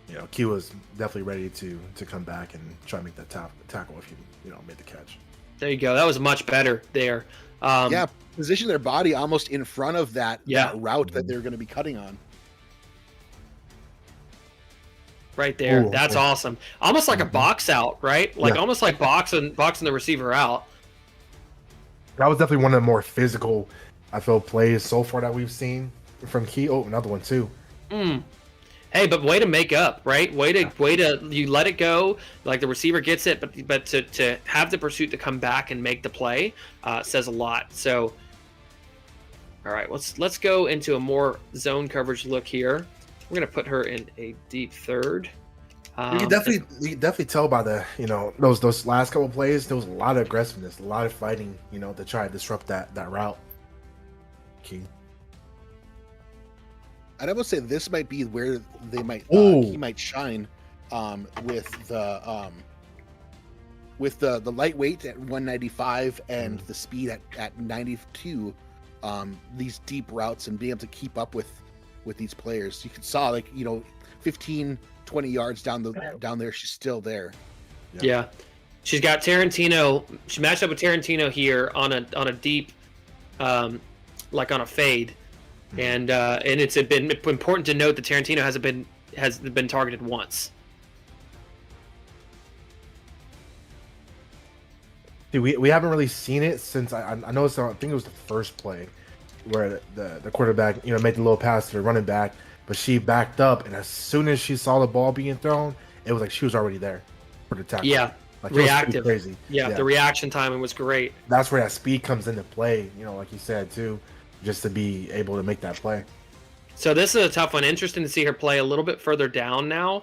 you know, Key was definitely ready to come back and try to make that tackle if he made the catch. There you go. That was much better there. Position their body almost in front of that route that they're going to be cutting on. Right there. Ooh, That's okay. awesome. Almost like a box out, right? Like almost like boxing the receiver out. That was definitely one of the more physical, I feel, plays so far that we've seen from Key. Oh, another one too. Hey, but way to make up, right? Way to you let it go, like the receiver gets it, but to have the pursuit to come back and make the play says a lot. So, all right, let's go into a more zone coverage look here. We're gonna put her in a deep third. You can definitely tell by the those last couple of plays. There was a lot of aggressiveness, a lot of fighting, to try to disrupt that route. Key. I'd almost say this might be where they might he might shine with the lightweight at 195 and the speed at 92. These deep routes and being able to keep up with these players. You saw 15, 20 yards down there, she's still there. Yeah. She's got Tarantino. She matched up with Tarantino here on a deep, like on a fade. And it's been important to note that Tarantino has been targeted once. See, we haven't really seen it since I know I think it was the first play where the quarterback made the little pass to the running back, but she backed up, and as soon as she saw the ball being thrown, it was like she was already there for the tackle. Yeah, like reactive. Crazy. Yeah, the reaction timing was great. That's where that speed comes into play. Like you said too. Just to be able to make that play. So this is a tough one. Interesting to see her play a little bit further down now.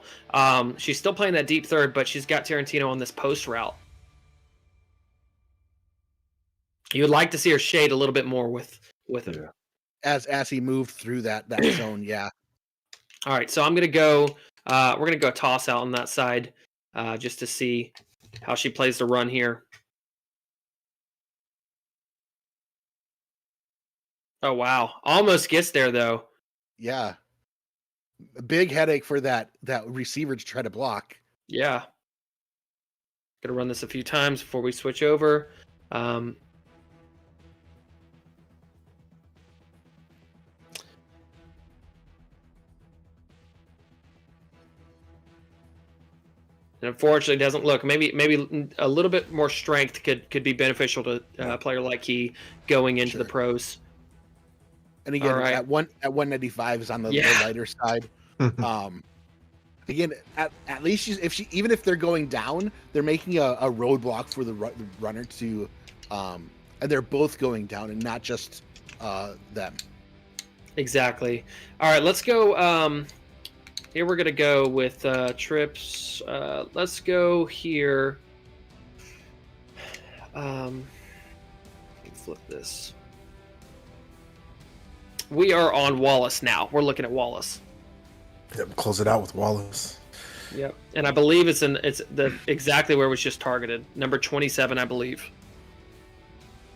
She's still playing that deep third, but she's got Tarantino on this post route. You would like to see her shade a little bit more with him. As he moved through that zone, yeah. All right, so I'm gonna go. We're gonna go toss out on that side, just to see how she plays the run here. Oh, wow. Almost gets there, though. Yeah. A big headache for that receiver to try to block. Yeah. Gonna run this a few times before we switch over. And unfortunately, it doesn't look. Maybe a little bit more strength could be beneficial to a player like he going into the pros. And again, right. at 195 is on the lighter side. Again, at least even if they're going down, they're making a roadblock for the runner to, and they're both going down and not just them. Exactly. All right, let's go. Here we're gonna go with trips. Let's go here. Flip this. We are on Wallace now. We're looking at Wallace. Yep, close it out with Wallace. Yep, and I believe it's exactly where it was just targeted, number 27, I believe.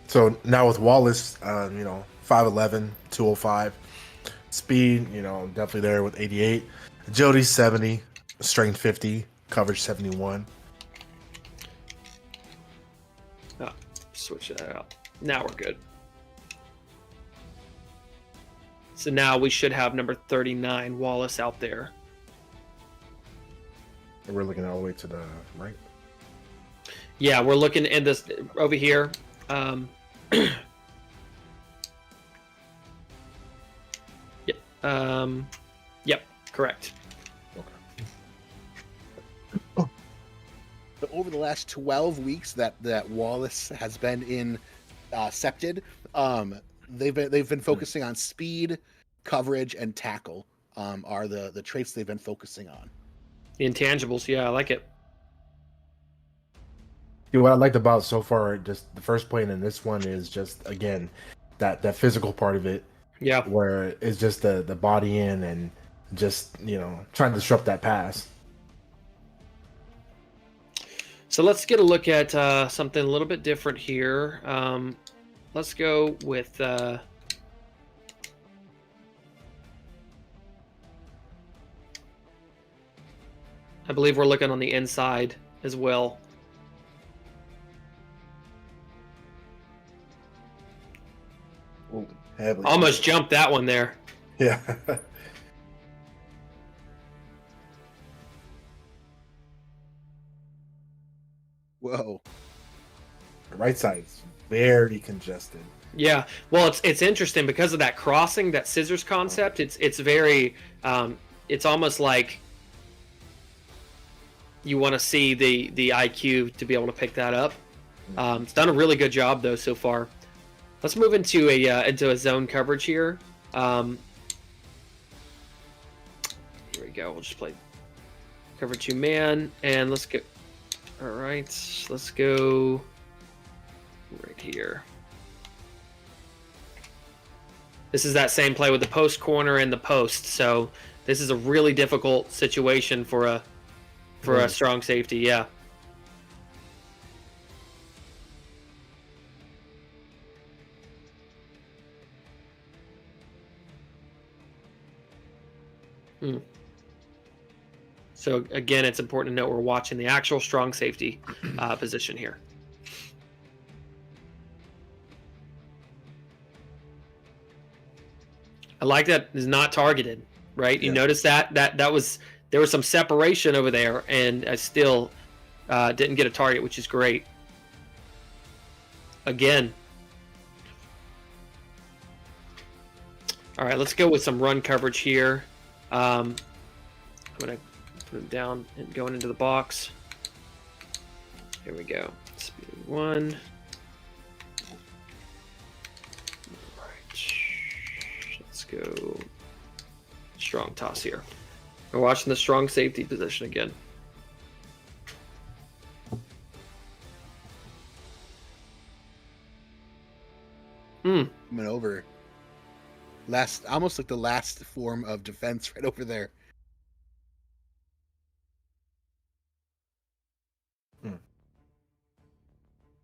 So now with Wallace, 5'11", 205, speed, definitely there with 88. Agility 70, strength 50, coverage 71. Oh, switch that out. Now we're good. So now we should have number 39, Wallace, out there. And we're looking all the way to the right. Yeah, we're looking in this over here. Yep, correct. Okay. But over the last 12 weeks that Wallace has been in Septed, they've been focusing on speed, coverage, and tackle. Are the traits they've been focusing on. The intangibles, yeah, I like it. Yeah, what I liked about so far, just the first play in this one is just again that physical part of it. Yeah. Where it's just the body in and just trying to disrupt that pass. So let's get a look at something a little bit different here. Let's go with I believe we're looking on the inside as well. Ooh, heavily. Almost jumped that one there. Yeah. Whoa. The right side is very congested. Yeah, well, it's interesting because of that crossing, that scissors concept. It's very, it's almost like you want to see the IQ to be able to pick that up. It's done a really good job though so far. Let's move into a zone coverage here. Here we go. We'll just play cover 2 man, and let's go. All right, let's go right here. This is that same play with the post corner and the post. So this is a really difficult situation for a strong safety. Yeah. So again, it's important to note we're watching the actual strong safety position here. I like that it's not targeted, right? You notice that there was some separation over there, and I still didn't get a target, which is great. Again. All right, let's go with some run coverage here. I'm going to put him down and going into the box. Here we go. Speed 1. All right. Let's go. Strong toss here. We're watching the strong safety position again. Coming over. Almost like the last form of defense right over there.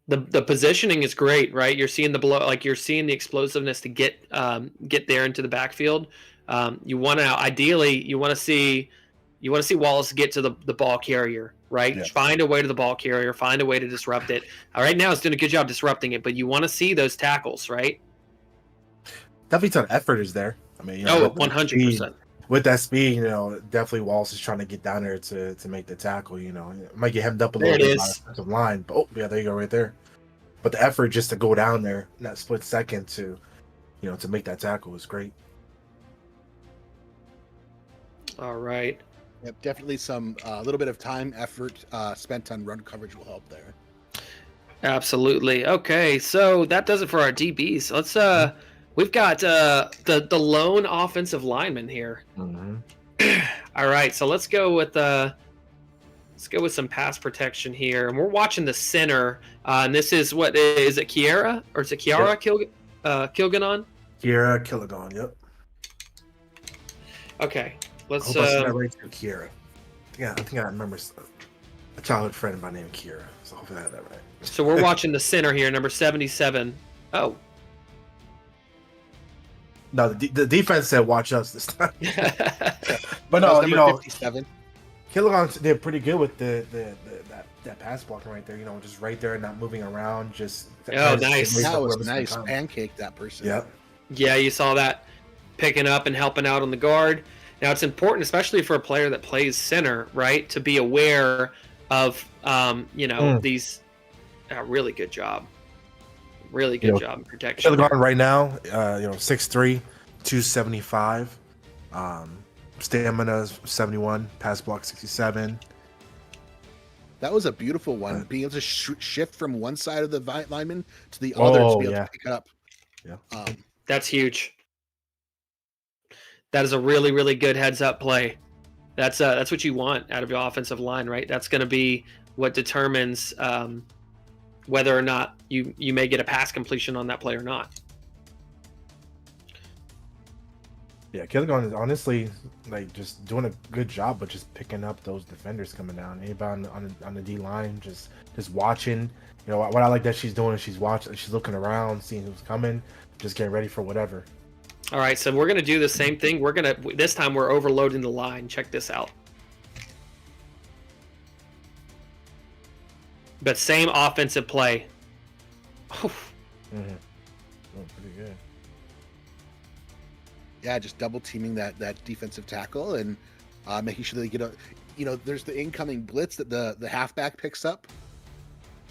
The positioning is great, right? You're seeing the blow, like you're seeing the explosiveness to get there into the backfield. You want to ideally you want to see Wallace get to the ball carrier, right? Yeah. Find a way to the ball carrier, find a way to disrupt it. Right now, it's doing a good job disrupting it, but you want to see those tackles, right? Definitely ton of effort is there. I mean, Oh, with that 100%. speed- With that speed, definitely Wallace is trying to get down there to make the tackle. It might get hemmed up a There little it bit by is. the offensive line, but there you go, right there. But the effort just to go down there in that split second to make that tackle is great. All right. Yep, definitely some little bit of time, effort spent on run coverage will help there. Absolutely. Okay, so that does it for our DBs. Let's we've got the lone offensive lineman here. Mm-hmm. All right, so let's go with some pass protection here, and we're watching the center. And this is what is it, Kiara or is it Kiara Kilganon? Kiara Killigan, yep. Okay, I let's. hope I said that right to Kiara. I think I remember a childhood friend by name Kiara, so hopefully I had that right. So we're watching the center here, number 77. Oh. No, the defense said watch us this time. But That no, was number 57. Killigan did pretty good with that pass blocking right there. Just right there, not moving around. Just nice. That was nice. Pancake that person. Yep. Yeah, you saw that picking up and helping out on the guard. Now it's important, especially for a player that plays center, right, to be aware of these. Really good job. Really good job in protection. Killigan right now, 6'3", 275. Stamina 71, pass block 67. That was a beautiful one. Being able to shift from one side of the lineman to the other to be able to pick it up. Yeah. That's huge. That is a really, really good heads-up play. That's what you want out of your offensive line, right? That's going to be what determines whether or not you may get a pass completion on that play or not. Yeah, Killigan is honestly just doing a good job, but just picking up those defenders coming down. Anybody on the D line, just watching. What I like that she's doing is she's watching, she's looking around, seeing who's coming, just getting ready for whatever. All right, so we're gonna do the same thing. This time we're overloading the line. Check this out. But same offensive play. Oh. Mm-hmm. Oh, pretty good. Yeah, just double teaming that defensive tackle and making sure they get there's the incoming blitz that the halfback picks up.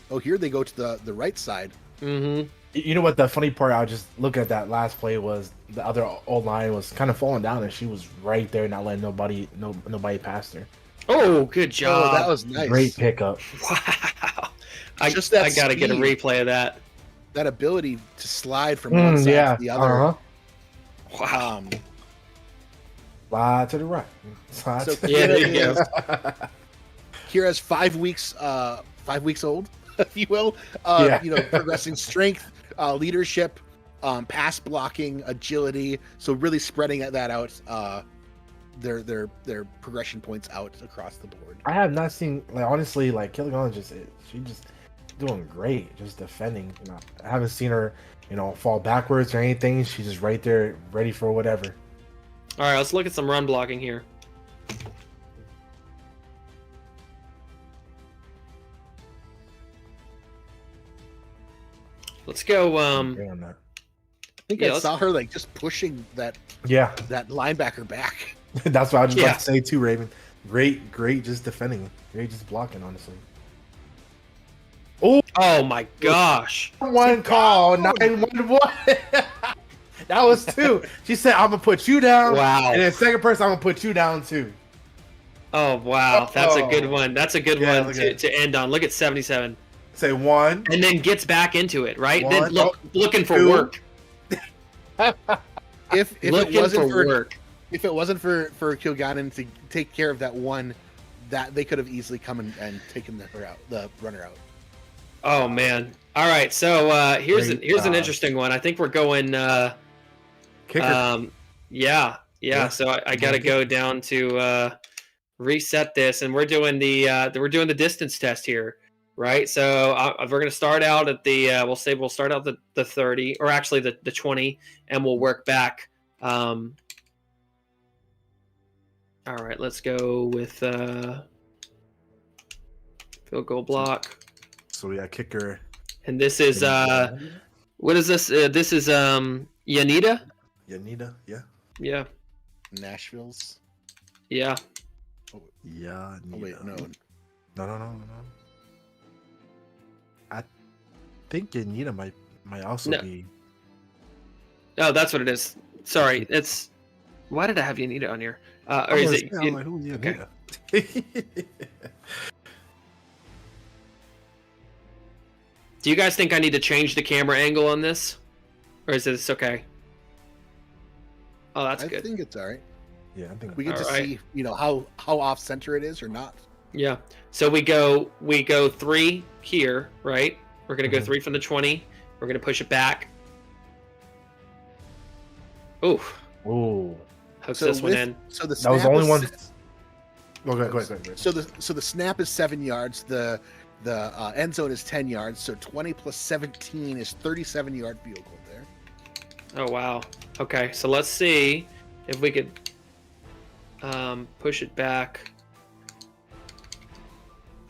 Oh, here they go to the right side. Mm-hmm. You know what the funny part? I was just looking at that last play was the other old line was kind of falling down and she was right there, not letting nobody past her. Oh, good job! Oh, that was nice. Great pickup. Wow. I got to get a speed. replay of that. That ability to slide from one side to the other. Uh-huh. Wow. Slide to the right. So Yeah, there you go. Kira's 5 weeks old, if you will. Progressing strength, leadership, pass blocking, agility. So really spreading that out. Their progression points out across the board. I have not seen honestly Killigan she just doing great, just defending. I haven't seen her fall backwards or anything. She's just right there, ready for whatever. All right, let's look at some run blocking here. Let's go. I think I saw her just pushing that linebacker back. That's what I was just about to say too, Raven. Great, just defending. Great, just blocking. Honestly. Oh my gosh! One call 911. That was two. She said, "I'm gonna put you down." Wow. And then second person, I'm gonna put you down too. Oh wow, that's a good one. That's a good one to end on. Look at 77. Say one, and then gets back into it, right? One, then looking for two. work. If looking it wasn't for work. If it wasn't for Kilgannon to take care of that one, that they could have easily come and taken the runner out. Oh man! All right, so here's an interesting one. I think we're going. Kicker. Yeah. So I got to go down to reset this, and we're doing the distance test here, right? So we're going to start out at the we'll start out the 30, or actually the 20, and we'll work back. All right, let's go with field goal block. So we got kicker. And this is what is this? This is Yanida? Yanida, yeah. Yeah. Nashville's. Yeah. Yeah. Oh wait, no. No. I think Yanida might also No. be. Oh, that's what it is. Sorry, it's. Why did I have Yanida on here? Or is it? I'm like, who's okay. Yanida? Do you guys think I need to change the camera angle on this, or is this okay? Oh, that's good. I think it's all right. Yeah, I think We get to All right. see, how off center it is or not. Yeah. So we go 3 here, right? We're gonna go Mhm. 3 from the 20. We're gonna push it back. Oof. Oh, Hooks this one in. So the that was snap the only is one. se- Go ahead. So the snap is 7 yards. The end zone is 10 yards. So 20 plus 17 is 37-yard field goal there. Oh wow. Okay, so let's see if we could push it back.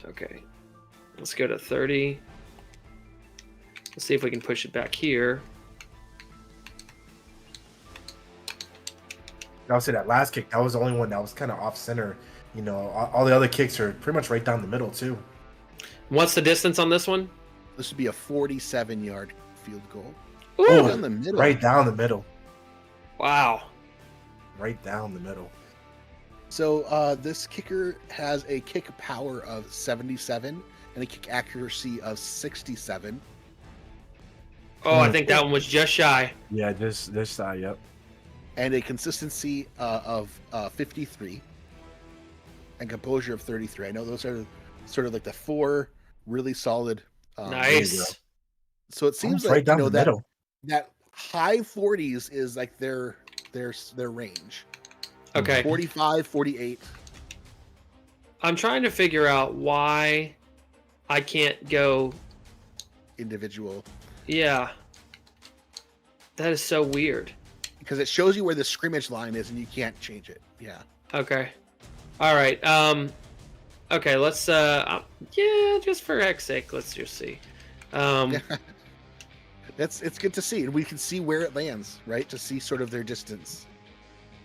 Okay. Let's go to 30. Let's see if we can push it back here. I would say that last kick, that was the only one that was kind of off center. All the other kicks are pretty much right down the middle too. What's the distance on this one? This would be a 47-yard field goal. Ooh, Down the middle. Right down the middle. wow. Right down the middle. So this kicker has a kick power of 77 and a kick accuracy of 67. Oh, I think that one was just shy. Yeah, this side, yep. And a consistency of 53 and composure of 33. I know those are sort of like the 4 really solid. Nice. So it seems Almost like right down the that middle. that high 40s is like their range. Okay. 45, 48. I'm trying to figure out why I can't go. Individual, Yeah. That is so weird. because it shows you where the scrimmage line is and you can't change it. Yeah. Okay. All right. Okay, let's yeah, just for heck's sake, let's just see. It's good to see, and we can see where it lands, right? To see sort of their distance.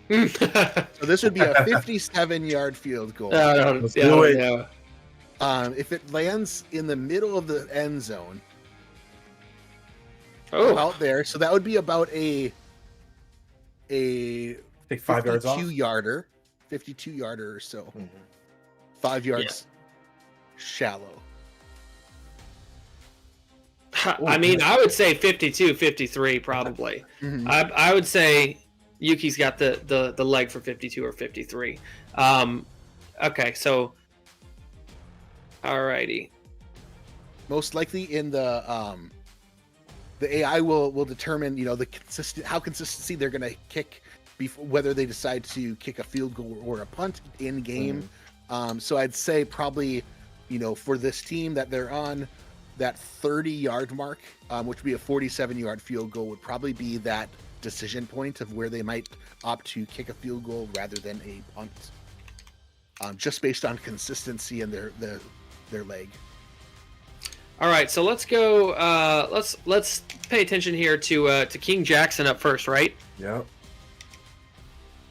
No, So this would be a 57-yard field goal. Let's do it. no. If it lands in the middle of the end zone, Oh, about there, so that would be about a Take 5 yards off. 52-yarder or so. Mhm. 5 yards shallow. I mean, I would say 52, 53 probably. Mhm. I would say Yuki's got the leg for 52 or 53. Okay, so alrighty. Most likely in the AI will determine, how consistency they're going to kick, whether they decide to kick a field goal or a punt in game. So I'd say probably, for this team that they're on, that 30-yard mark, which would be a 47-yard field goal, would probably be that decision point of where they might opt to kick a field goal rather than a punt, just based on consistency and their leg. All right, so let's go. Let's pay attention here to King Jackson up first, right? Yep.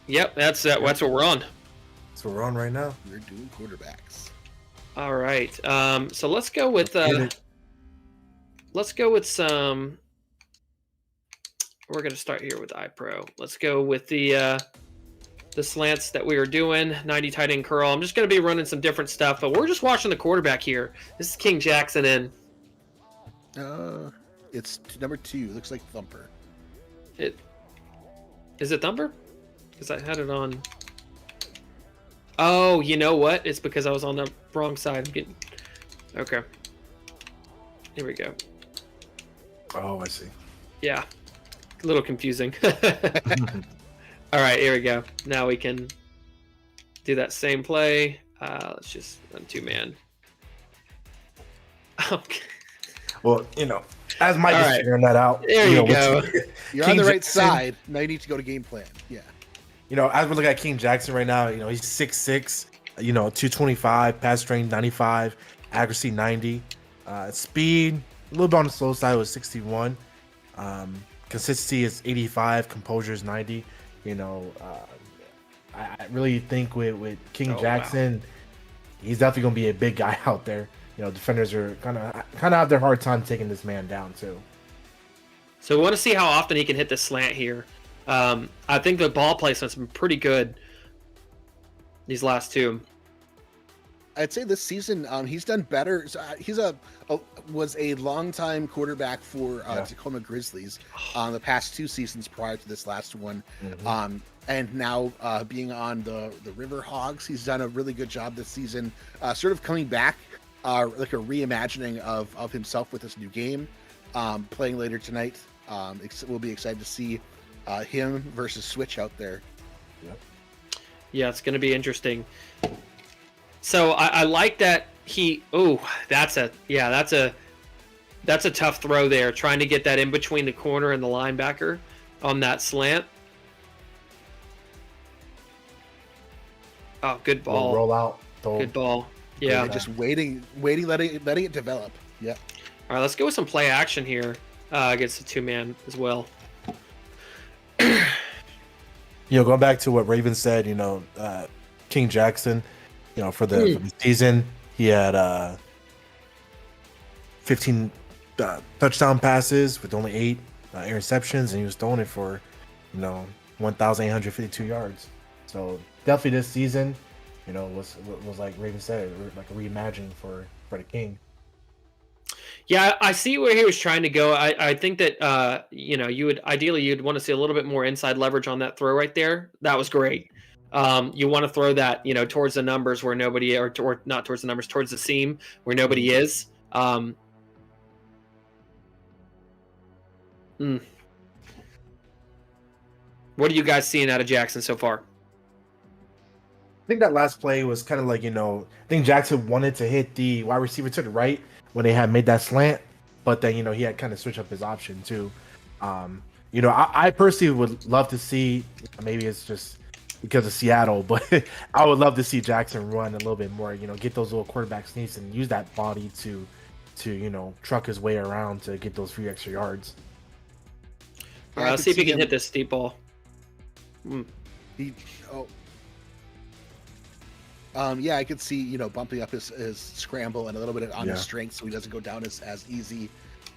Yep, that's what we're on. That's what we're on right now. We're doing quarterbacks. All right, so let's go with some. We're gonna start here with iPro. Let's go with the slants that we were doing, 90 tight end curl. I'm just gonna be running some different stuff, but we're just watching the quarterback here. This is King Jackson in. It's number 2. Looks like Thumper. Is it Thumper? Because I had it on. Oh, you know what? It's because I was on the wrong side. Okay. Here we go. Oh, I see. Yeah. A little confusing. All right, here we go. Now we can do that same play. Let's just run 2-man. Okay. Well, as Mike All is right. figuring that out. There you go. You're on the right Jackson. side. Now you need to go to game plan. Yeah. as we're looking at King Jackson right now, he's 6'6", 225, pass strength 95, accuracy 90, speed a little bit on the slow side was 61, consistency is 85, composure is 90. I really think with King Jackson, he's definitely gonna be a big guy out there. Defenders are kind of have their hard time taking this man down too. So we want to see how often he can hit the slant here. I think the ball placement's been pretty good these last two. I'd say this season he's done better. He's was a longtime quarterback for Tacoma Grizzlies the past 2 seasons prior to this last one. Mm-hmm. And now being on the River Hogs, he's done a really good job this season, sort of coming back, like a reimagining of himself with this new game, playing later tonight. We'll be excited to see him versus Switch out there. Yeah, it's going to be interesting. So I like that he. Oh, that's a tough throw there. Trying to get that in between the corner and the linebacker on that slant. Oh, good ball. Roll out. Good ball. Yeah. Just waiting, letting it develop. Yeah. All right, let's go with some play action here against the 2-man as well. Going back to what Raven said, King Jackson, for the season, he had 15 touchdown passes with only 8 interceptions, and he was throwing it for, 1,852 yards. So definitely this season, was like Raven said, like a reimagining for the King. Yeah, I see where he was trying to go. I think that you'd want to see a little bit more inside leverage on that throw right there. That was great. You want to throw that towards the numbers where nobody, or not towards the numbers, towards the seam where nobody is. What are you guys seeing out of Jackson so far? I think that last play was kind of like, I think Jackson wanted to hit the wide receiver to the right when they had made that slant, but then, he had kind of switched up his option too. I personally would love to see, maybe it's just because of Seattle, but I would love to see Jackson run a little bit more, get those little quarterback sneaks and use that body to truck his way around to get those few extra yards. All right, let's see if he can hit this deep ball. I could see, bumping up his scramble and a little bit on his strength so he doesn't go down as easy.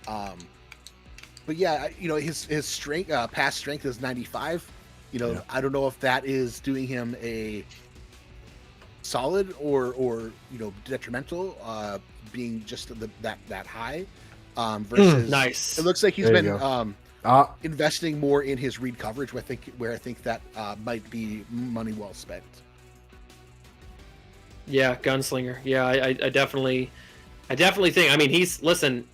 But yeah, his strength, pass strength is 95. I don't know if that is doing him a solid or detrimental, being just that high. Versus nice. It looks like he's been investing more in his read coverage, where I think that might be money well spent. Yeah, gunslinger. Yeah, I definitely think. I mean,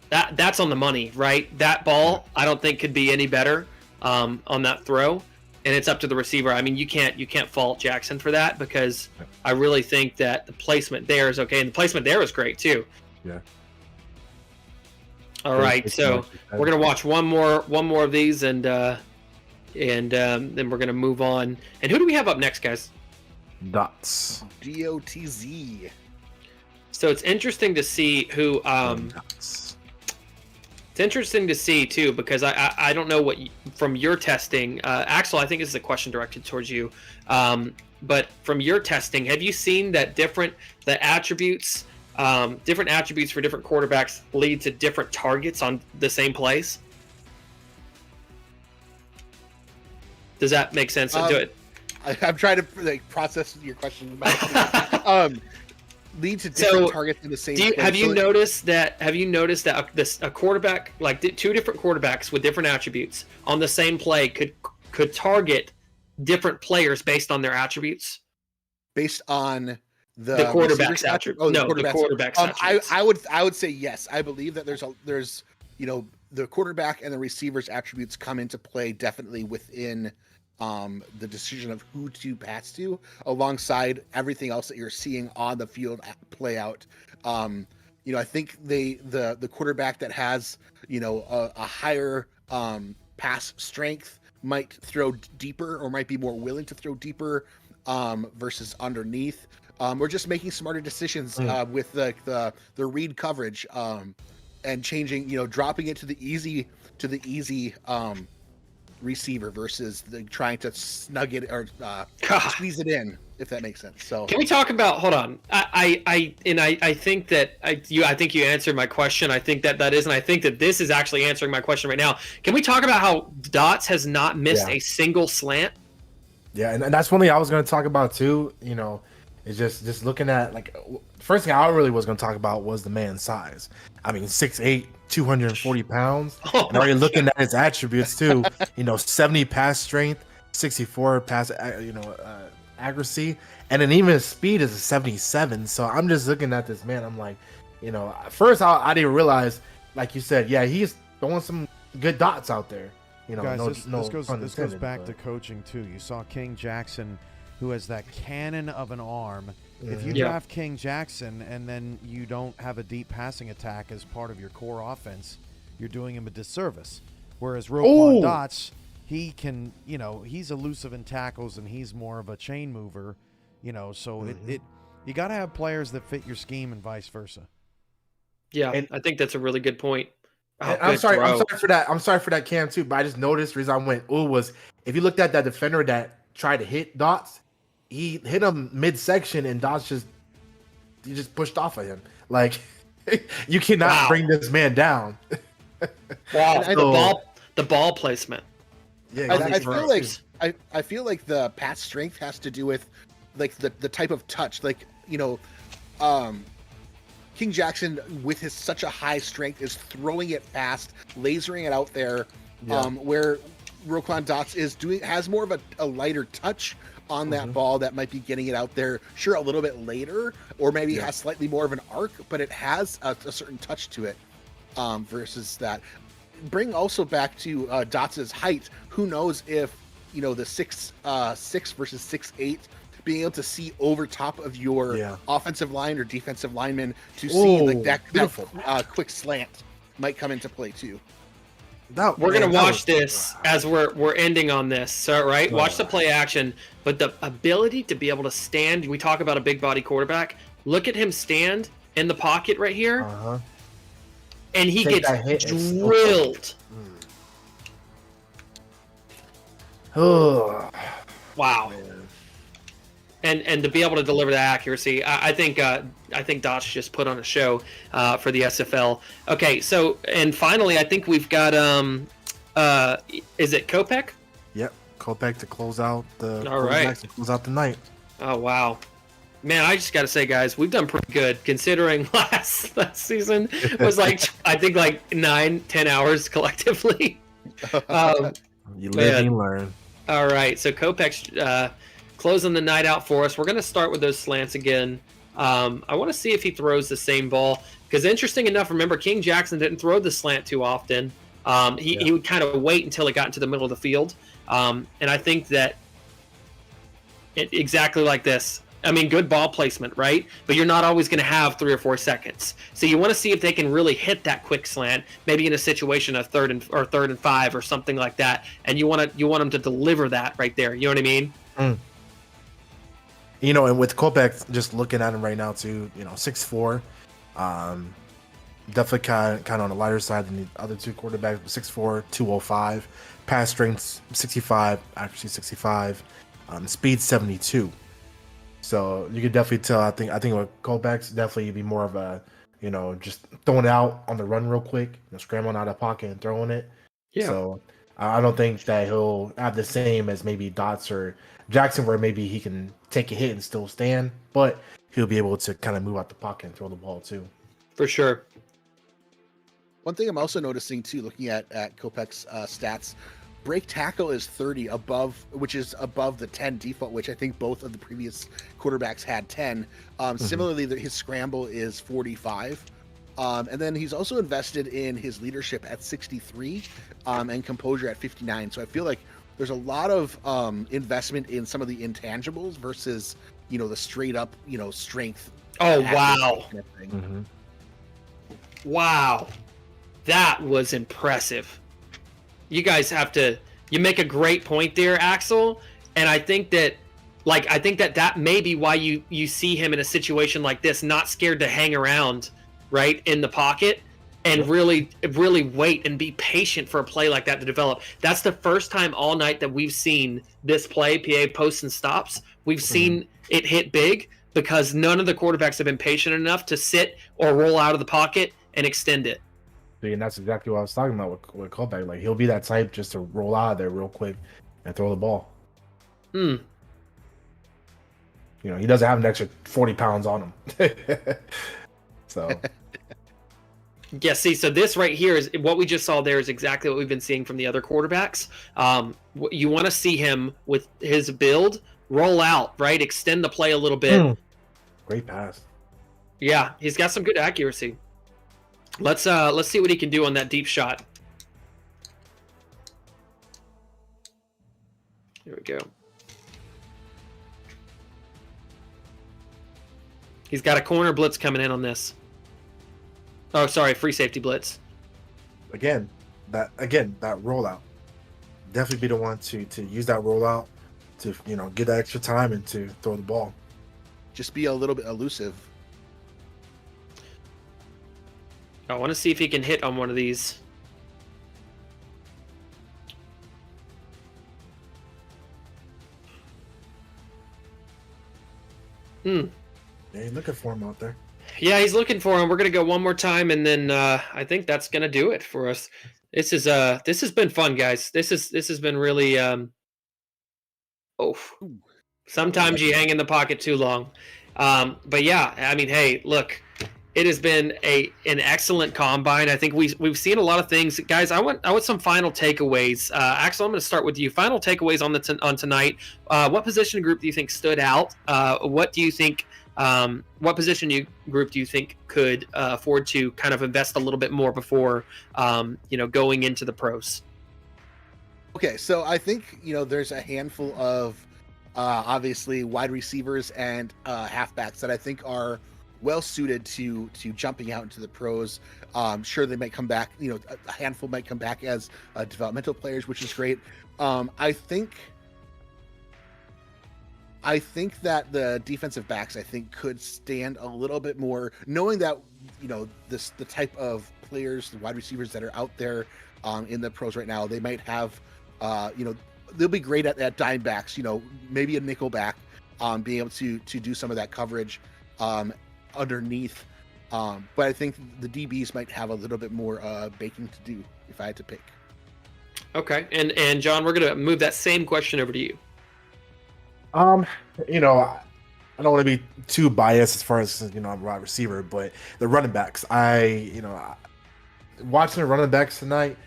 that's on the money, right? That ball, I don't think could be any better on that throw, and it's up to the receiver. I mean, you can't fault Jackson for that, because I really think that the placement there is okay, and the placement there is great too. Yeah. All right, so we're gonna watch one more of these, and then we're gonna move on. And who do we have up next, guys? Dots. DOTZ. So it's interesting to see who. It's interesting to see too, because I don't know what from your testing, Axel. I think this is a question directed towards you. But from your testing, have you seen that different attributes for different quarterbacks lead to different targets on the same plays? Does that make sense? Do it. I'm trying to process your question. Lead to different targets in the same. Have you noticed that a quarterback, like 2 different quarterbacks with different attributes on the same play, could target different players based on their attributes? Based on the quarterback's attributes. The quarterback's attributes. I would say yes. I believe that there's the quarterback and the receiver's attributes come into play definitely within the decision of who to pass to, alongside everything else that you're seeing on the field play out. I think the quarterback that has a higher pass strength might throw deeper or might be more willing to throw deeper versus underneath. Or just making smarter decisions with the read coverage and changing, dropping it to the easy receiver versus trying to snug it or squeeze it in, if that makes sense. So can we talk about? Hold on, I think that I think you answered my question. I think that is, and I think that this is actually answering my question right now. Can we talk about how Dots has not missed a single slant? Yeah, and that's one thing I was going to talk about too. It's just looking at, like, first thing I really was going to talk about was the man's size. I mean, 6'8", 240 pounds. And already looking at his attributes too. 70 pass strength, 64 pass, accuracy, and then even his speed is a 77. So I'm just looking at this man. I'm like, first I didn't realize, like you said, yeah, he's throwing some good dots out there. Guys, this goes back to coaching too. You saw King Jackson, who has that cannon of an arm. If you draft King Jackson and then you don't have a deep passing attack as part of your core offense, you're doing him a disservice. Whereas Roquan Dots, he can, he's elusive in tackles and he's more of a chain mover, so you got to have players that fit your scheme and vice versa. Yeah, and I think that's a really good point. I'm sorry for that, Cam, too, but I just noticed the reason I went was if you looked at that defender that tried to hit Dots, he hit him midsection and Dots just pushed off of him. Like, you cannot bring this man down. Wow. The ball placement. Yeah, exactly. I feel like the pass strength has to do with like the type of touch. Like, King Jackson with his such a high strength is throwing it fast, lasering it out there, where Roquan Dots has more of a lighter touch on that ball that might be getting it out there, sure, a little bit later, or maybe has slightly more of an arc, but it has a certain touch to it versus that. Bring also back to Dots's height. Who knows if, the 6'6" versus 6'8", being able to see over top of your offensive line or defensive lineman to see like that quick slant might come into play too. We're gonna watch this as we're ending on this. So right, watch the play action, but the ability to be able to stand. We talk about a big body quarterback. Look at him stand in the pocket right here, and he gets drilled. Oh, wow. And to be able to deliver the accuracy, I think Dots just put on a show for the SFL. Okay, so and finally, I think we've got is it Kopech? Yep, Kopech to close out the close out the night. Oh wow, man! I just got to say, guys, we've done pretty good considering last season was like I think like 9-10 hours collectively. You live and learn. All right, so Kopech closing the night out for us. We're going to start with those slants again. I want to see if he throws the same ball because interesting enough, remember King Jackson didn't throw the slant too often. He would kind of wait until it got into the middle of the field. And I think that exactly like this. I mean, good ball placement, right? But you're not always going to have 3 or 4 seconds. So you want to see if they can really hit that quick slant, maybe in a situation of third and 5 or something like that. And you want them to deliver that right there. You know what I mean? And with Kopech, just looking at him right now too, 6'4", definitely kind of on the lighter side than the other two quarterbacks. 6'4", 205, pass strength 65, accuracy 65, speed 72. So you could definitely tell. I think with Kopech's definitely be more of a, just throwing it out on the run real quick, scrambling out of the pocket and throwing it. Yeah. So I don't think that he'll have the same as maybe Dots or Jackson, where maybe he can take a hit and still stand, but he'll be able to kind of move out the pocket and throw the ball too. For sure. One thing I'm also noticing too, looking at Kopech's stats, break tackle is 30 which is above the 10 default, which I think both of the previous quarterbacks had 10. Similarly, his scramble is 45. And then he's also invested in his leadership at 63 and composure at 59. So I feel like there's a lot of investment in some of the intangibles versus, the straight up, strength. Oh, wow. Kind of Wow. That was impressive. You guys have to You make a great point there, Axel, and I think that that may be why you see him in a situation like this, not scared to hang around, right, in the pocket, and really wait and be patient for a play like that to develop. That's the first time all night that we've seen this play, PA posts and stops. We've seen it hit big because none of the quarterbacks have been patient enough to sit or roll out of the pocket and extend it. And that's exactly what I was talking about with callback. Like, he'll be that type just to roll out of there real quick and throw the ball. Hmm. You know, he doesn't have an extra 40 pounds on him. So. Yeah, see, so this right here is what we just saw there is exactly what we've been seeing from the other quarterbacks. You want to see him with his build roll out, right? Extend the play a little bit. Great pass. Yeah, he's got some good accuracy. Let's see what he can do on that deep shot. Here we go. He's got a corner blitz coming in on this. Oh, sorry, free safety blitz. Again, that rollout. Definitely be the one to use that rollout to, you know, get that extra time and to throw the ball. Just be a little bit elusive. I want to see if he can hit on one of these. Yeah, he's looking for him out there. Yeah, he's looking for him. We're gonna go one more time, and then I think that's gonna do it for us. This has been fun, guys. This has been really sometimes you hang in the pocket too long. But yeah, I mean, hey, look, it has been an excellent combine. I think we've seen a lot of things, guys. I want some final takeaways. Axel, I'm going to start with you. Final takeaways on tonight. What position group do you think stood out? What do you think? What position group do you think could afford to kind of invest a little bit more before going into the pros? Okay, so I think there's a handful of obviously wide receivers and halfbacks that I think are well suited to jumping out into the pros. Sure, they might come back. A handful might come back as developmental players, which is great. I think that the defensive backs could stand a little bit more, knowing that the type of players, the wide receivers that are out there in the pros right now. They might have they'll be great at dime backs. Maybe a nickel back, being able to do some of that coverage underneath. But I think the DBs might have a little bit more baking to do if I had to pick. Okay, and John, we're gonna move that same question over to you. I don't want to be too biased as far as I'm a wide receiver, but the running backs, watching the running backs tonight,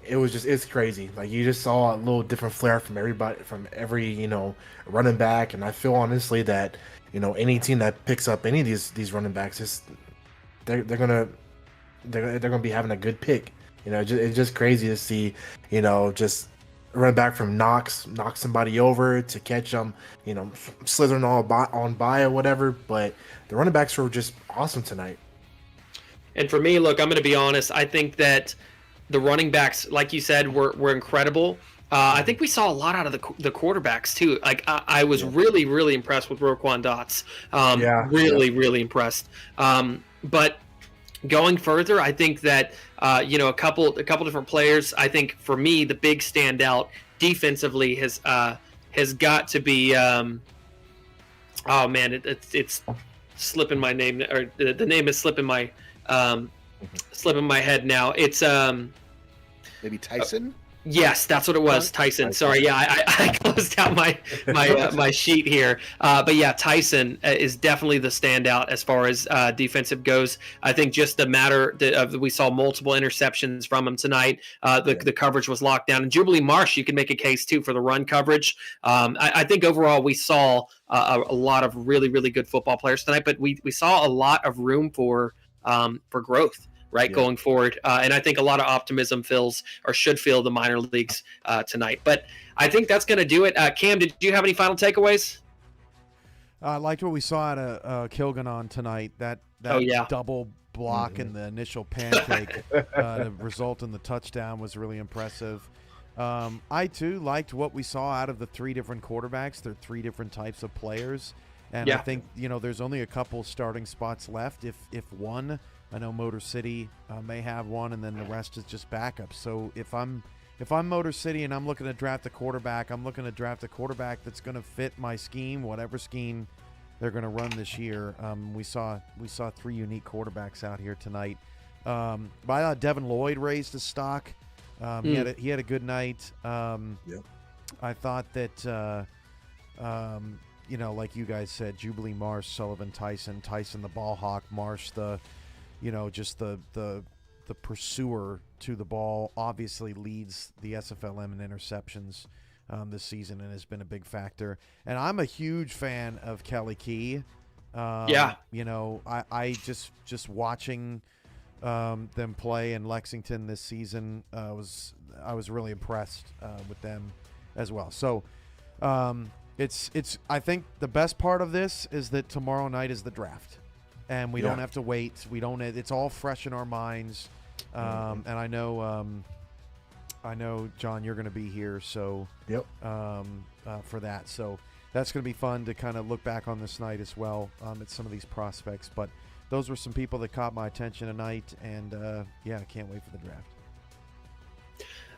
it's crazy. Like, you just saw a little different flair from everybody, from every running back, and I feel honestly that any team that picks up any of these running backs, they're gonna be having a good pick. It's just crazy to see just run back from knock somebody over to catch them, slithering on by or whatever. But the running backs were just awesome tonight. And for me, look, I'm going to be honest. I think that the running backs, like you said, were incredible. I think we saw a lot out of the quarterbacks too. Like, I was really, really impressed with Roquan Dots. Really impressed. But going further, I think that a couple different players. I think for me, the big standout defensively has got to be. Oh man, it's slipping my name, or the name is slipping my head now. It's maybe Tyson. Yes, that's what it was, Tyson. Sorry, yeah, I closed out my sheet here. But yeah, Tyson is definitely the standout as far as defensive goes. I think just the matter of we saw multiple interceptions from him tonight. The coverage was locked down. And Jubilee Marsh, you can make a case too for the run coverage. I think overall we saw a lot of really, really good football players tonight, but we saw a lot of room for growth. Going forward. And I think a lot of optimism should fill the minor leagues tonight. But I think that's going to do it. Cam, did you have any final takeaways? I liked what we saw out of Kilganon tonight. That double block and the initial pancake, the result in the touchdown was really impressive. I too liked what we saw out of the 3 different quarterbacks. They're 3 different types of players, and I think there's only a couple starting spots left. If one, I know Motor City may have one, and then the rest is just backups. So if I'm Motor City and I'm looking to draft a quarterback, I'm looking to draft a quarterback that's going to fit my scheme, whatever scheme they're going to run this year. We saw 3 unique quarterbacks out here tonight. But I thought Devin Lloyd raised his stock. He had a good night. I thought that like you guys said, Jubilee Marsh, Sullivan Tyson the ball hawk, Marsh just the pursuer to the ball, obviously leads the SFLm in interceptions this season and has been a big factor. And I'm a huge fan of Kelly Key. I just watching them play in Lexington this season, I was really impressed with them as well. So it's I think the best part of this is that tomorrow night is the draft, and we don't have to wait. It's all fresh in our minds. And I know John, you're going to be here, so for that. So that's going to be fun to kind of look back on this night as well at some of these prospects. But those were some people that caught my attention tonight, and I can't wait for the draft.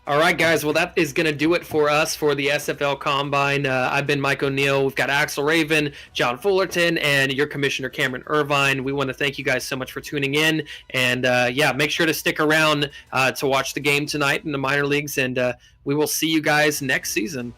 All right, guys. Well, that is going to do it for us for the SFL Combine. I've been Mike O'Neill. We've got Axel Raven, John Fullerton, and your commissioner, Cameron Irvine. We want to thank you guys so much for tuning in. And, make sure to stick around to watch the game tonight in the minor leagues. And we will see you guys next season.